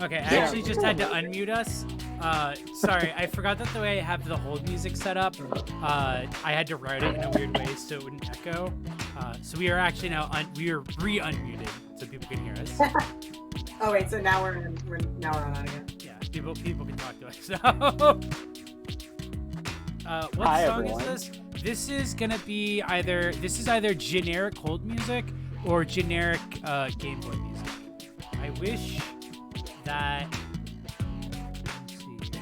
Okay, I actually just had to unmute us. Sorry, I forgot that the way I have the hold music set up, I had to route it in a weird way so it wouldn't echo. So we are actually now we are re-unmuted so people can hear us. Oh wait, so now we're on again. Yeah, people can talk to us now. What Hi, song everyone. is this? This is gonna be either generic hold music or generic Game Boy music. I wish that. Let's see.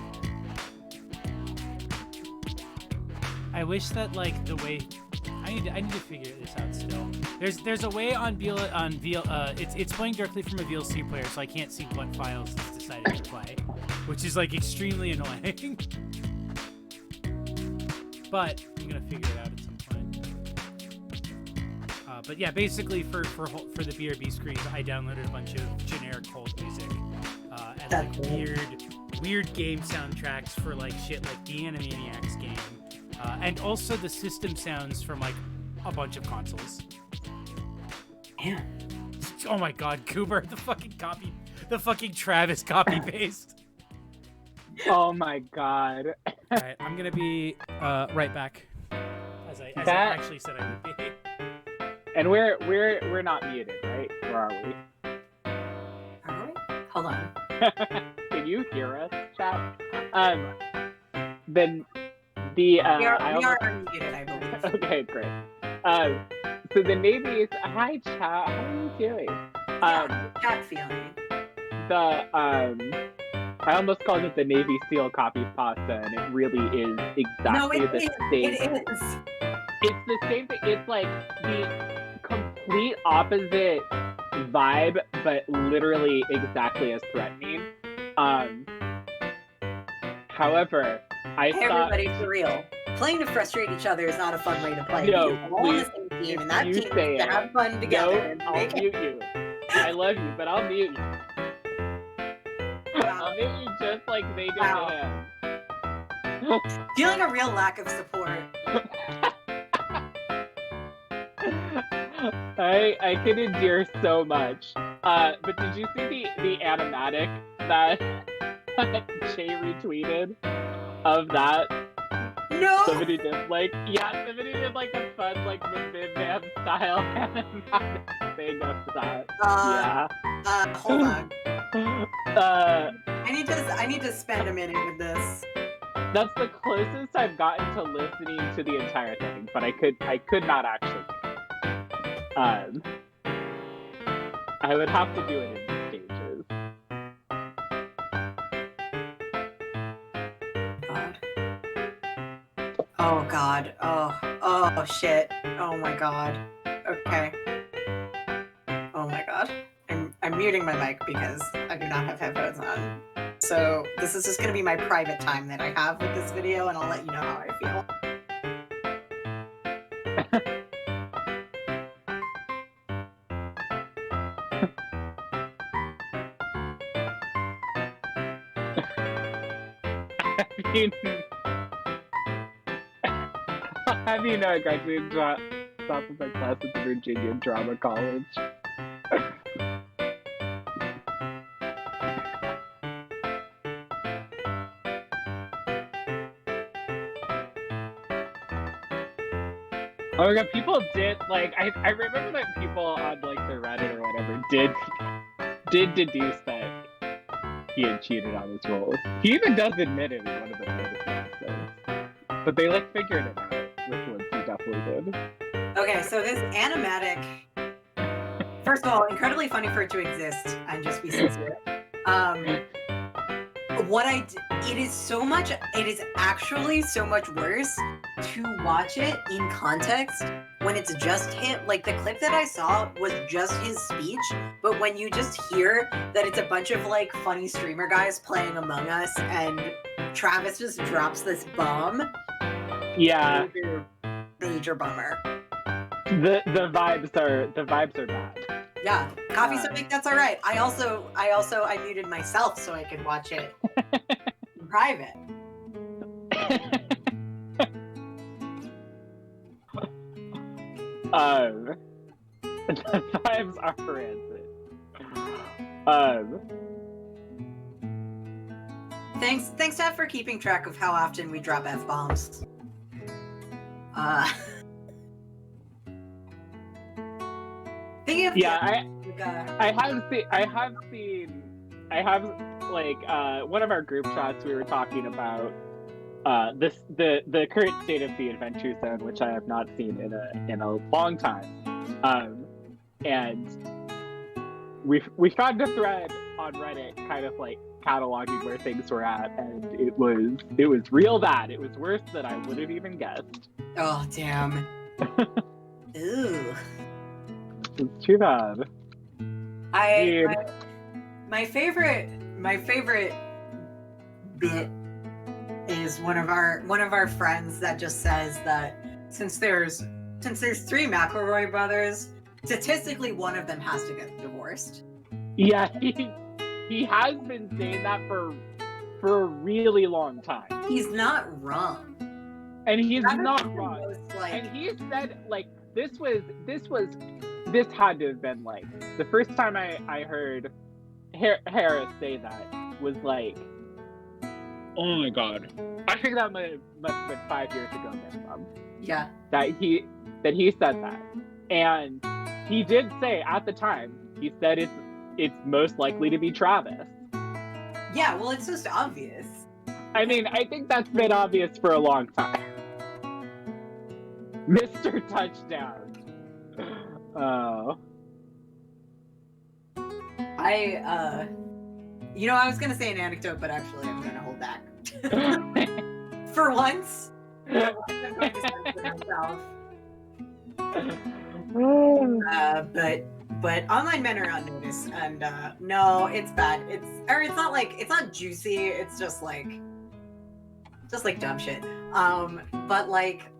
I wish that like the way I need to figure this out still. There's a way on it's playing directly from a VLC player, so I can't see what files it's decided to play, which is like extremely annoying. But I'm gonna figure it out at some point. But yeah, basically for the BRB screens, I downloaded a bunch of generic hold music and like weird game soundtracks for like shit like the Animaniacs game, and also the system sounds from like a bunch of consoles. Yeah. Oh my God, Cooper, the fucking Travis copy paste. Oh my God. All right, I'm gonna be right back, as I actually said I would be. And we're not muted, right? Or are we? Are we? Hold on. Can you hear us, chat? Then We are unmuted, I believe. Okay, great. So the Navy's hi chat. How are you doing? Chat feeling. I almost called it the Navy SEAL copy pasta, and it really is exactly the same. It is. It's the same thing. It's like the complete opposite vibe, but literally exactly as threatening. However, I Hey thought everybody, for real. Playing to frustrate each other is not a fun way to play. No, We're all on the same team, and that team needs to have fun together. No, I'll mute you. I love you, but I'll mute you. I'll mute you just like they did to him. Feeling a real lack of support. I can endure so much. But did you see the animatic that Jay retweeted of that? No! Somebody did like a fun like Mim Bam style animatic thing of that. Hold on. Uh I need to spend a minute with this. That's the closest I've gotten to listening to the entire thing, but I could not actually. I would have to do it in stages. Oh god. Oh shit. Oh my god. Okay. Oh my god. I'm muting my mic because I do not have headphones on. So this is just gonna be my private time that I have with this video, and I'll let you know how I feel. Have you know I graduated top of my class at the Virginia Drama College? Oh my god, people did, like, I remember that people on, like, the Reddit or whatever did deduce that he had cheated on his roles. He even does admit it in one of the latest episodes. But they, like, figured it out, which ones he definitely did. Okay, so this animatic, first of all, incredibly funny for it to exist, and just be sincere. It is actually so much worse to watch it in context when it's just him. Like, the clip that I saw was just his speech, but when you just hear that it's a bunch of, like, funny streamer guys playing Among Us, and Travis just drops this bomb. Yeah. Major bummer. The vibes are bad. Yeah, coffee stomach, that's all right. I muted myself so I could watch it in private. The vibes are rancid. Thanks, Dad, for keeping track of how often we drop F-bombs. Yeah, I have like one of our group chats we were talking about the current state of the Adventure Zone, which I have not seen in a long time, and we found a thread on Reddit, kind of like cataloging where things were at, and it was real bad. It was worse than I would have even guessed. Oh damn. Ooh. It's too bad. My favorite bit is one of our friends that just says that since there's 3 McElroy brothers, statistically one of them has to get divorced. Yeah, he has been saying that for a really long time. He's not wrong. And he's not wrong. And he said, like, this had to have been, like, the first time I heard Harris say that was like, oh my god. I think that must have been 5 years ago minimum. Yeah. That he said that. And he did say at the time, he said it's most likely to be Travis. Yeah, well, it's just obvious. I mean, I think that's been obvious for a long time. Mr. Touchdown. Oh. I was gonna say an anecdote, but actually I'm gonna hold back. For once. I'm going to censor myself. But online men are on notice, and no, it's bad. It's not juicy. It's just like dumb shit. But like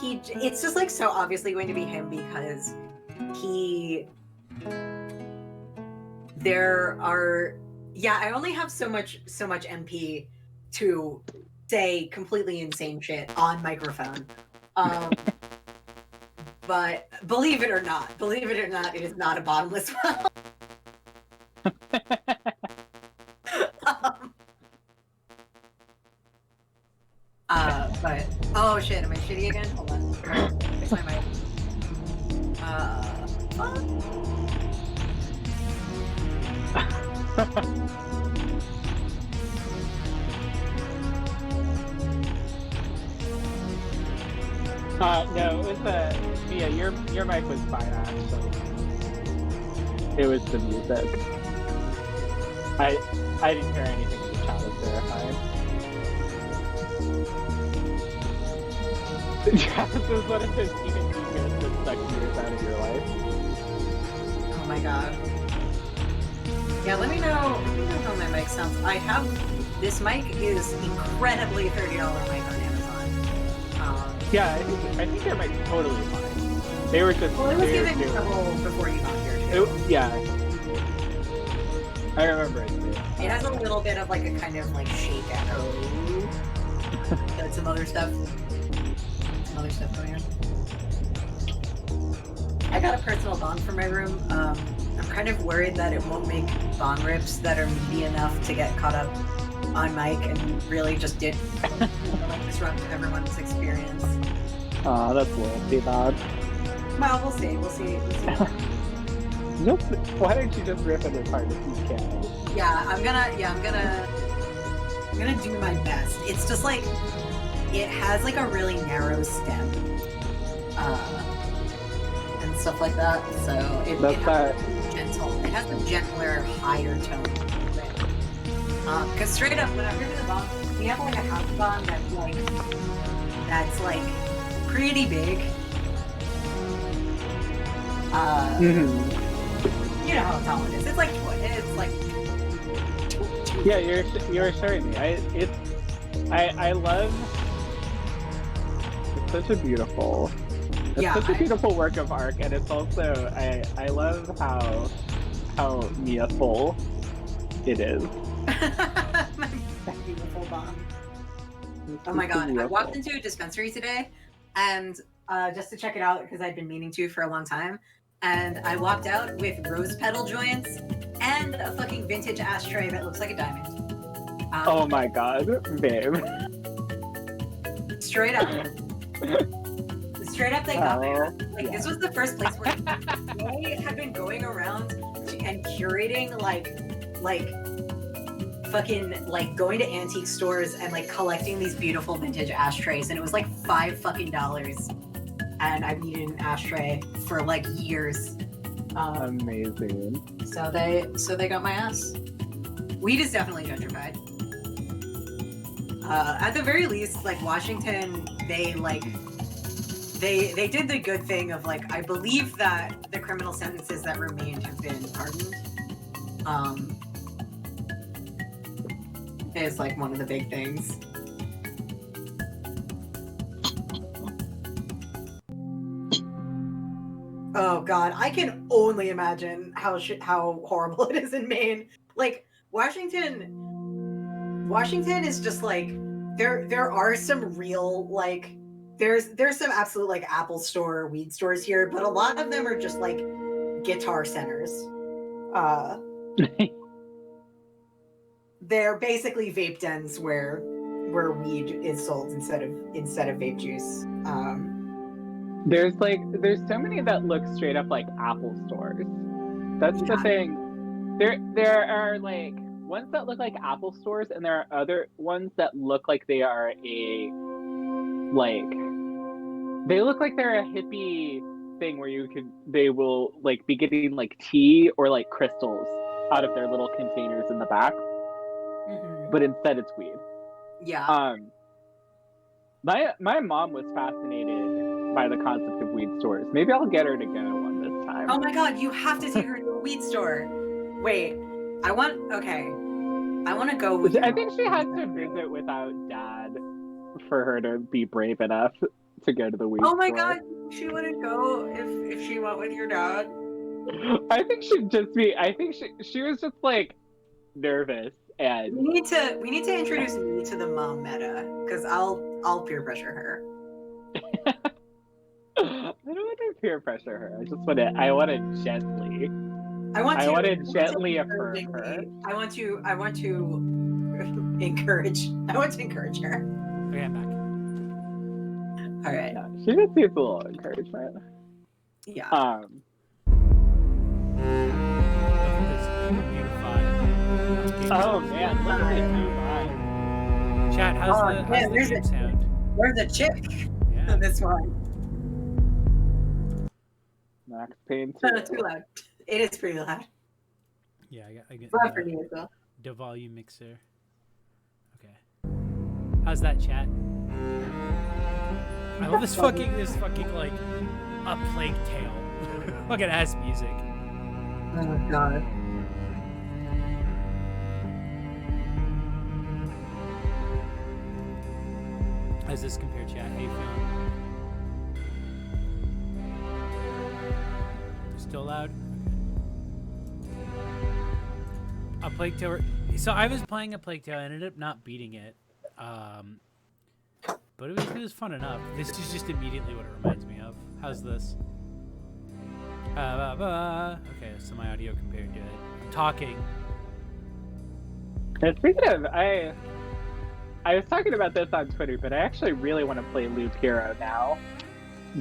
it's just like so obviously going to be him because I only have so much MP to say completely insane shit on microphone. But believe it or not, it is not a bottomless well. But oh shit, am I shitty again? Hold on. Where's my mic? No, it was Mia, your mic was fine actually. It was the music. I didn't hear anything in the chat was verifying. Travis was one of those even ghosts that suck years out of your life. Oh my god. Yeah, let me know how my mic sounds. This mic is incredibly $30 mic on Amazon. Yeah, I think your mic's totally fine. They were just. Well, it was giving me trouble before you got here too. Yeah. I remember it too. It has a little bit of like a kind of like shake echo. Got some other stuff. Going on. I got a personal bong for my room. I'm kind of worried that it won't make bong rips that are meaty enough to get caught up on mic and really just disrupt everyone's experience. Aw, that's a little too bad. Well, we'll see. Why don't you just rip it as hard as you can? Yeah, I'm gonna do my best. It's just like it has like a really narrow stem, and stuff like that. So it has a gentler, higher tone. Because straight up, when I'm ripping the bong, we have like a house bong that's like pretty big. You know how tall it is. It's like yeah, you're showing me. I love. It's such a beautiful. It's such a beautiful work of art, and it's also I love how Mia-ful it is. My beautiful bomb. Oh my god! I walked into a dispensary today, and just to check it out because I'd been meaning to for a long time. And I walked out with rose petal joints and a fucking vintage ashtray that looks like a diamond. Oh my god, babe. Straight up, they got there. Like, this was the first place where they had been going around and curating like fucking like going to antique stores and like collecting these beautiful vintage ashtrays, and it was like $5 fucking. And I've needed an ashtray for like years. Amazing. So they got my ass. Weed is definitely gentrified. At the very least, like Washington, they did the good thing of like, I believe that the criminal sentences that remained have been pardoned. Is like one of the big things. Oh god, I can only imagine how horrible it is in Maine. Like Washington is just like there are some real like there's some absolute like Apple store weed stores here, but a lot of them are just like guitar centers. They're basically vape dens where weed is sold instead of vape juice. There's so many that look straight up like Apple stores. That's the thing. There are like ones that look like Apple stores, and there are other ones that look like they are they look like they're a hippie thing where they will like be getting like tea or like crystals out of their little containers in the back. Mm-hmm. But instead it's weed. Yeah. My mom was fascinated by the concept of weed stores. Maybe I'll get her to go to one this time. Oh my god, you have to take her to a weed store. Wait, I want to go with I think she had to visit without Dad for her to be brave enough to go to the weed store. Oh my god, she wouldn't go if she went with your dad. I think she was just like nervous, and we need to introduce me to the mom meta, because I'll peer pressure her. I don't want to peer pressure her. I want to gently. I want to gently affirm her. I want to encourage her. Okay, I'm back. All right. Yeah, she just needs a little encouragement. Yeah. Oh man, look at it move on. Chat, how's the sound? Where's the chick on this one? Max Payne 2. No, too loud. It is pretty loud. Yeah, I get Loud for me as well. the volume mixer. Okay. How's that, chat? I love this fucking like A Plague Tale. Fucking ass music. Oh god. How's this compare, chat? How you feeling? Still loud? Okay. A Plague Tale. So I was playing A Plague Tale. I ended up not beating it. But it was fun enough. This is just immediately what it reminds me of. How's this? Okay, so my audio compared to it. I'm talking. And speaking of, I was talking about this on Twitter, but I actually really want to play Loop Hero now.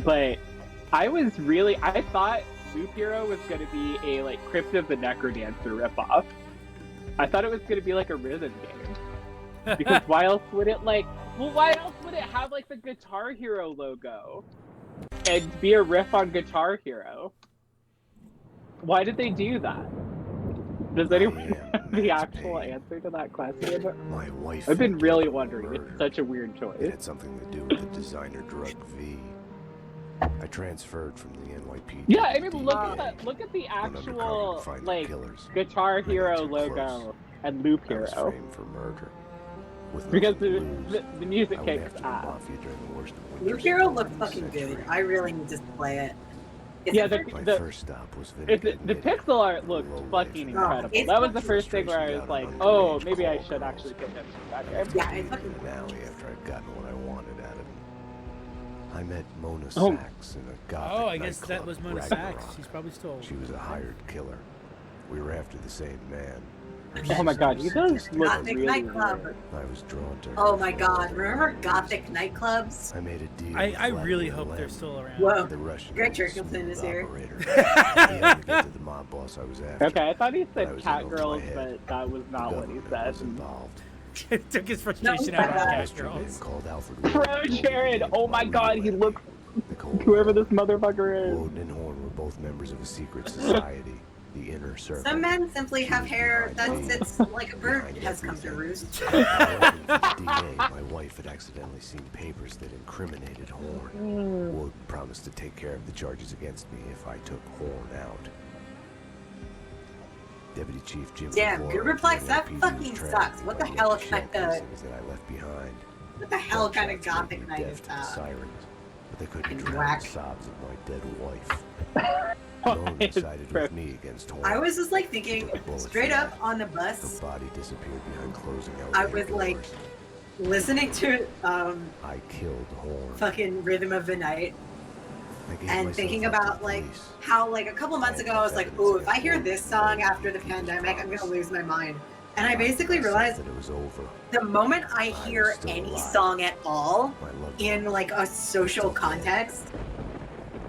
But I thought Loop Hero was going to be a like Crypt of the Necrodancer ripoff. I thought it was going to be like a rhythm game. Because why else would it have like the Guitar Hero logo and be a riff on Guitar Hero? Why did they do that? Does anyone have the actual answer to that question? My wife. I've been really wondering. It's such a weird choice. It had something to do with the designer drug V. I transferred from the NYPD. Yeah, I mean, look at the actual like Guitar Hero logo and Loop Hero. For murder. Because the music kicks ass. Loop Hero looks fucking good. I really need to play it. Yeah, the first stop was the pixel art looked fucking incredible. That was the first thing where I was like, oh, maybe I should actually put him back there. Yeah, it's fucking good. After I'd gotten what I wanted out of him, I met Mona Sachs in a gothic I guess that was Mona Sachs. She's probably still. She was a hired killer. We were after the same man. Oh my god, he does look Gothic really nightclub. weird. I was drawn to her. Oh my god, remember Gothic nightclubs? I made a deal. I really hope they're still around. Whoa, the Russian Greg Jerkelson is here. He had to get to the mob boss I was after. Okay, I thought he said was cat in over girls, my head. but that was not what he said. Was involved. Took his frustration out on cat girls. Called Alfred Bro, Jared, oh my god, he looks whoever this motherfucker is. Woden and Horn were both members of a secret society, the Inner Circle. Some men simply have hair that sits like a bird has come to roost. DA, my wife had accidentally seen papers that incriminated Horn. Woden promised to take care of the charges against me if I took Horn out. Deputy Chief Jim. Damn, good reflex. That fucking sucks. What the hell kind of? That I left behind. What the hell kind of gothic night is that? Sirens, but they couldn't And drown whack. the sobs of my dead wife. Malone decided with me against Horn. I was just like thinking, straight up on the The bus, body disappeared behind closing I was like listening to I killed Horn. fucking Rhythm of the Night I gave and myself thinking up to about the like police. how like a couple months ago I was like, oh, if I hear this song after the pandemic, I'm gonna lose my mind. And I basically realized that it was over. the moment I hear any song at all My love in like a social context,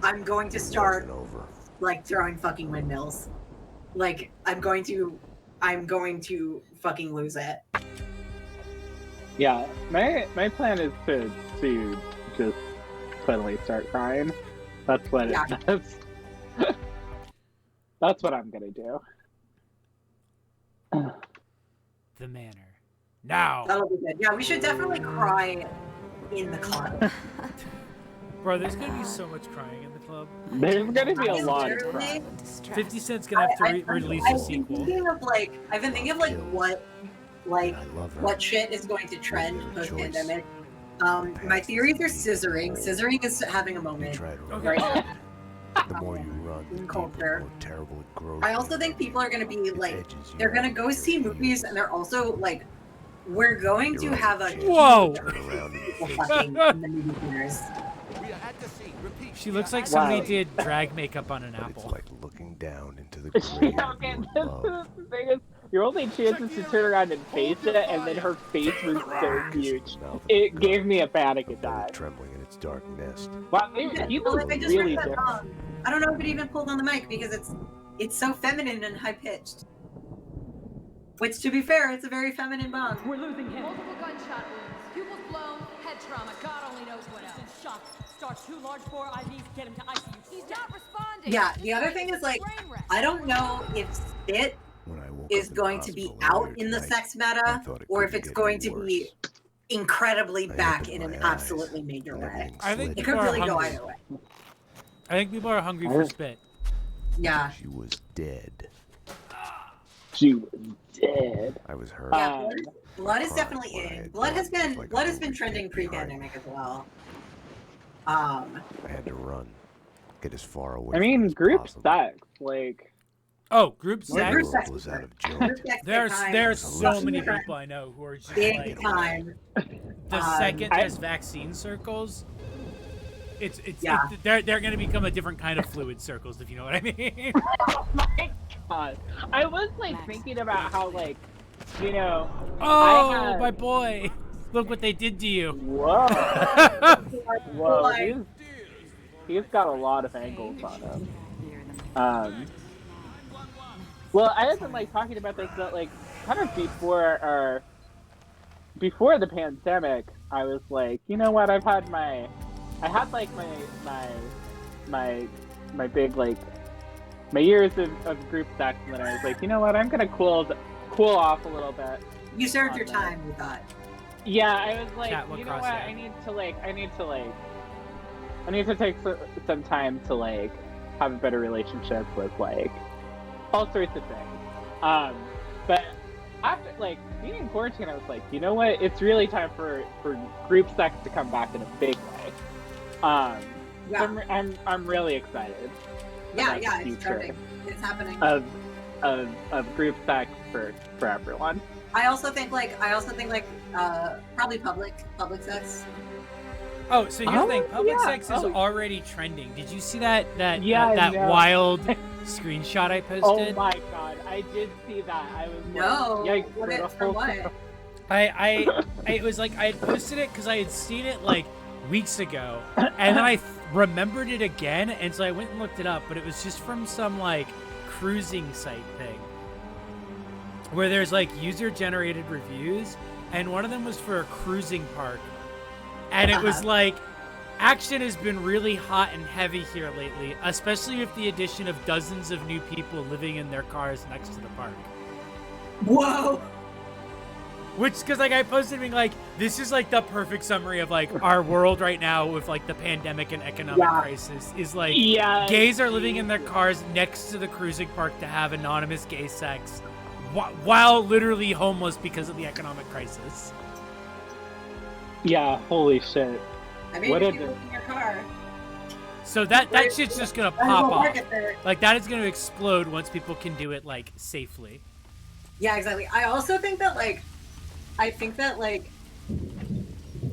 I'm going to start wasn't over. like throwing fucking windmills. Like I'm going to fucking lose it. Yeah, my plan is to just suddenly start crying. That's what Yeah. that's what I'm gonna do. The manor. Now! That'll be good. Yeah, we should definitely cry in the club. Bro, there's gonna be so much crying in the club. There's gonna be a I lot of literally- crap. 50 Cent's gonna have to release a sequel. I've been thinking of like what I love her. what shit is going to trend Their post choice. pandemic. My theories are scissoring. Scissoring is having a You moment. try to run. Right. The more you run, the deeper, Culture. the more terrible it grows. I also think people are gonna be like, Edges you they're gonna have go to see your movies, and they're also like, we're going to You're have a right. Whoa! Turn around and people face fucking in the movie theaters. She looks like Wow. somebody did drag makeup on an but it's apple. like looking down into the grave Yeah, of okay, your love. the thing is, your only chance is to turn around and face it, and then her face was so huge. Mouth It gone, gave me a panic a belly attack. trembling in its dark nest. Wow, he Well, looks like, I just really heard that different. song. I don't know if it even pulled on the mic because it's so feminine and high pitched. Which, to be fair, it's a very feminine bond. We're losing him. Multiple gunshot wounds, pupils blown, head trauma. God only knows what else. He's in shock. Start 2 large bore IVs. Get him to ICU. He's not responding. Yeah, the other thing is, like, I don't know if spit is going to be out in the sex meta, or if it's going to be incredibly back in an absolutely major way. I think It could really go either way. I think people are hungry for spit. Yeah. She was dead. She was dead. I was hurt. Yeah, blood is definitely in. Blood has been trending pre-pandemic as well. I had to run, get as far away. I mean, from group possible. sex, like. Oh, group The sex. world was out of joint. There's so many people I know who are just big like time. the second there's vaccine circles. They're going to become a different kind of fluid circles, if you know what I mean. Oh my god! I was like thinking about how like, you know. Oh, my boy! Look what they did to you. Whoa! Whoa! He's got a lot of angles on him. Well, I had been like talking about this, but like kind of before the pandemic, I was like, you know what? I had my big like my years of group sex, and then I was like, you know what? I'm gonna cool off a little bit. You served your time, you thought. Yeah, I was like, Cat you know lacrosse, what? yeah. I need to take some time to like have a better relationship with like all sorts of things. But after like being in quarantine, I was like, you know what? It's really time for group sex to come back in a big way. Yeah. So I'm really excited. Yeah, about yeah, the it's future trending. It's happening. Of group sex for everyone. I also think probably public sex. Oh, so here's the thing. Public sex is already trending. Did you see that wild screenshot I posted? Oh my god, I did see that. I was like, yikes, For what? It was like I had posted it because I had seen it like weeks ago, and then I remembered it again, and so I went and looked it up, but it was just from some like cruising site thing where there's like user-generated reviews, and one of them was for a cruising park, and it was like, action has been really hot and heavy here lately, especially with the addition of dozens of new people living in their cars next to the park. Whoa! Which, because like I posted being like, this is like the perfect summary of like our world right now with like the pandemic and economic crisis is like, gays are living in their cars next to the cruising park to have anonymous gay sex while literally homeless because of the economic crisis. Yeah, holy shit. I mean, if you look in your car. So that shit's just gonna pop off. Like that is gonna explode once people can do it like safely. Yeah, exactly. I also think that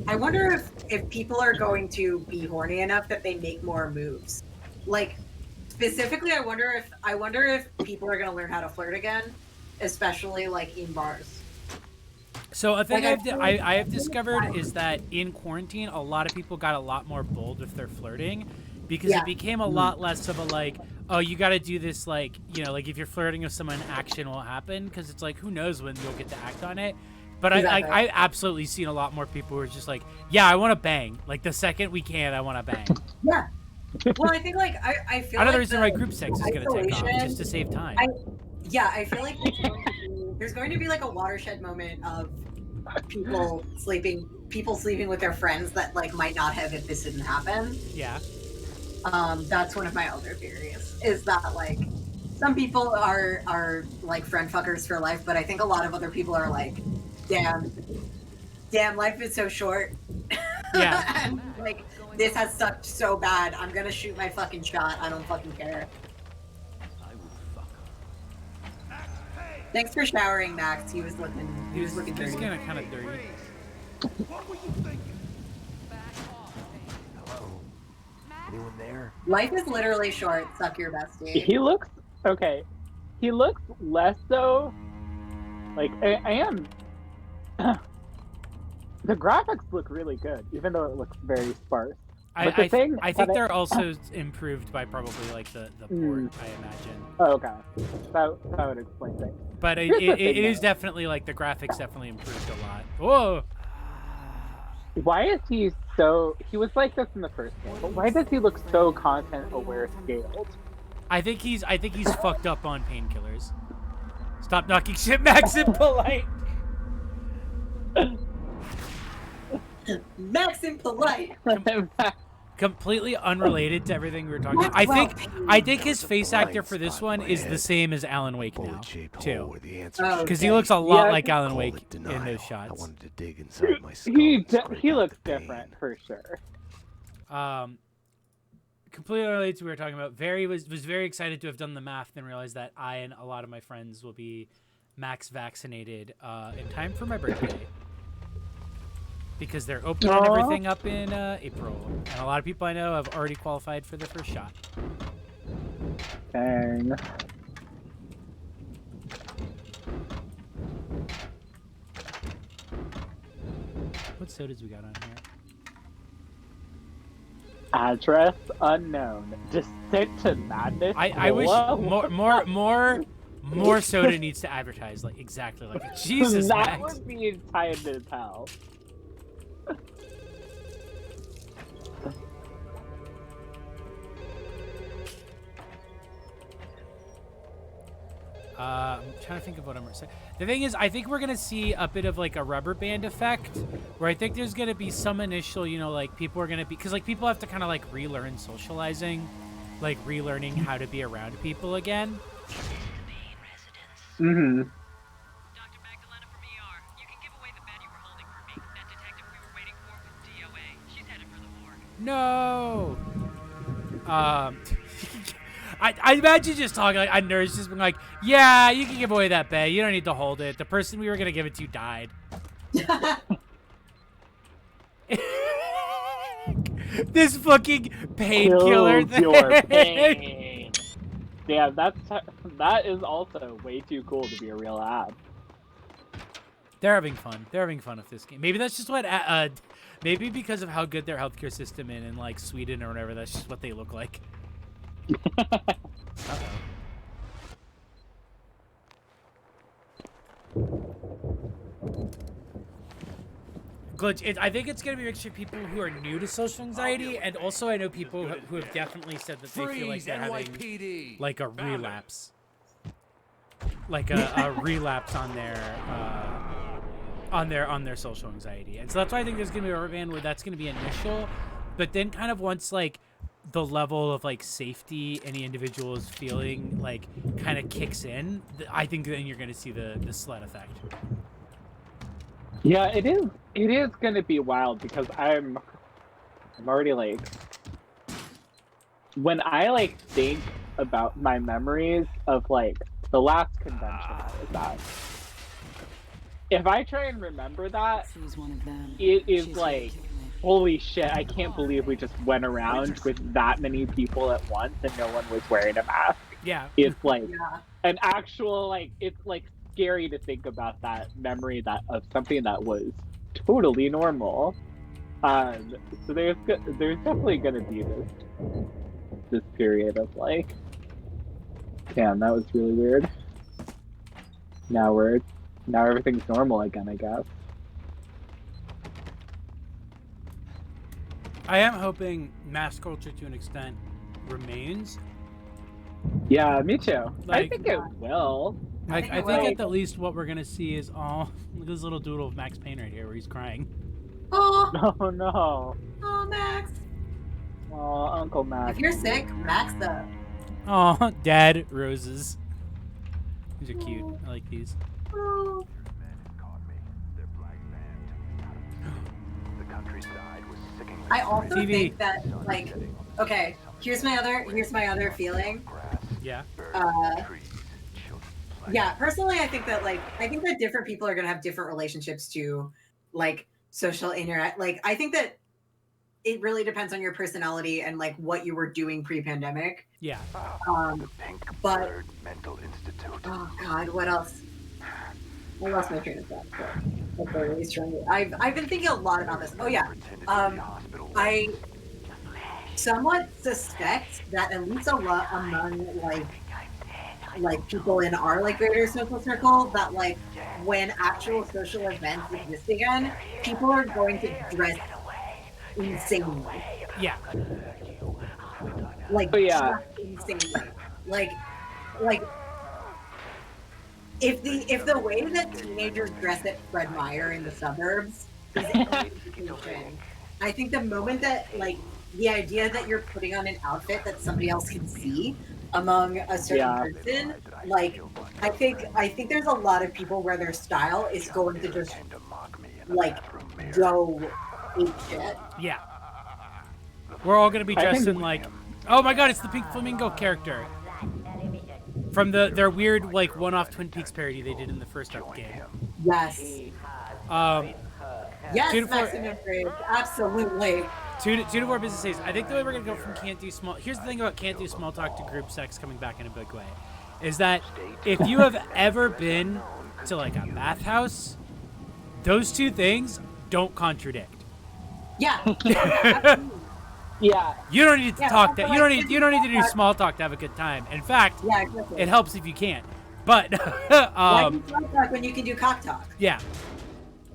I wonder if people are going to be horny enough that they make more moves. Like, specifically, I wonder if people are going to learn how to flirt again, especially like in bars. So a thing Like, I have discovered is that in quarantine, a lot of people got a lot more bold with their flirting because it became a lot less of a like, oh, you got to do this, like, you know, like if you're flirting with someone, action will happen, because it's like, who knows when you'll get to act on it. But I absolutely seen a lot more people who are just like, yeah, I want to bang. Like the second we can, I want to bang. Yeah. Well, I think like I feel another like reason why group sex is going to take off just to save time. I feel like there's going to be like a watershed moment of people sleeping with their friends that like might not have if this didn't happen. Yeah. That's one of my other theories. Is that like some people are like friend fuckers for life, but I think a lot of other people are like, damn, life is so short. Yeah. And like this has sucked so bad. I'm gonna shoot my fucking shot. I don't fucking care. Thanks for showering, Max. He was looking dirty. He's kind of dirty. What were you thinking? Hello? Anyone there? Life is literally short. Suck your bestie. He looks okay. He looks less so. Like I am. The graphics look really good, even though it looks very sparse. I think they're also improved by probably like the port, I imagine. Oh, okay. That would explain things. But it is definitely like the graphics definitely improved a lot. Whoa! Why is he so? He was like this in the first game, but why does he look so content aware scaled? I think he's fucked up on painkillers. Stop knocking shit, Max Impolite. Max Impolite. Completely unrelated to everything we were talking about. I think his face actor for this one is the same as Alan Wake now, too. Because he looks a lot like Alan Wake in those shots. I wanted to dig inside my skull. He looks different for sure. Completely unrelated to what we were talking about. Was very excited to have done the math and realized that I and a lot of my friends will be max vaccinated in time for my birthday. Because they're opening everything up in April. And a lot of people I know have already qualified for their first shot. Dang. What sodas we got on here? Address unknown. Descent to madness. I wish more soda needs to advertise like exactly like it. Jesus, that Max. would be tied as hell. I'm trying to think of what I'm saying. The thing is, I think we're gonna see a bit of like a rubber band effect, where I think there's gonna be some initial, like people are gonna be, because like people have to kind of like relearn socializing, like relearning how to be around people again. Mm-hmm. Dr. Magdalena from ER. You can give away the bed you were holding for me. That detective we were waiting for was DOA. She's headed for the morgue. No. I imagine just talking like a nurse just being like, yeah, you can give away that bed. You don't need to hold it. The person we were gonna give it to died. This fucking painkiller thing. Your pain. Yeah, that is also way too cool to be a real ad. They're having fun. They're having fun with this game. Maybe that's just what. Maybe because of how good their healthcare system is in like Sweden or whatever, that's just what they look like. Glitch. I think it's going to be a mixture of people who are new to social anxiety, and also I know people who have definitely said that they feel like they're having like a relapse, like a relapse on their social anxiety, and so that's why I think there's going to be a rubber band where that's going to be initial, but then kind of once like the level of like safety any individual is feeling like kind of kicks in, I think then you're going to see the sled effect. Yeah, it is. It is going to be wild because I'm already like, when I like think about my memories of like the last convention I was at, if I try and remember that, it is like, holy shit, I can't believe we just went around with that many people at once and no one was wearing a mask. Yeah. It's like an actual, like, it's like scary to think about that memory of something that was totally normal. So there's definitely going to be this period of like, damn, that was really weird. Now everything's normal again, I guess. I am hoping mass culture to an extent remains. Yeah, me too. Like, I think it will. Like, I think at the least what we're gonna see is, oh, look at this little doodle of Max Payne right here where he's crying. Oh. Oh no. Oh, Max. Oh, Uncle Max. If you're sick, Max up. Oh, Dad roses. These are cute. I like these. Oh. I also think that, like, okay, here's my other feeling. Yeah. Yeah, personally, I think that different people are gonna have different relationships to, like, social interact. Like, I think that it really depends on your personality and like what you were doing pre-pandemic. Yeah. But oh god, what else? I lost my train of thought. I've been thinking a lot about this. Oh yeah. somewhat suspect that at least a lot among like people in our like greater social circle that like when actual social events exist again, people are going to dress insanely. Yeah. Like Oh yeah. just insanely. Like if the way that teenagers dress at Fred Meyer in the suburbs is any indication, I think the moment that like the idea that you're putting on an outfit that somebody else can see among a certain Yeah. person, like I think there's a lot of people where their style is going to just like go ape shit. Yeah. We're all gonna be I dressed think- in like, oh my god, it's the Pink Flamingo character from their weird like one-off Twin Peaks parody they did in the first up game. Yes. Yes, Dude, for- Maximum Graves, absolutely. Two to four business days. I think the way we're gonna go from can't do small. Here's the thing about can't do small talk to group sex coming back in a big way, is that if you have ever been to like a bathhouse, those two things don't contradict. Yeah. Yeah. You don't need to Yeah, talk that's that. You don't like- need. You don't need to do small talk to have a good time. In fact, Yeah, exactly. it helps if you can. But Why do you talk when you can do cock talk? yeah.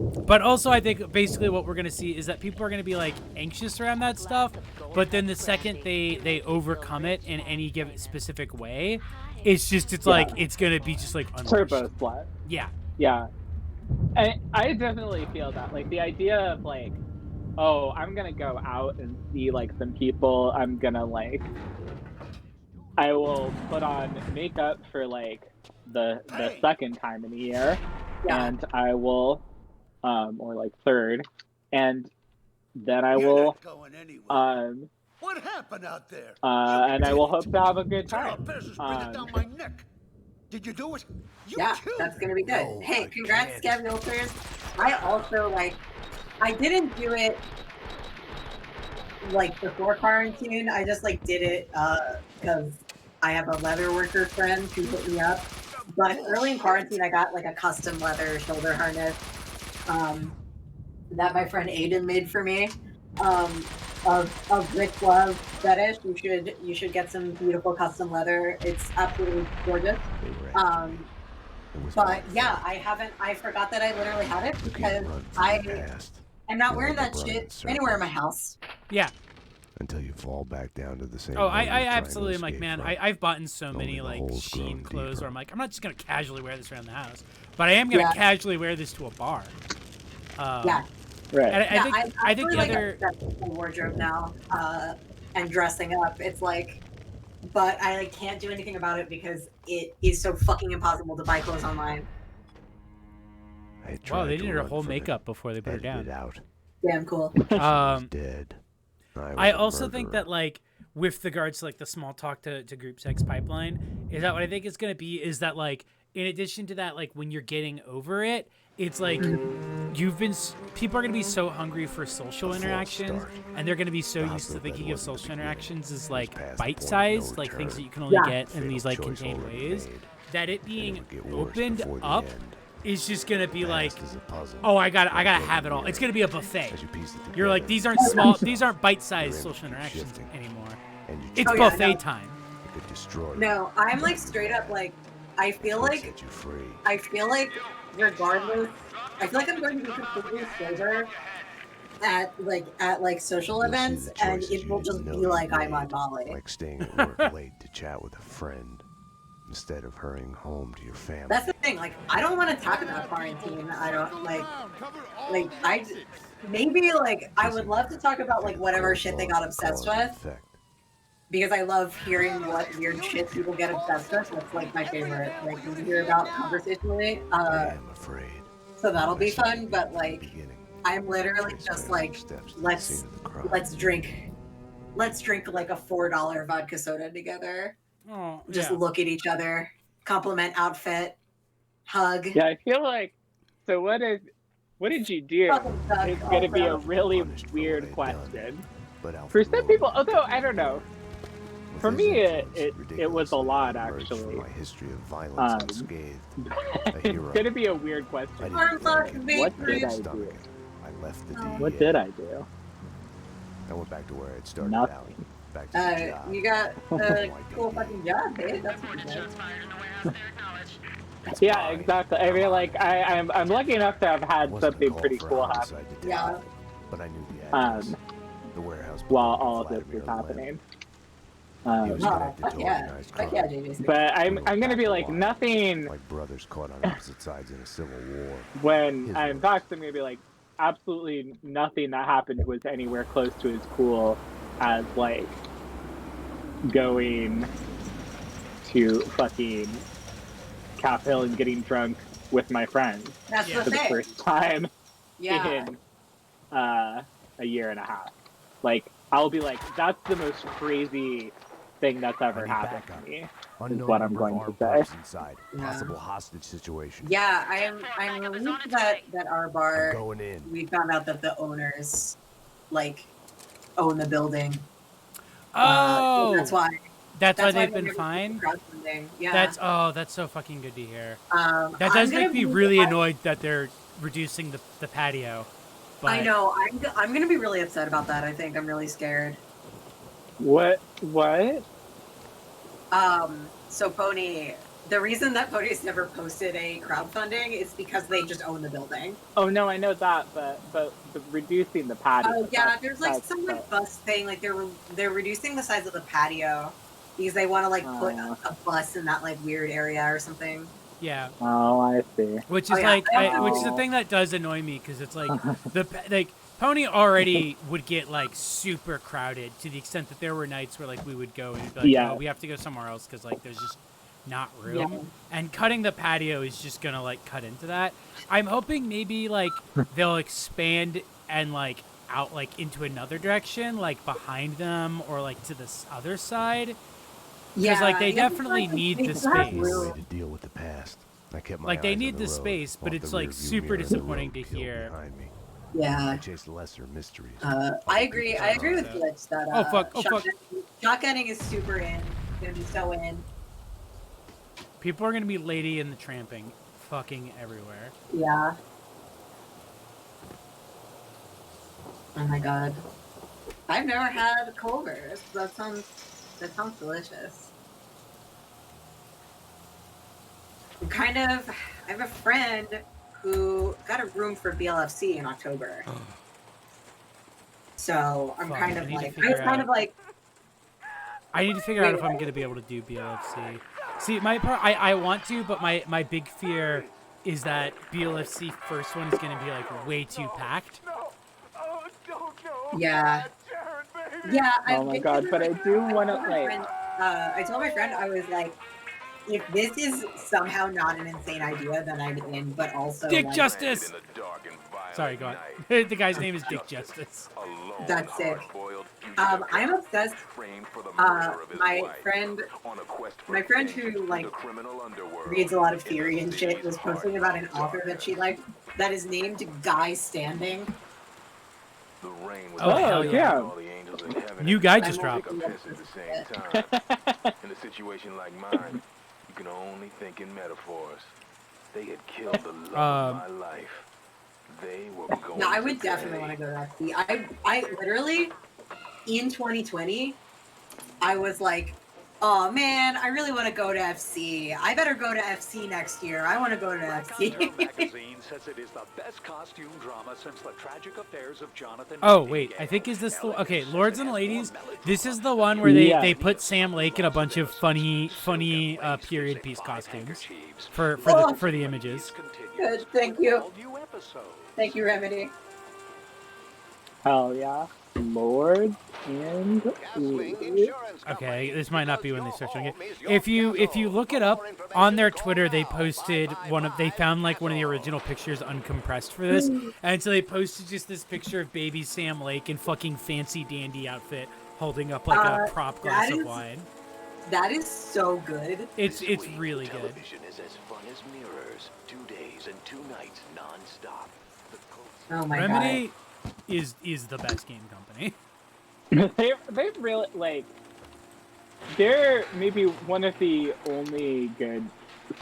But also, I think basically what we're gonna see is that people are gonna be like anxious around that stuff, but then the second they overcome it in any given specific way, it's like it's gonna be just like unleashed. Turbo slut. Yeah. Yeah. I definitely feel that. Like the idea of like, oh, I'm gonna go out and see like some people. I'm gonna like, I will put on makeup for like the second time in a year, Yeah. and I will, or like third, and then I will, What happened out there? and I will hope to have a good Turn time. business breathing down my neck. Did you do it? You Yeah, killed that's gonna be good. No, Hey, I congrats, can't. Scavulters. I also like, I didn't do it like before quarantine. I just like did it because I have a leather worker friend who put me up. But early in quarantine, I got like a custom leather shoulder harness that my friend Aiden made for me. Of Rick Love fetish. You should get some beautiful custom leather. It's absolutely gorgeous. But yeah, I forgot that I literally had it because I'm not wearing that shit anywhere in my house. Yeah. Until you fall back down to the same. Oh, level I you're trying to absolutely am like, escape man, from. I've bought in so Only many the like hole's grown Shein clothes deeper. where I'm like, I'm not just gonna casually wear this around the house, but I am gonna Yeah. casually wear this to a bar. Yeah. Right. And Yeah, I think the like other. obsessed with my wardrobe now and dressing up. It's like, but I like can't do anything about it because it is so fucking impossible to buy clothes online. I Wow, tried they to did her run whole from makeup before they put her edited down. out. Damn cool. Dead. I was a also think murderer. that like with regards to like the small talk to group sex pipeline, is that what I think it's gonna be is that like in addition to that, like when you're getting over it, it's like people are gonna be so hungry for social interactions, and they're gonna be so used to thinking of social interactions as like bite-sized, like things that you can only get in these like contained ways, that it being opened up is just gonna be like, oh, I gotta have it all. It's gonna be a buffet. You're like, these aren't bite-sized social interactions anymore. It's buffet time. No, I'm like straight up like I feel like regardless, I feel like I'm going to be completely sober at social events, and it will just be like I'm on Molly. Like staying at work late to chat with a friend instead of hurrying home to your family. That's the thing. Like, I don't want to talk about quarantine. I don't like maybe like I would love to talk about like whatever shit they got obsessed with. Because I love hearing what weird shit people get obsessed with. That's like my favorite, like to hear about conversationally. I'm afraid. So that'll be fun. But like, I'm literally just like, let's drink like a $4 vodka soda together. Oh, Just yeah. look at each other, compliment outfit, hug. Yeah, I feel like. So what did you do? It's gonna be a really weird question. For some people, although I don't know. For me, it was a lot actually. My history of violence unscathed. A It's hero. gonna be a weird question. I didn't What did I do? I left the DEA. What did I do? I went back to where I'd started Nothing. out. Back to the job. You got a cool fucking job, babe. That's what you got. It's Yeah, fine. exactly. I mean, like, I'm lucky enough to have had Wasn't a something call pretty for a cool happen homicide detective, but I knew the address. The warehouse while building in all of this Vladimir was Lev. happening. He was Oh, connected fuck to yeah. organized Fuck crime. yeah, JJ. But We I'm went gonna back be a like, while, nothing. like brothers caught on opposite sides in a civil war. When His I'm words. talking, I'm gonna be like, absolutely nothing that happened was anywhere close to as cool as like going to fucking Cap Hill and getting drunk with my friends That's for the the thing. first time Yeah. in a year and a half. Like, I'll be like, that's the most crazy thing that's ever happened to me. Is what I'm going to say. Inside. Yeah. Possible hostage situation. Yeah, I'm relieved that our bar, I'm going in. we found out that the owners, like, own the building. Oh, That's why. That's why why they've been never fine. crowdfunding. Yeah. That's so fucking good to hear. I'm That does gonna make me be- really annoyed that they're reducing the patio. But I know. I'm gonna be really upset about that. I think I'm really scared. What? So Pony, the reason that Pony's never posted a crowdfunding is because they just own the building. Oh no, I know that, but reducing the patio. Oh yeah, there's like that's- some like bus thing. Like they're reducing the size of the patio because they want to like put a bus in that like weird area or something. yeah, Oh, I see. which is yeah, like, I which is the know. thing that does annoy me because it's like like Pony already would get like super crowded to the extent that there were nights where like we would go and be like, Yeah. oh, we have to go somewhere else because like there's just not room. Yeah. And cutting the patio is just gonna like cut into that. I'm hoping maybe like they'll expand and like out like into another direction, like behind them or like to this other side. Because like they definitely need the space. Way to deal with the past. I kept my Like they eyes need on the road, space, but off it's the like rearview super mirror as the disappointing road to peeled hear. behind me. I Yeah. chased lesser mysteries. I agree. I agree with Glitch that Oh, fuck. Oh, fuck. shotgunning is super in. Gonna be so in. People are gonna be Lady in the Tramping, fucking everywhere. Yeah. Oh my god. I've never had Culver's. That sounds delicious. I have a friend who got a room for BLFC in October. So I'm Fuck, kind I of need to like, figure I was kind out- of like, I need to figure out if I'm gonna be able to do BLFC. See, I want to, but my big fear is that BLFC first one is gonna be like way too packed. yeah. Yeah. Oh my god, but I do want to like. I told my friend, I was like, if this is somehow not an insane idea, then I'm in, but also Dick like, Justice! Sorry, go on. The guy's name is Dick Justice. That's sick. I'm obsessed. My friend who like reads a lot of theory and shit was posting about an author that she liked that is named Guy Standing. Oh, hell yeah. New guy just dropped. In a situation like mine, you can only think in metaphors. They had killed the love of my life. They were going No, I would definitely want to go to FC. I literally, in 2020, I was like, oh man, I really want to go to FC. I better go to FC next year. I want to go to FC. Magazine says it is the best costume drama since the tragic affairs of Jonathan. Oh wait, I think is this the okay, Lords and Ladies? This is the one where they put Sam Lake in a bunch of funny period piece costumes for the images. Good, thank you. Thank you, Remedy. Hell yeah. Lord and Okay, this might not be when they start showing it. If you look it up on their Twitter, they posted they found like one of the original pictures uncompressed for this, and so they posted just this picture of baby Sam Lake in fucking fancy dandy outfit, holding up like a prop glass of wine. That is so good. It's really good. Television is as fun as mirrors. 2 days and 2 nights non-stop. Oh my Remedy is the best game company. they've really like they're maybe one of the only good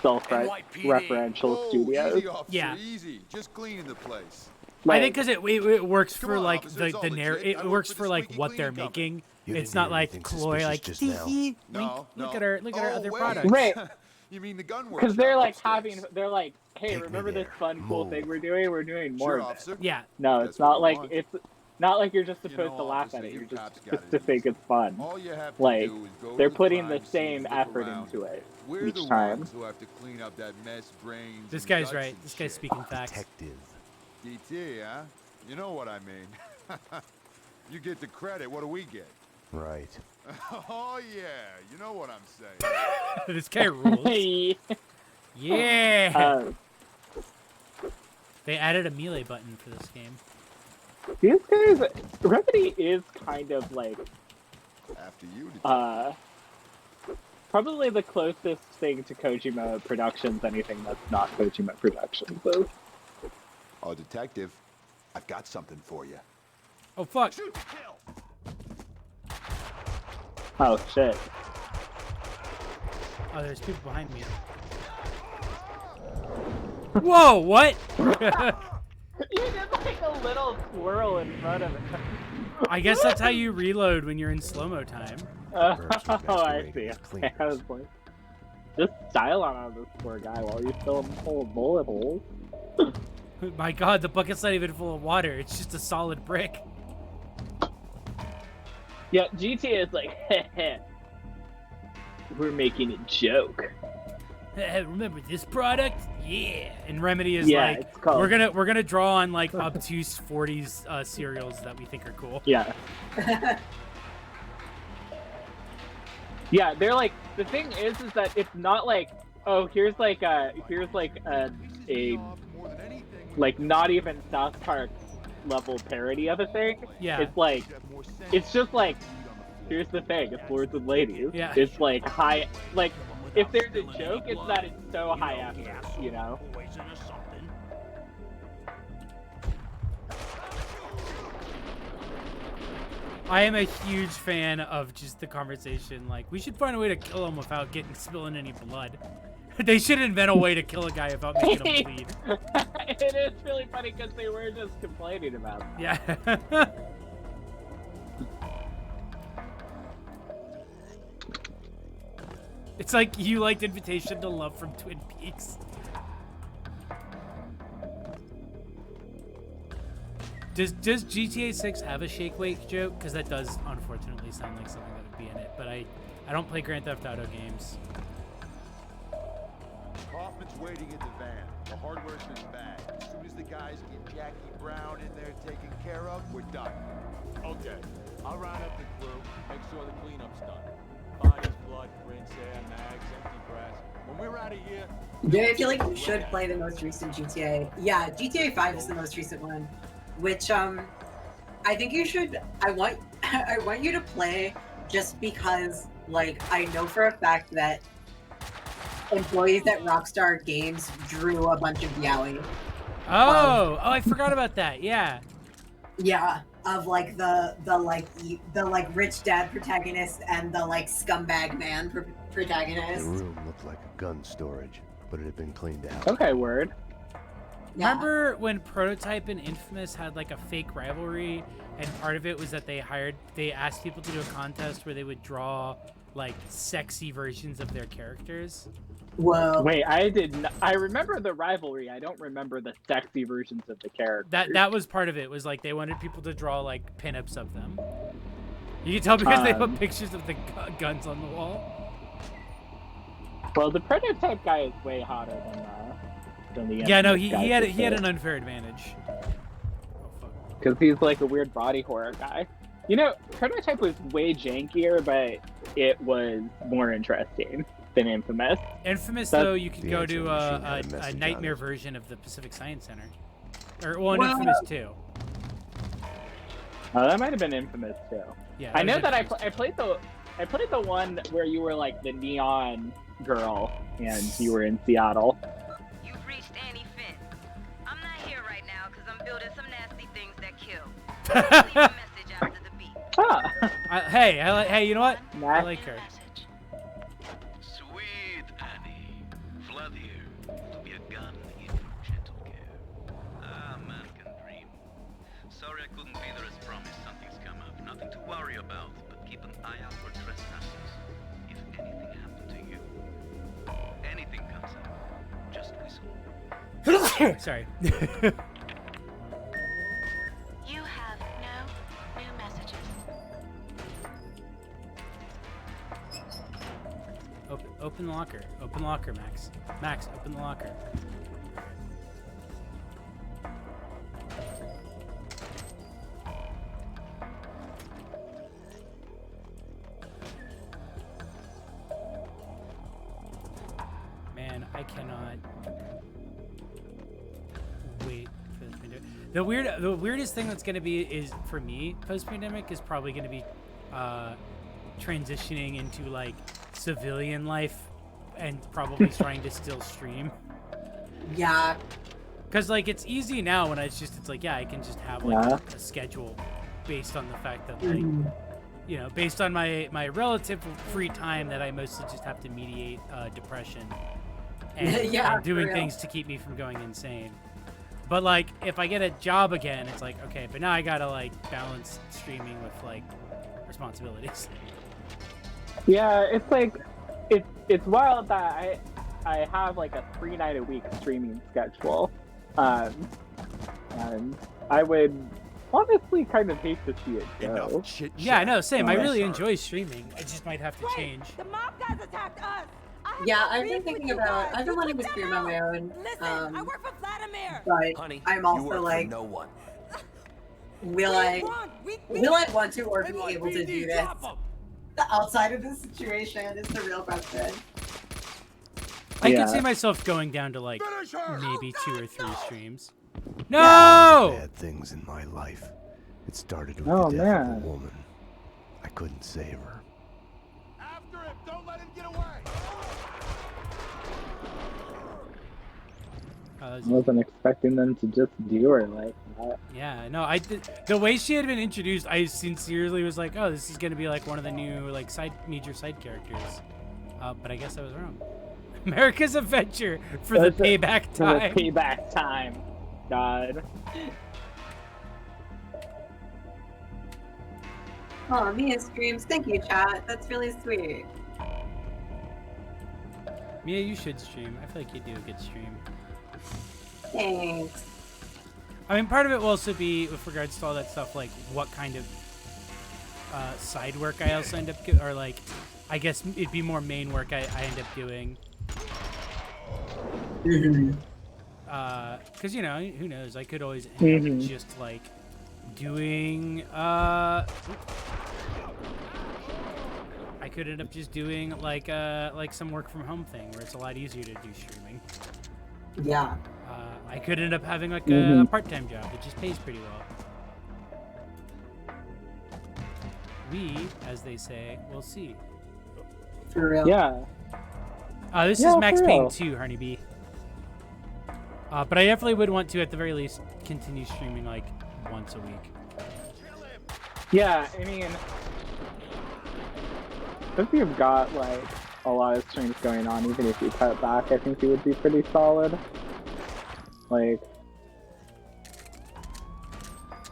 self-referential studios. Easy, officer, Yeah. easy. Just cleaning the place. I think because it works for like the narrative. It works for like what they're making. It's not like Chloe like tee look at her other products. Right. You mean the gun workshop? Because they're like upstairs. they're like, hey, Take me remember this there. fun, cool thing we're doing? We're doing more Sure, of it. officer. Yeah. No, That's it's what not we like want. it's not like you're just You supposed know, to laugh officer, at it. you You're cops just got supposed to it think it's fun. All you have to Like do is go to they're the putting the crime scene same and look effort around into it. it We're each the time. ones who have to clean up that mess, brains. This and guy's guts right. and This guy's shit. speaking facts. Detective. DT, huh? You know what I mean. You get the credit. What do we get? Right. Oh yeah, you know what I'm saying. This guy rules. Yeah. They added a melee button for this game. These guys, Remedy is kind of like After you, probably the closest thing to Kojima Productions anything that's not Kojima Productions is. Oh, detective, I've got something for you. Oh fuck. Shoot to kill. Oh shit. Oh, there's people behind me. Whoa, what? You did like a little twirl in front of it. I guess that's how you reload when you're in slow-mo time. Oh, I see. I was like, just style on this poor guy while you're still full of bullet holes. My god, the bucket's not even full of water. It's just a solid brick. Yeah, GTA is like, heh, we're making a joke. Remember this product? Yeah. And Remedy is Yeah, like, it's called- we're gonna draw on like obtuse 40s cereals that we think are cool. Yeah. Yeah, they're like, the thing is that it's not like, oh, here's like a like not even South Park level parody of a thing. Yeah. It's like, it's just like, here's the thing, it's Lords and Ladies. Yeah. It's like high, like, if there's a joke, it's that it's so high effort, you know? I am a huge fan of just the conversation. Like, we should find a way to kill him without spilling any blood. They should invent a way to kill a guy without making him bleed. It is really funny because they were just complaining about it. Yeah. It's like you liked Invitation to Love from Twin Peaks. Does GTA 6 have a shake weight joke? Because that does unfortunately sound like something that would be in it. But I don't play Grand Theft Auto games. Kaufman's waiting in the van. The hardware's in his bag. As soon as the guys get Jackie Brown in there taken care of, we're done. Okay, I'll round up the crew, make sure the cleanup's done. Bodies, blood, prints, air, mags, empty grass. When we're out of here... Yeah, I feel like you should play the most recent GTA. Yeah, GTA 5 is the most recent one. Which, I think you should... I want you to play just because, like, I know for a fact that employees at Rockstar Games drew a bunch of yaoi. Oh, I forgot about that. Yeah. Yeah, of like the rich dad protagonist and the like scumbag man The protagonist. room looked like a gun storage, but it had been cleaned out. Okay, word. Yeah. Remember when Prototype and Infamous had like a fake rivalry, and part of it was that they asked people to do a contest where they would draw like sexy versions of their characters? Whoa. Wait, I remember the rivalry. I don't remember the sexy versions of the characters. That was part of it. Was like they wanted people to draw like pinups of them. You can tell because they put pictures of the guns on the wall. Well, the Prototype guy is way hotter than the Yeah, no, Infamous guy, he for had sure. an unfair advantage. Because he's like a weird body horror guy. You know, Prototype was way jankier, but it was more interesting than Infamous. Infamous, That's- though, you could The go answering to machine had a a message on nightmare it. version of the Pacific Science Center. Or, well, Well- Infamous 2. That might have been Infamous too. Yeah, I it know was that I Infamous. played the one where you were like the neon girl and you were in Seattle. You've reached Annie Finn. I'm not here right now because I'm building some nasty things that kill. Leave a message after the beep. Ah. Hey, you know what? I like her. Sweet Annie, Vlad here, to be a gun in your gentle care. Ah, man can dream Sorry I couldn't be there as promised. Something's come up. Nothing to worry about, but keep an eye out for trespassers. If anything happened to you, anything comes up, just whistle. Sorry. You have no new messages. Open the locker. Open the locker, Max. Max, open the locker. Man, I cannot wait for this pandemic. The weirdest thing that's gonna be is for me post-pandemic is probably gonna be transitioning into like civilian life and probably trying to still stream. Yeah. Cause like it's easy now when it's like yeah, I can just have like a schedule based on the fact that like you know, based on my relative free time that I mostly just have to mediate depression and, and doing things to keep me from going insane. But like if I get a job again, it's like okay, but now I gotta like balance streaming with like responsibilities. Yeah, it's like it's wild that I have like a 3-night-a-week streaming schedule, and I would honestly kind of hate to see it go. Yeah, I know, same. I really enjoy streaming. I just might have to change. The mob guys attacked us. Yeah, I've been thinking about. I've been wanting to stream on my own. Listen, I work for Vladimir. But Honey, I'm you also work like, for no one. will I want to or be able to do this outside of this situation? Is the real question. I could see myself going down to like maybe 2 or 3 streams. No! Yeah, bad things in my life. It started with the death of a woman. I couldn't save her. After him! Don't let him get away! I wasn't expecting them to just do her like that. Yeah, no, the way she had been introduced, I sincerely was like, oh, this is gonna be like one of the new like major side characters. But I guess I was wrong. America's Adventure for the payback time. For the payback time. God. Oh, Mia streams. Thank you, chat. That's really sweet. Mia, you should stream. I feel like you do a good stream. Thanks. I mean, part of it will also be with regards to all that stuff, like what kind of side work I also end up or like, I guess it'd be more main work I end up doing. Because you know, who knows? I could always end up just like doing. I could end up just doing like some work from home thing where it's a lot easier to do streaming. Yeah. I could end up having like a part-time job that just pays pretty well. We, as they say, will see. For real. Yeah. This is Max Payne 2, Honeybee. But I definitely would want to, at the very least, continue streaming like once a week. Yeah, I mean, if you've got like a lot of streams going on, even if you cut back, I think you would be pretty solid. Like,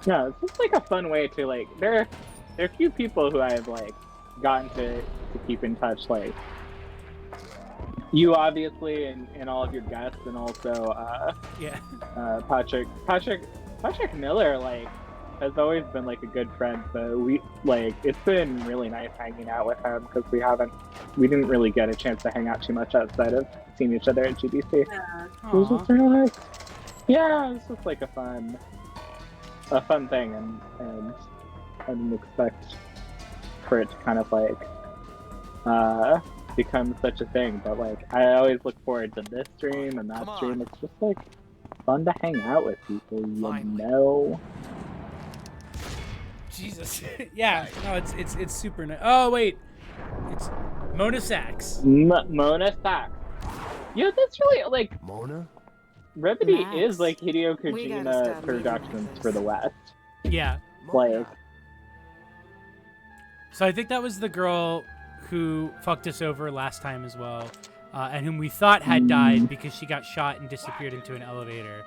yeah, it's just like a fun way to like. There are a few people who I've like gotten to keep in touch, like you obviously and all of your guests, and also Patrick Miller like has always been like a good friend. So we like it's been really nice hanging out with him because we didn't really get a chance to hang out too much outside of seeing each other at GDC. It was just really nice. Yeah, it was just like a fun thing, and I didn't expect for it to kind of like become such a thing. But like I always look forward to this stream and that stream. It's just like fun to hang out with people, you know. Jesus. Yeah, no, it's super nice. Oh wait, it's Mona Sachs. Mona Sachs. Yeah, that's really like Mona. Remedy is like Hideo Kojima Productions for the West. Yeah. Like. So I think that was the girl who fucked us over last time as well, and whom we thought had died because she got shot and disappeared into an elevator.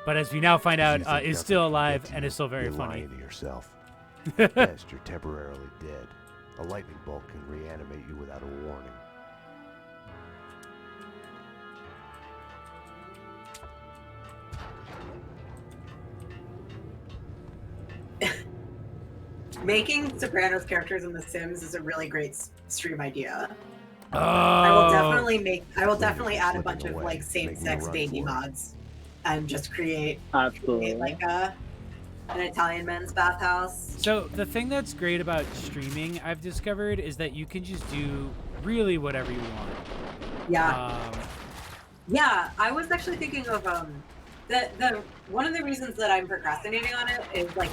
but as we now find out, You think is nothing still can alive get to and you, is still very you're funny. lying to yourself. At best, you're temporarily dead. A lightning bolt can reanimate you without a warning. Making Sopranos characters in The Sims is a really great stream idea. Oh. I will definitely add a bunch of like same-sex baby mods, and just create like an Italian men's bathhouse. So the thing that's great about streaming, I've discovered, is that you can just do really whatever you want. Yeah. Yeah, I was actually thinking of the one of the reasons that I'm procrastinating on it is like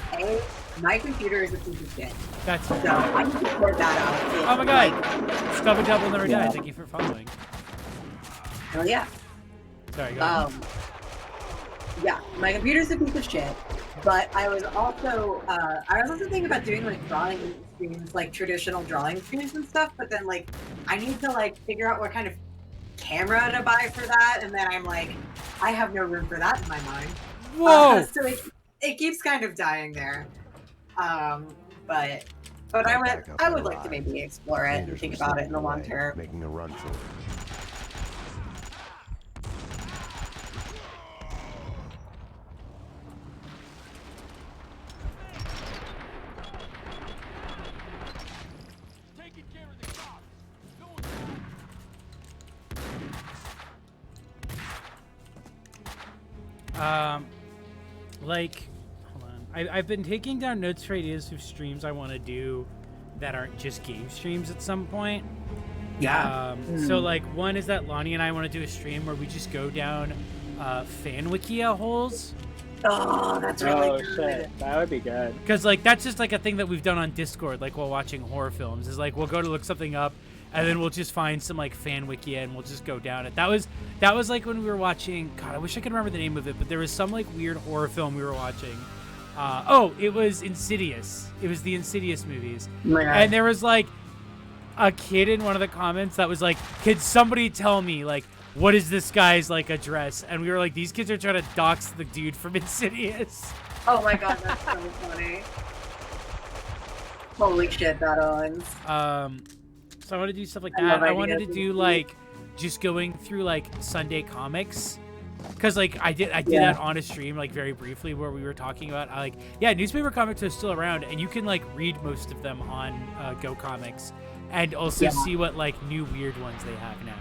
my computer is a piece of shit. That's so I can sort that out. Oh my god! Stubborn Devil Never Died. Thank you for following. Oh yeah. Sorry. Go ahead. Yeah, my computer's a piece of shit. But I was also thinking about doing like drawing streams, like traditional drawing streams and stuff. But then like I need to like figure out what kind of camera to buy for that, and then I'm like, I have no room for that in my mind. Whoa! So it keeps kind of dying there. But I would like to maybe explore it and think about it in the long term. Making a run for it. Like, hold on. I've been taking down notes for ideas of streams I want to do that aren't just game streams at some point. Yeah. So like one is that Lonnie and I want to do a stream where we just go down fan wikia holes. Oh, that's really good. Shit. That would be good. Because like that's just like a thing that we've done on Discord, like while watching horror films. Is like we'll go to look something up, and then we'll just find some like fan wikia and we'll just go down it. That was like when we were watching. God, I wish I could remember the name of it, but there was some like weird horror film we were watching. It was Insidious. It was the Insidious movies, and there was like a kid in one of the comments that was like, "Could somebody tell me like what is this guy's like address?" And we were like, "These kids are trying to dox the dude from Insidious." Oh my god, that's so funny. Holy shit, that owns. So I want to do stuff like that. I wanted to do like just going through like Sunday comics, because like I did that on a stream like very briefly where we were talking about newspaper comics are still around and you can like read most of them on Go Comics and also see what like new weird ones they have now.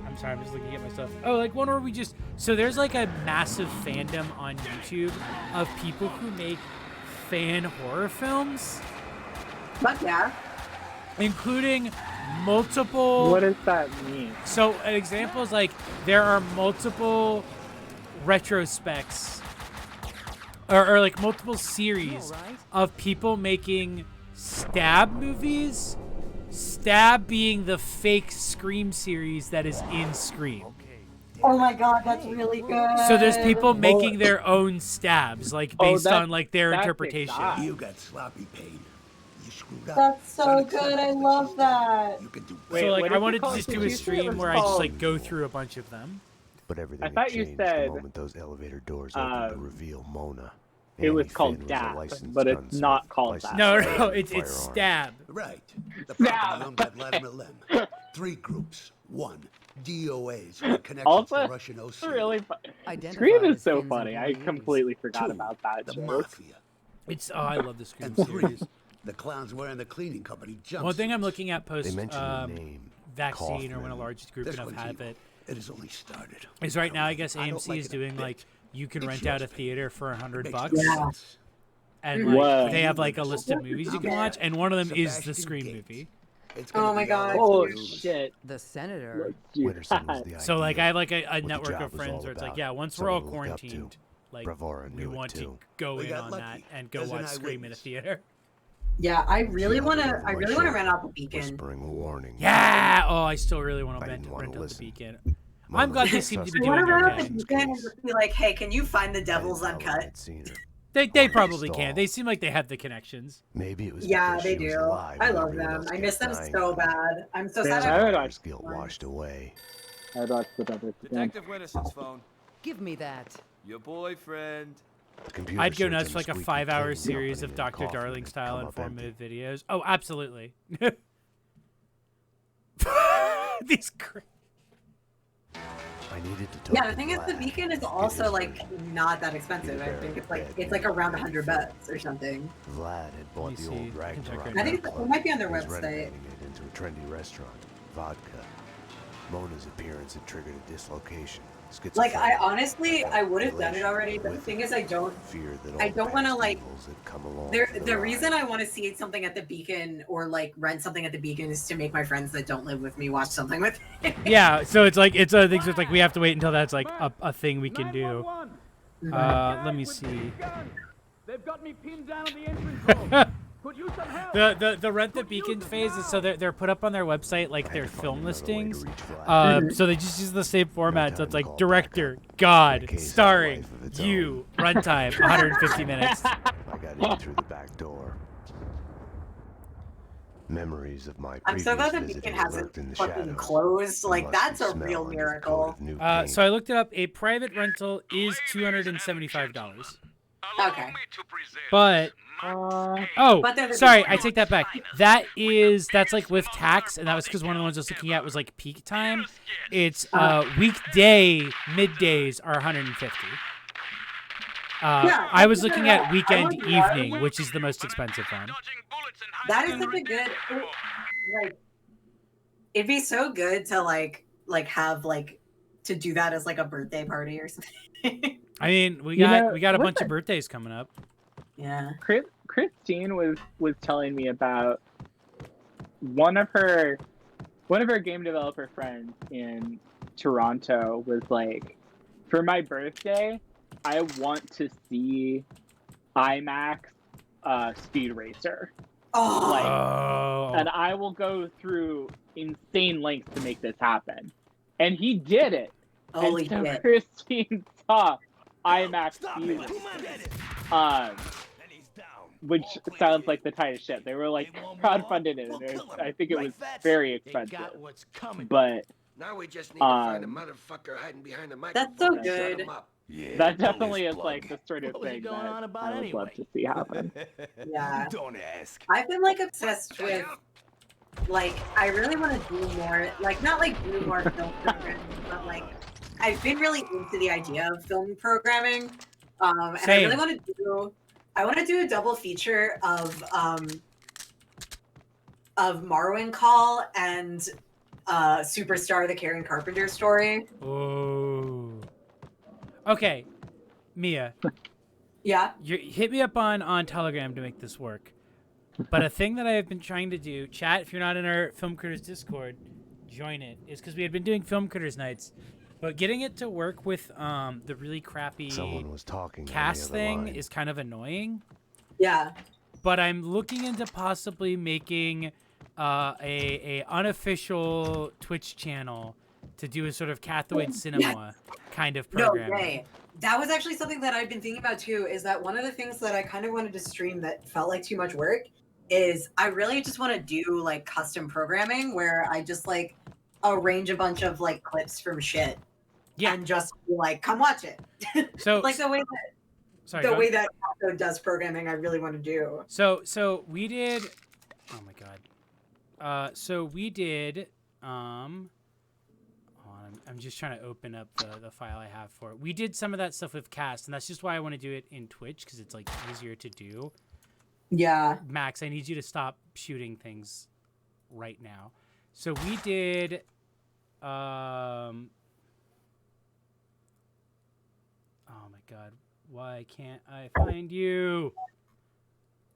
I'm sorry, I'm just looking at my stuff. Oh, like one where we just there's like a massive fandom on YouTube of people who make fan horror films. But yeah. Including multiple... What does that mean? So an example is like there are multiple retrospects or like multiple series of people making stab movies. Stab being the fake Scream series that is in Scream. Oh my god, that's really good. So there's people making their own stabs, like based on like their interpretation. You got sloppy Payne. You screwed up. That's so good. I love that. You can do. So like I wanted to just do a stream where I just like go through a bunch of them. But everything I thought had you changed said, the moment those elevator doors opened to reveal Mona. It was Annie called Finn DAP, was a licensed but it's gunsmith, not called licensed that. No, it's stab. Right. The property owned by Vladimir Lem. 3 groups. 1. DOAs with connections Also, to Russian OC. it's really Scream is so funny. I completely forgot 2, about that the joke. mafia. It's I love the Scream And series. 3, the clowns wearing the cleaning company jumpsuits. One thing I'm looking at post They mentioned the name, vaccine or when a Kaufman. large group This enough one's have evil. it. It has only started. Is right now I guess I don't AMC like is it a doing bit. like you can Makes rent out a yours pay. theater for $100 Makes bucks. yours. And like Whoa. they have like a list of movies you can Yeah. watch, and one of them is the Sebastian Scream Gates. movie. It's gonna Oh my be all god. Oh over the news. shit! The senator. Let's do Winterson was that. the So like idea. I have like a What the network job of was friends all where it's like, about. yeah, once we're all Someone to look up to. quarantined, like Bravura we knew it want to too. go We in got on lucky. that and go There's an watch Scream in a eyewitness. theater. Yeah, I really want to. Over I my really want to shoulder, rent out the Beacon. Whispering a warning. Yeah. Oh, I still really want I to didn't wanna rent out the listen. Beacon. Mona I'm glad was they a seem to be I suspect want to doing rent out okay. the Beacon and just be like, hey, can you find the Devil's I didn't tell her Uncut? I'd seen her. They probably Stall. can. They seem like they have the connections. Maybe it was Yeah, because they she was do. alive I when love everyone them. else I kept miss them dying so from it. bad. I'm so Yeah, sad. I would Her watch guilt washed away. I'd watch the Brothers again. Detective Winterson's phone. Give me that. Your boyfriend. I'd go nuts for like a 5-hour series of Dr. Darling style informative videos. Oh, absolutely. These. I needed to talk Yeah, the thing is, the Beacon is also like not that expensive. I think it's like around $100 or something. Vlad had bought the old Ragnarok. I think it might be on their and was website. renovating it into a trendy restaurant. Vodka. Mona's appearance had triggered a dislocation. Like I honestly, I would have done it already, but the thing is, I don't want to like. The reason I want to see something at the Beacon or like rent something at the Beacon is to make my friends that don't live with me watch something with me. Yeah, so it's like it's a thing. So it's like we have to wait until that's like a thing we can do. Let me see. They've got me pinned down in the entrance hall. Could use some help. The rent the Beacon phase is so they're put up on their website like their film listings. So they just use the same format. So it's like director, God, starring, you, runtime, 150 minutes. I got in through the back door. Memories of my I'm so glad the previous Beacon visit hasn't lurked in the fucking shadows. closed. Like The that's a musty real smell and miracle. new So I looked it up. A private rental is $275. Okay. But sorry, I take that back. That's like with tax, and that was because one of the ones I was looking at was like peak time. It's weekday middays are 150. I was looking at weekend evening, which is the most expensive one. That is such a good. Like, it'd be so good to like have like to do that as like a birthday party or something. I mean, we got a bunch of birthdays coming up. Yeah. Christine was telling me about one of her game developer friends in Toronto was like, for my birthday, I want to see IMAX Speed Racer. And I will go through insane lengths to make this happen. And he did it. Holy and so shit. Christine saw IMAX Speed Racer. Which sounds like the tightest shit. They were like crowdfunded it, and I think it was very expensive. But now we just need to find a motherfucker hiding behind the microphone. That's so and shut good. him up. Yeah, that definitely is like the sort of What was he thing that going on about I would love anyway? to see happen. Yeah. Don't ask. I've been like obsessed with like I really want to do more like not like do more film programming, but like I've been really into the idea of film programming. And I really want to do a double feature of Marwin Call and Superstar the Karen Carpenter story. Oh. Okay, Mia. Yeah. Hit me up on Telegram to make this work. But a thing that I have been trying to do, chat, if you're not in our Film Critters Discord, join it, is because we had been doing Film Critters nights. But getting it to work with the really crappy Someone was talking cast on the other thing line. is kind of annoying. Yeah. But I'm looking into possibly making a unofficial Twitch channel to do a sort of Cathoid Cinema kind of programming. No way. That was actually something that I've been thinking about too, is that one of the things that I kind of wanted to stream that felt like too much work is I really just want to do like custom programming where I just like arrange a bunch of like clips from shit. Yeah. And just be like, come watch it. So like the way that Catho does programming I really want to do. So we did oh my god. So we did I'm just trying to open up the file I have for it. We did some of that stuff with cast, and that's just why I want to do it in Twitch, because it's like easier to do. Yeah. Max, I need you to stop shooting things right now. So we did oh my god, why can't I find you?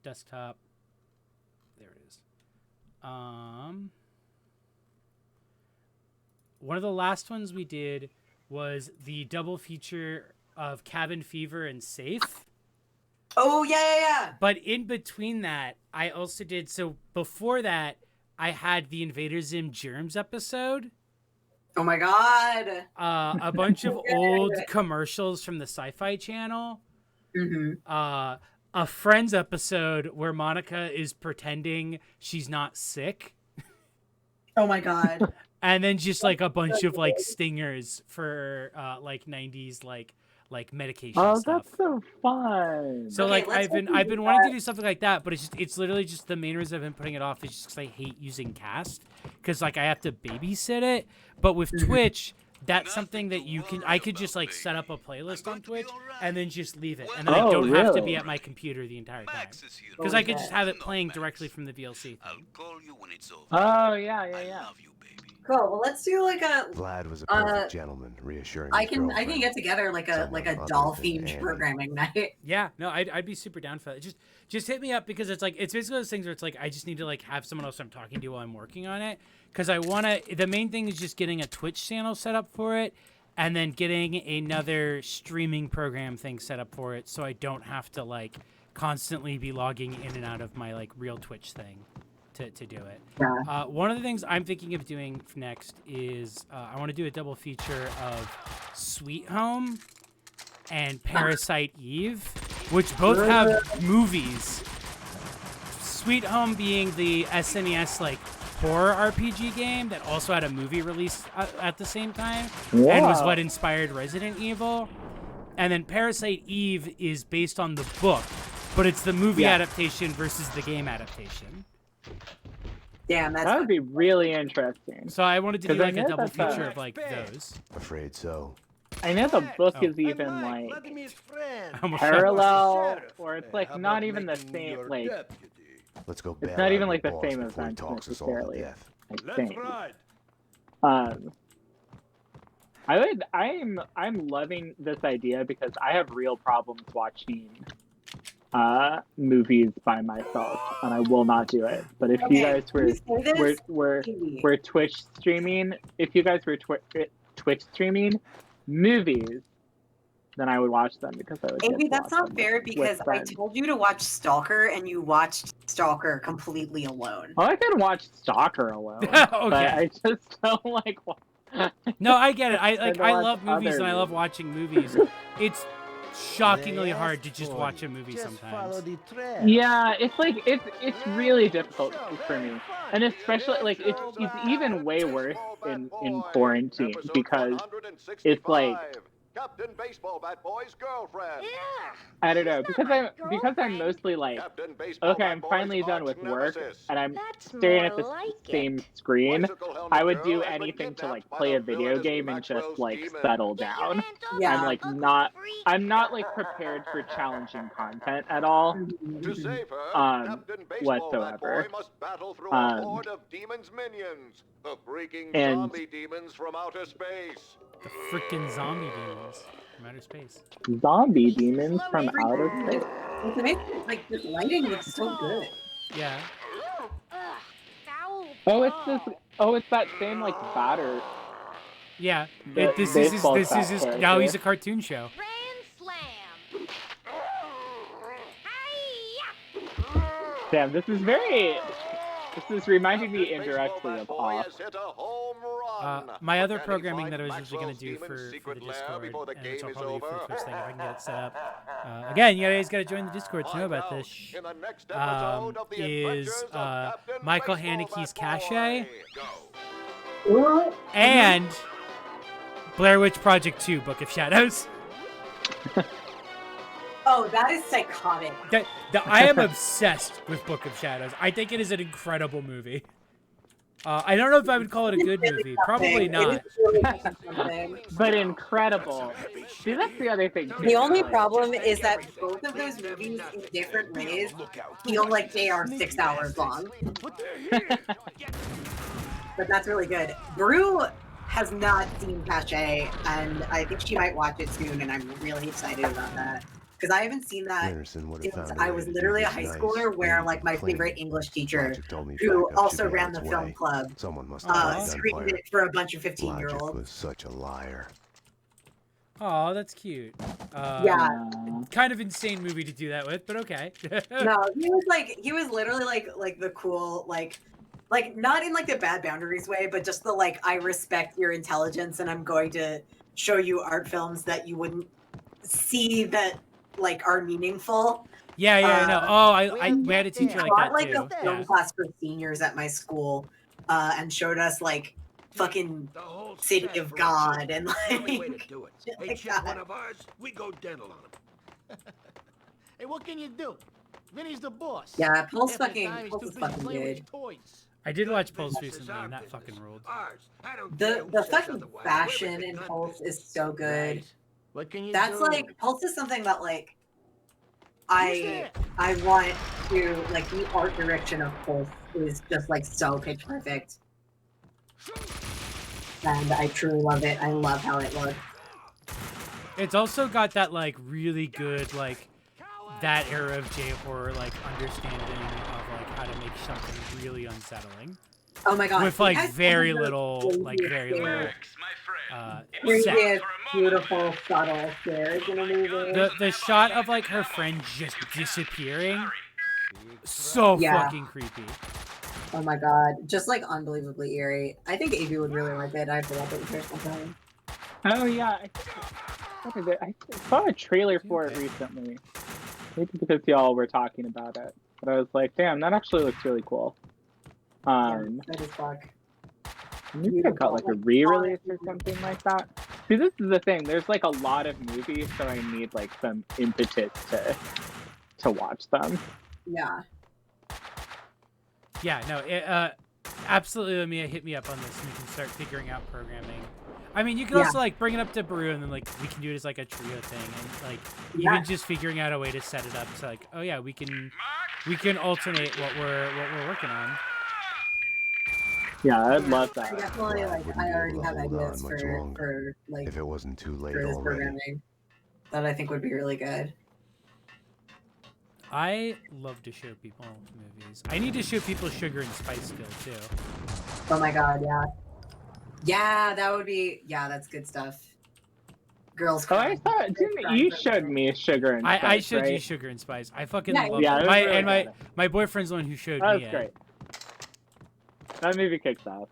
Desktop. There it is. One of the last ones we did was the double feature of Cabin Fever and Safe. Oh, yeah. But in between that, I also did, so before that, I had the Invader Zim Germs episode. Oh my god. A bunch of old commercials from the Sci-Fi Channel. Mm-hmm. A Friends episode where Monica is pretending she's not sick. Oh my god. and then just like a bunch of like stingers for like 90s like medication Oh, stuff. that's so fun. So Okay, like let's I've been hope we do wanting to that. do something like that, but it's literally just the main reason I've been putting it off is just because I hate using Cast, because like I have to babysit it. But with Twitch, that's something that I could just like set up a playlist on Twitch and then just leave it, and then I don't have to be at my computer the entire time, because I could just have it playing directly from the VLC. Oh yeah. Cool. Well, let's do like a. Vlad was a perfect gentleman, reassuring I his can girlfriend. get together like a Someone other doll than themed Annie. programming night. Yeah, no, I'd be super down for that. Just hit me up, because it's basically those things where it's like I just need to like have someone else I'm talking to while I'm working on it, because the main thing is just getting a Twitch channel set up for it, and then getting another streaming program thing set up for it, so I don't have to like constantly be logging in and out of my like real Twitch thing to do it. Yeah. One of the things I'm thinking of doing next is I want to do a double feature of Sweet Home and Parasite Eve, which both have movies. Sweet Home being the SNES like horror RPG game that also had a movie released at the same time, and was what inspired Resident Evil. And then Parasite Eve is based on the book, but it's the movie adaptation versus the game adaptation. Damn, that would be really interesting. So I wanted to do 'Cause I like a know double that's feature of like those. Afraid so. I know the book is even like parallel, or it's like not even the same. Like Let's go. it's bail not out even your like the boss same before he event talks us all to necessarily. death. I think. I'm loving this idea because I have real problems watching movies by myself, and I will not do it. But if you guys were Twitch streaming, if you guys were Twitch streaming movies, then I would watch them because I would. Amy, that's not fair because I told you to watch Stalker and you watched Stalker completely alone. Well, I can watch Stalker alone, but I just don't like. No, I get it. I watch love movies other and I love watching movies. It's shockingly hard to just watch a movie sometimes. Yeah, it's like it's really difficult for me, and especially like it's even way worse in quarantine because it's like Captain Baseball Bat Boy's girlfriend. I don't know because I'm mostly like okay, I'm finally done with work and I'm staring at the same screen. I would do anything to like play a video game and just like settle down. Yeah. I'm not like prepared for challenging content at all. To save her, Captain Baseball whatsoever. Bat Boy must battle through a horde of demons minions, the freaking zombie demons from outer space. The freaking zombie demons from outer space. Zombie demons from outer space. Like this lighting looks so good. Yeah. Oh, it's that same like batter. Yeah. The This baseball is bat his, character. now he's a cartoon show. Damn, this is reminding me indirectly of Off. My other programming that I was usually going to do for the Discord, and which I'll probably do for the first thing if I can get it set up. Again, you guys got to join the Discord to know about this. Is Michael Haneke's Cache and Blair Witch Project 2: Book of Shadows. Oh, that is psychotic. I am obsessed with Book of Shadows. I think it is an incredible movie. I don't know if I would call it a good movie. Probably not. But incredible. See, that's the other thing. The only problem is that both of those movies, in different ways, feel like they are 6 hours long. But that's really good. Brew has not seen Cache, and I think she might watch it soon, and I'm really excited about that. Because I haven't seen that since I was literally a high schooler, where like my favorite English teacher, who also ran the film club, screened it for a bunch of 15-year-olds. Was such a liar. Oh, that's cute. Yeah. Kind of insane movie to do that with, but okay. No, he was literally like the cool, like not in like the Bad Boundaries way, but just the like, I respect your intelligence and I'm going to show you art films that you wouldn't see that like are meaningful. Yeah, I know. Oh, we had a teacher like that like too. a film class for seniors at my school, and showed us like fucking The whole city set of for a God shit. and The only way like to do it. shit Hey, like chip that. one of ours, we go dental on him. Hey, what can you do? Vinny's the boss. Yeah, Pulse Half the fucking time he's Pulse too is busy fucking playing with his good. toys. I did watch Pulse Business is recently, our and that business. fucking ruled. Ours. I don't care The who the says fucking otherwise. We're fashion in the in gun Pulse business. is so good. Right. What can you That's do? like Pulse is something that like Who's there? I want to like the art direction of Pulse is just like so pitch perfect. And I truly love it. I love how it looks. It's also got that like really good like that era of J horror like understanding of like how to make something really unsettling. Oh my god. With it like has very some of the little craziest, set. craziest, beautiful, subtle scares in a movie. The shot of like her friend just disappearing, so Yeah. fucking creepy. Oh my god. Just like unbelievably eerie. I think Avi would really like it. I forgot that was here sometime. Oh yeah, what is it? I saw a trailer for it recently. Maybe because y'all were talking about it, but I was like, damn, that actually looks really cool. That is fuck. Maybe I got like a re-release or something like that. See, this is the thing. There's like a lot of movies, so I need like some impetus to watch them. Yeah. Yeah, no, it, absolutely. Hit me up on this, and we can start figuring out programming. I mean, you can also like bring it up to Baru, and then like we can do it as like a trio thing, and like even just figuring out a way to set it up so like, oh yeah, we can alternate what we're working on. Yeah, I'd love I that. definitely like. I already have ideas for like if it wasn't too late for this already. programming that I think would be really good. I love to show people movies. I need to show people Sugar and Spice still too. Oh my god, yeah. Yeah, that would be. Yeah, that's good stuff. Girls. Oh, I thought didn't you showed me Sugar and Spice? I showed right? you Sugar and Spice. I fucking Yeah, love yeah, it. it was really good. My boyfriend's the one who showed That me was it. great. That movie kicks off.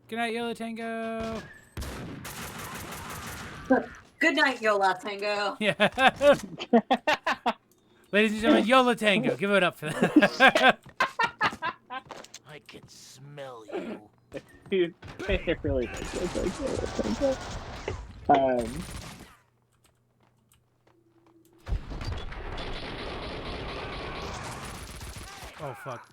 Good night, Yellow Tango. Good night, Yola Tango. Yeah. Ladies and gentlemen, Yola Tango. Give it up for that. I can smell you. Dude, it really does. Oh fuck.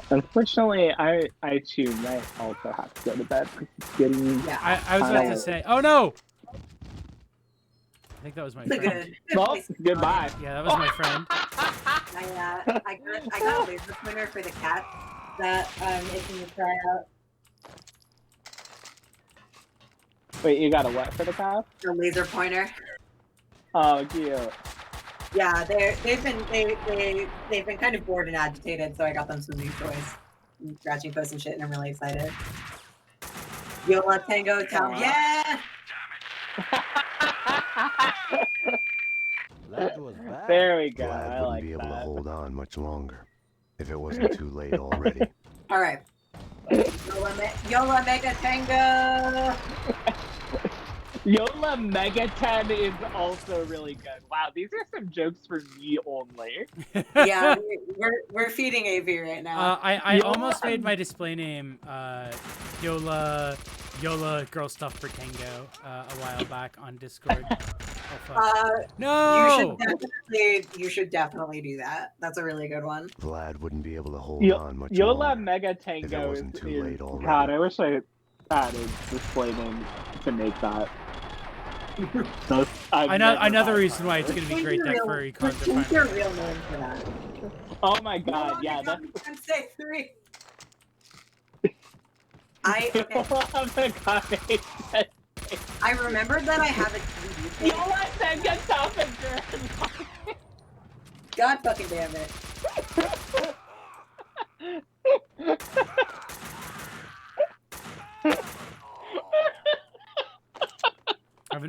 Unfortunately, I too might also have to go to bed because it's getting. Yeah. I was about to say. Oh no. I think that was my friend. Well, goodbye. Yeah, that was my friend. I got a laser pointer for the cat that I'm making to try out. Wait, you got a what for the cat? A laser pointer. Oh, cute. Yeah, they've been kind of bored and agitated, so I got them some new toys, and scratching posts and shit, and I'm really excited. Yola Tango Town, yeah. That was bad. There we go. Vlad I wouldn't like be able to that. hold on much longer if it wasn't too late already. All right. Yola Mega Tango. Yola Mega 10 is also really good. Wow, these are some jokes for me only. Yeah, we're feeding AV right now. I almost made my display name Yola Girl Stuff for Tango a while back on Discord. Oh, fuck. No! You should definitely do that. That's a really good one. Vlad wouldn't be able to hold on much Yola longer Mega if it Tango wasn't is, too late already. God, I wish I had a display name to make that. Another reason why it's going to be great that furry cards are Change your finally. real name for that. Oh my god, yeah, that's... Say 3. I remembered that I have a TV thing. Yola Mega Topper. God fucking damn it.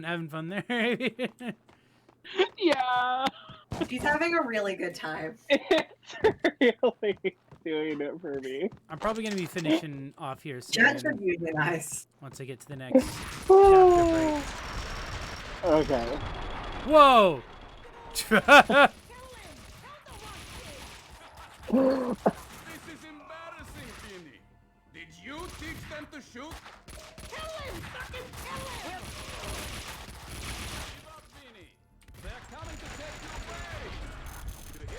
Having fun there. Yeah. She's having a really good time. It's really doing it for me. I'm probably going to be finishing off here soon. That should be nice. Once I get to the next chapter break. Okay. Whoa! is embarrassing, Vinny. Did you teach them to shoot? Kill him! Fucking kill him! Give up, Vinny. They're coming to take you away.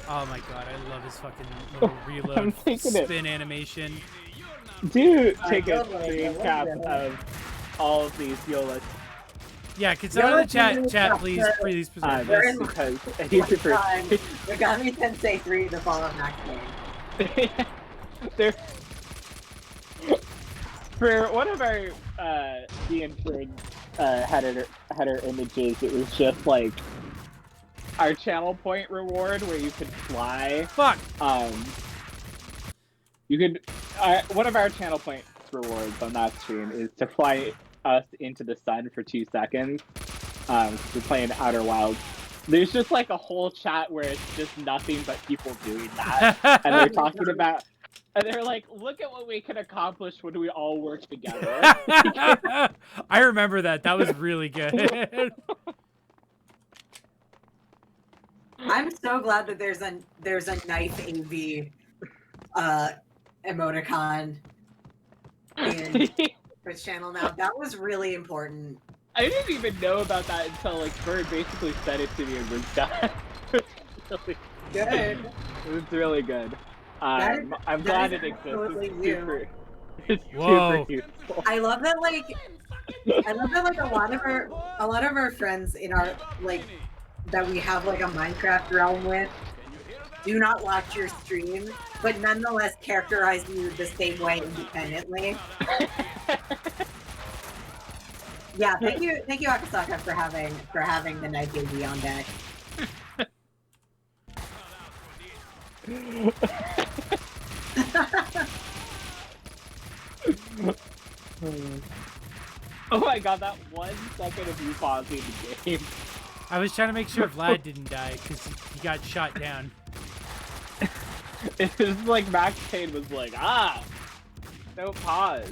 Oh my god, I love his fucking little reload spin animation. Do take a screen cap of all of these Yola. Yeah, can someone in the chat please preserve this? Because he's super. Megami Tensei 3: The Fall of Max Payne. There. For one of our the Infrared header images, it was just like our channel point reward where you could fly. Fuck. You could. One of our channel points rewards on that stream is to fly us into the sun for 2 seconds. We're playing Outer Wilds. There's just like a whole chat where it's just nothing but people doing that, and they're talking about. And they're like, look at what we can accomplish when we all work together. I remember that. That was really good. I'm so glad that there's a knife AV emoticon in Twitch channel now. That was really important. I didn't even know about that until like Bird basically said it to me and was done. It was really good. It was really good. I'm glad it exists. It's Whoa. super useful. I love that like a lot of our friends in our like that we have like a Minecraft realm with do not watch your stream, but nonetheless characterize you the same way independently. Yeah, thank you Akasaka for having the knife baby on deck. Oh my god, that 1 second of you pausing the game. I was trying to make sure Vlad didn't die because he got shot down. It was like Max Payne was like, don't pause.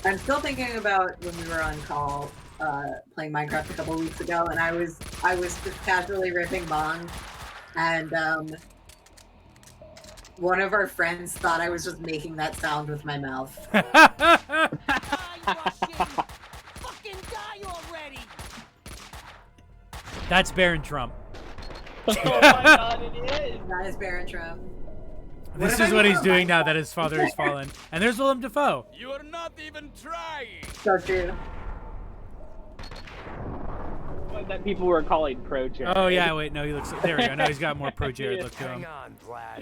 I'm still thinking about when we were on call playing Minecraft a couple weeks ago, and I was just casually ripping Bong, and one of our friends thought I was just making that sound with my mouth. Fucking die already! That's Baron Trump. Oh my god, it is! That is Baron Trump. This is what he's doing now that his father has fallen. And there's Willem Dafoe. You're not even trying. So true. What that people were calling Pro Jared. Oh yeah, wait, no, he looks. There we go. Now he's got more Pro Jared look to him.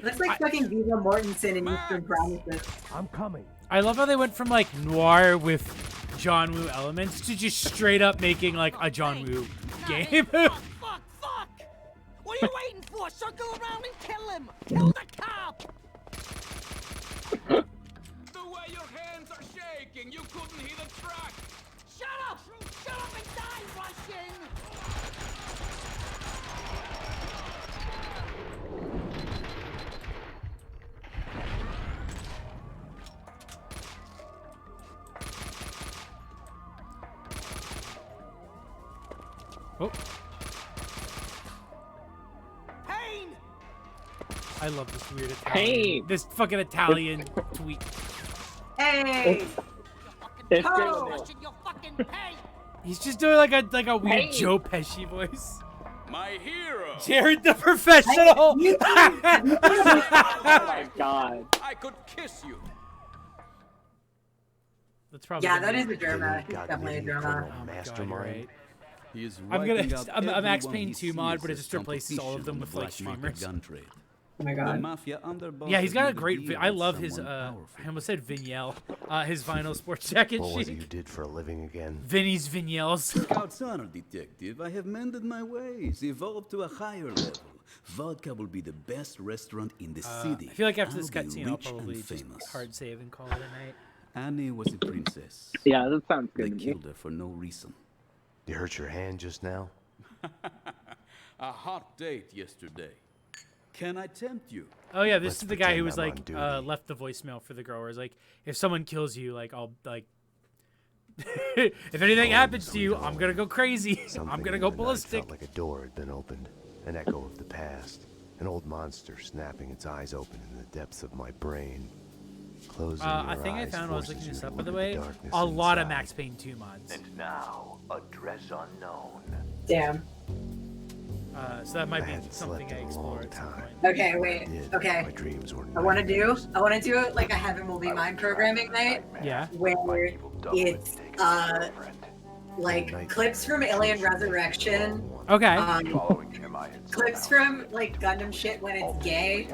Looks like fucking Viggo Mortensen in Eastern Promises. I'm coming. I love how they went from like noir with John Woo elements to just straight up making like a John Woo game. Fuck! What are you waiting for? Circle around and kill him! Kill the cop! The way your hands are shaking, you couldn't hit a track. Shut up! Shut up and die, Russian! Oh. Payne! I love this weird Italian. Payne! This fucking Italian tweet. Hey! It's Oh. Russian, you'll fucking pay! He's just doing like a weird Payne. Joe Pesci voice. My hero. Jared the professional. Oh my god. I could kiss you. That's probably. Yeah, gonna that be- is a drama. Definitely a drama. Oh my God, Mastermind. you're right. He is I'm gonna. wiping out I'm a Max everyone Payne he 2 mod, sees but it as just replaces all of competition them in with the like black market streamers. gun trade. Oh my The god. mafia underboss Yeah, he's got a has made great. deal I with love his. someone I powerful. almost said Vignelle. His vinyl sports jacket What was it you chic. did for a living again? Vinny's Vignelles. Scout's honor, detective. I have mended my ways, evolved to a higher level. Vodka will be the best restaurant in the city. I feel like after this I'll be cutscene, I'll rich and probably just famous. hard save and call it a night. Annie was a princess. Yeah, that sounds They good to me. killed her for no reason. You hurt your hand just now? A hot date yesterday. Can I tempt you? Oh yeah, this Let's is the guy who was pretend I'm like on duty. left the voicemail for the girl. Where it's like, if someone kills you, like I'll like, if anything happens to you, I'm gonna go crazy. I'm gonna in go the night ballistic. felt like a door had been opened, an echo of the past, an old monster snapping its eyes open in the depths of my brain. Closing I your think I eyes found while I was forces looking this you up, to by the look at way, darkness a lot of inside. Max Payne 2 mods. And now, Address Unknown. Damn. So that might I be hadn't something slept I in a explore long at some time. point. Okay, When I wait. did, Okay. my dreams were I want to nightmares. do it like a heavy movie mind programming night. Yeah. Where it's like clips from Alien Resurrection. Okay. Clips from like Gundam shit when it's gay.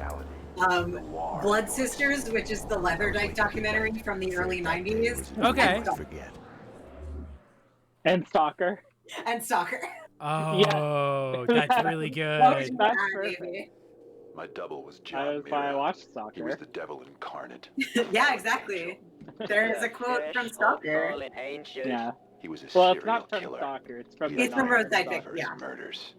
Blood Sisters, which is the Leatherdyke documentary from the early 90s. Okay. And Stalker. And Stalker. Oh, that's really good. That's Yeah, perfect. baby. My double was That John was why I Mira. watched He Stalker. was the devil incarnate. Yeah, exactly. There's a quote from Stalker. Yeah. He was a Well, serial it's not from killer. Stalker. It's from He the It's from novel. Roadside Pick, for his yeah. murders.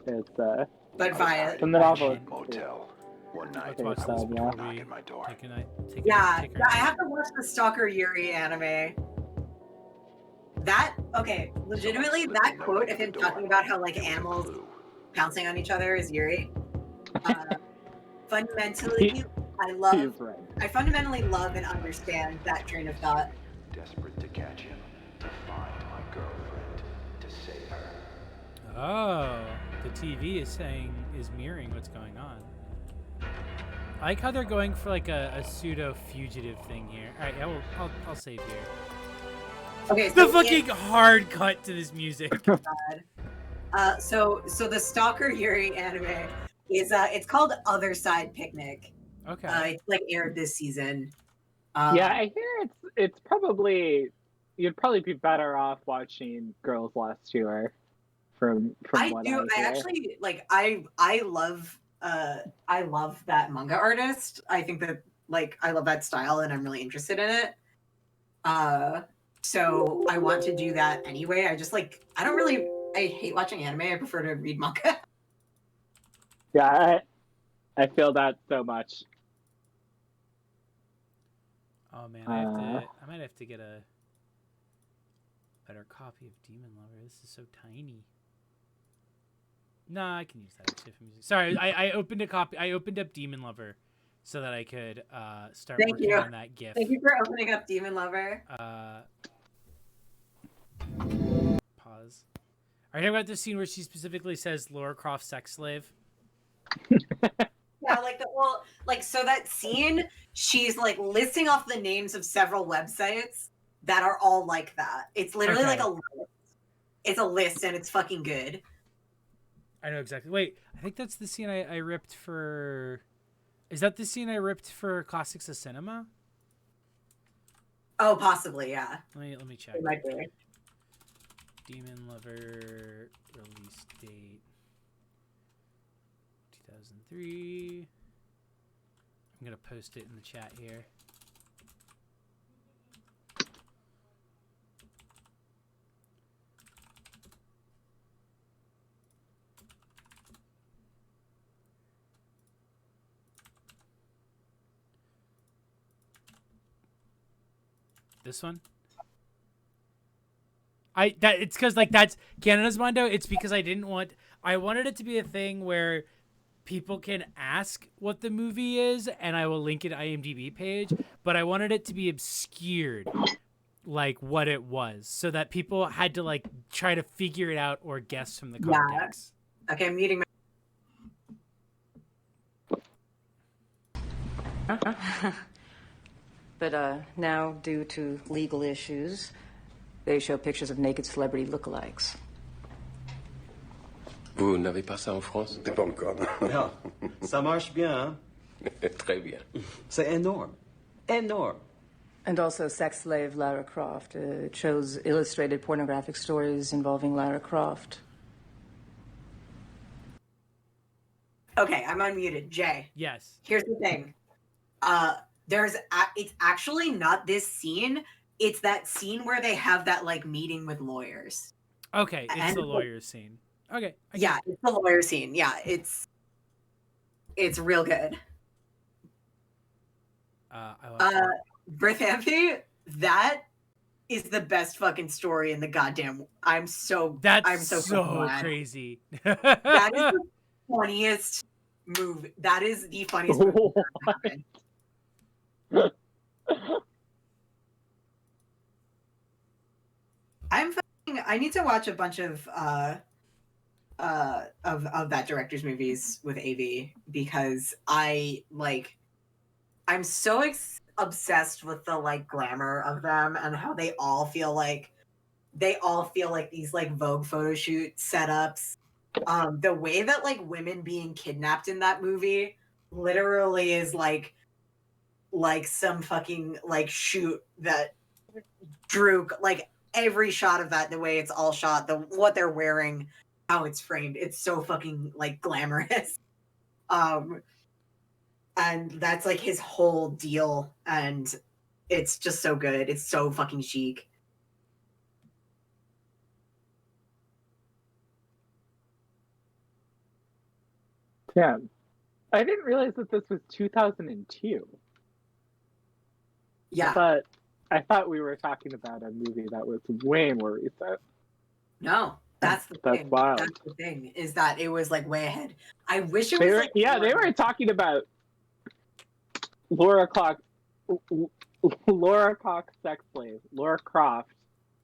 It's But via. from the novel. Motel. One night, Okay, I was so, yeah. knocking at my door. Take a night. Yeah, I have to watch the Stalker Yuri anime. That, okay, legitimately, that quote of him talking about how, like, animals pouncing on each other is Yuri. Fundamentally, I fundamentally love and understand that train of thought. Desperate to catch him, to find my girlfriend, to save her. Oh, the TV is mirroring what's going on. I like how they're going for like a pseudo fugitive thing here. All right, yeah, I'll save here. Okay, the so fucking hard cut to this music. So the Stalker Yuri anime is it's called Other Side Picnic. Okay. It's like aired this season. Yeah, I hear it's probably you'd probably be better off watching Girls Last Tour. From what I hear. I actually like. I love that manga artist. I think that like I love that style, and I'm really interested in it. So I want to do that anyway. I just like I hate watching anime. I prefer to read manga. Yeah, I feel that so much. Oh man, I might have to get a better copy of Demon Lover. This is so tiny. Nah, I can use that actually for music. Sorry, I opened a copy. I opened up Demon Lover so that I could start working on that GIF. Thank you for opening up Demon Lover. Pause. Are you talking about the scene where she specifically says Lara Croft sex slave? Yeah, so that scene, she's like listing off the names of several websites that are all like that. It's literally like a list. It's a list and it's fucking good. I know exactly. Wait, I think that's the scene I ripped for. Is that the scene I ripped for Classics of Cinema? Oh, possibly, yeah. Let me check. It might be. Demon Lover release date 2003. I'm gonna post it in the chat here. This one? It's because like that's Canada's Mondo. It's because I wanted it to be a thing where people can ask what the movie is and I will link it IMDb page, but I wanted it to be obscured like what it was so that people had to like try to figure it out or guess from the context. Yeah. Okay, I'm muting my But now, due to legal issues, they show pictures of naked celebrity lookalikes. Vous n'avez pas ça en France? Pas encore. Non. Ça marche bien, hein? Très bien. C'est énorme. Énorme. And also sex slave Lara Croft. It shows illustrated pornographic stories involving Lara Croft. Okay, I'm unmuted. Jay. Yes. Here's the thing. It's actually not this scene. It's that scene where they have that like meeting with lawyers. Okay, it's the lawyers scene. Okay. Yeah, it's the lawyer scene. Yeah, it's real good. Brithampy, that is the best fucking story in the goddamn. I'm so fucking glad. crazy. That is the funniest move. That is the funniest movie that ever happened. I need to watch a bunch of that director's movies with AV because I'm so obsessed with the like glamour of them and how they all feel like these like Vogue photo shoot setups. The way that like women being kidnapped in that movie literally is like some fucking like shoot that drew like every shot of that, the way it's all shot, what they're wearing, how it's framed, it's so fucking like glamorous. And that's like his whole deal, and it's just so good. It's so fucking chic. Damn. I didn't realize that this was 2002. Yeah. I thought we were talking about a movie that was way more recent. No, that's the thing. Wild. That's the thing, is that it was like way ahead. I wish it They was were, like they were talking about Laura Cox sex slave, Laura Croft.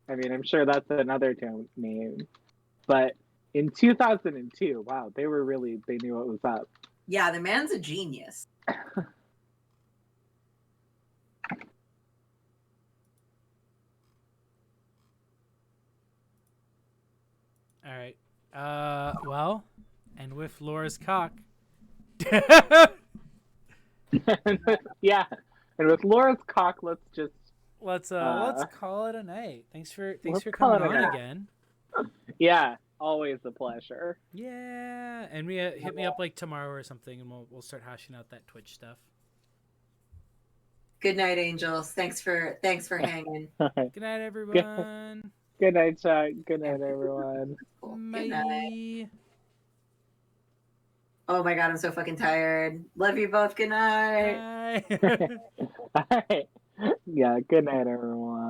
I mean, I'm sure that's another name. But in 2002, wow, they knew what was up. Yeah, the man's a genius. All right. Well, and with Laura's cock. Yeah, and with Laura's cock, let's call it a night. Thanks for call coming it a on night. again. Yeah, always a pleasure. Yeah, and we hit me up like tomorrow or something, and we'll start hashing out that Twitch stuff. Good night, angels. Thanks for hanging. Good night, everyone. Good night, Chuck. Good night, everyone. Bye. Good night. Oh my god, I'm so fucking tired. Love you both. Good night. Bye. Yeah, good night, everyone.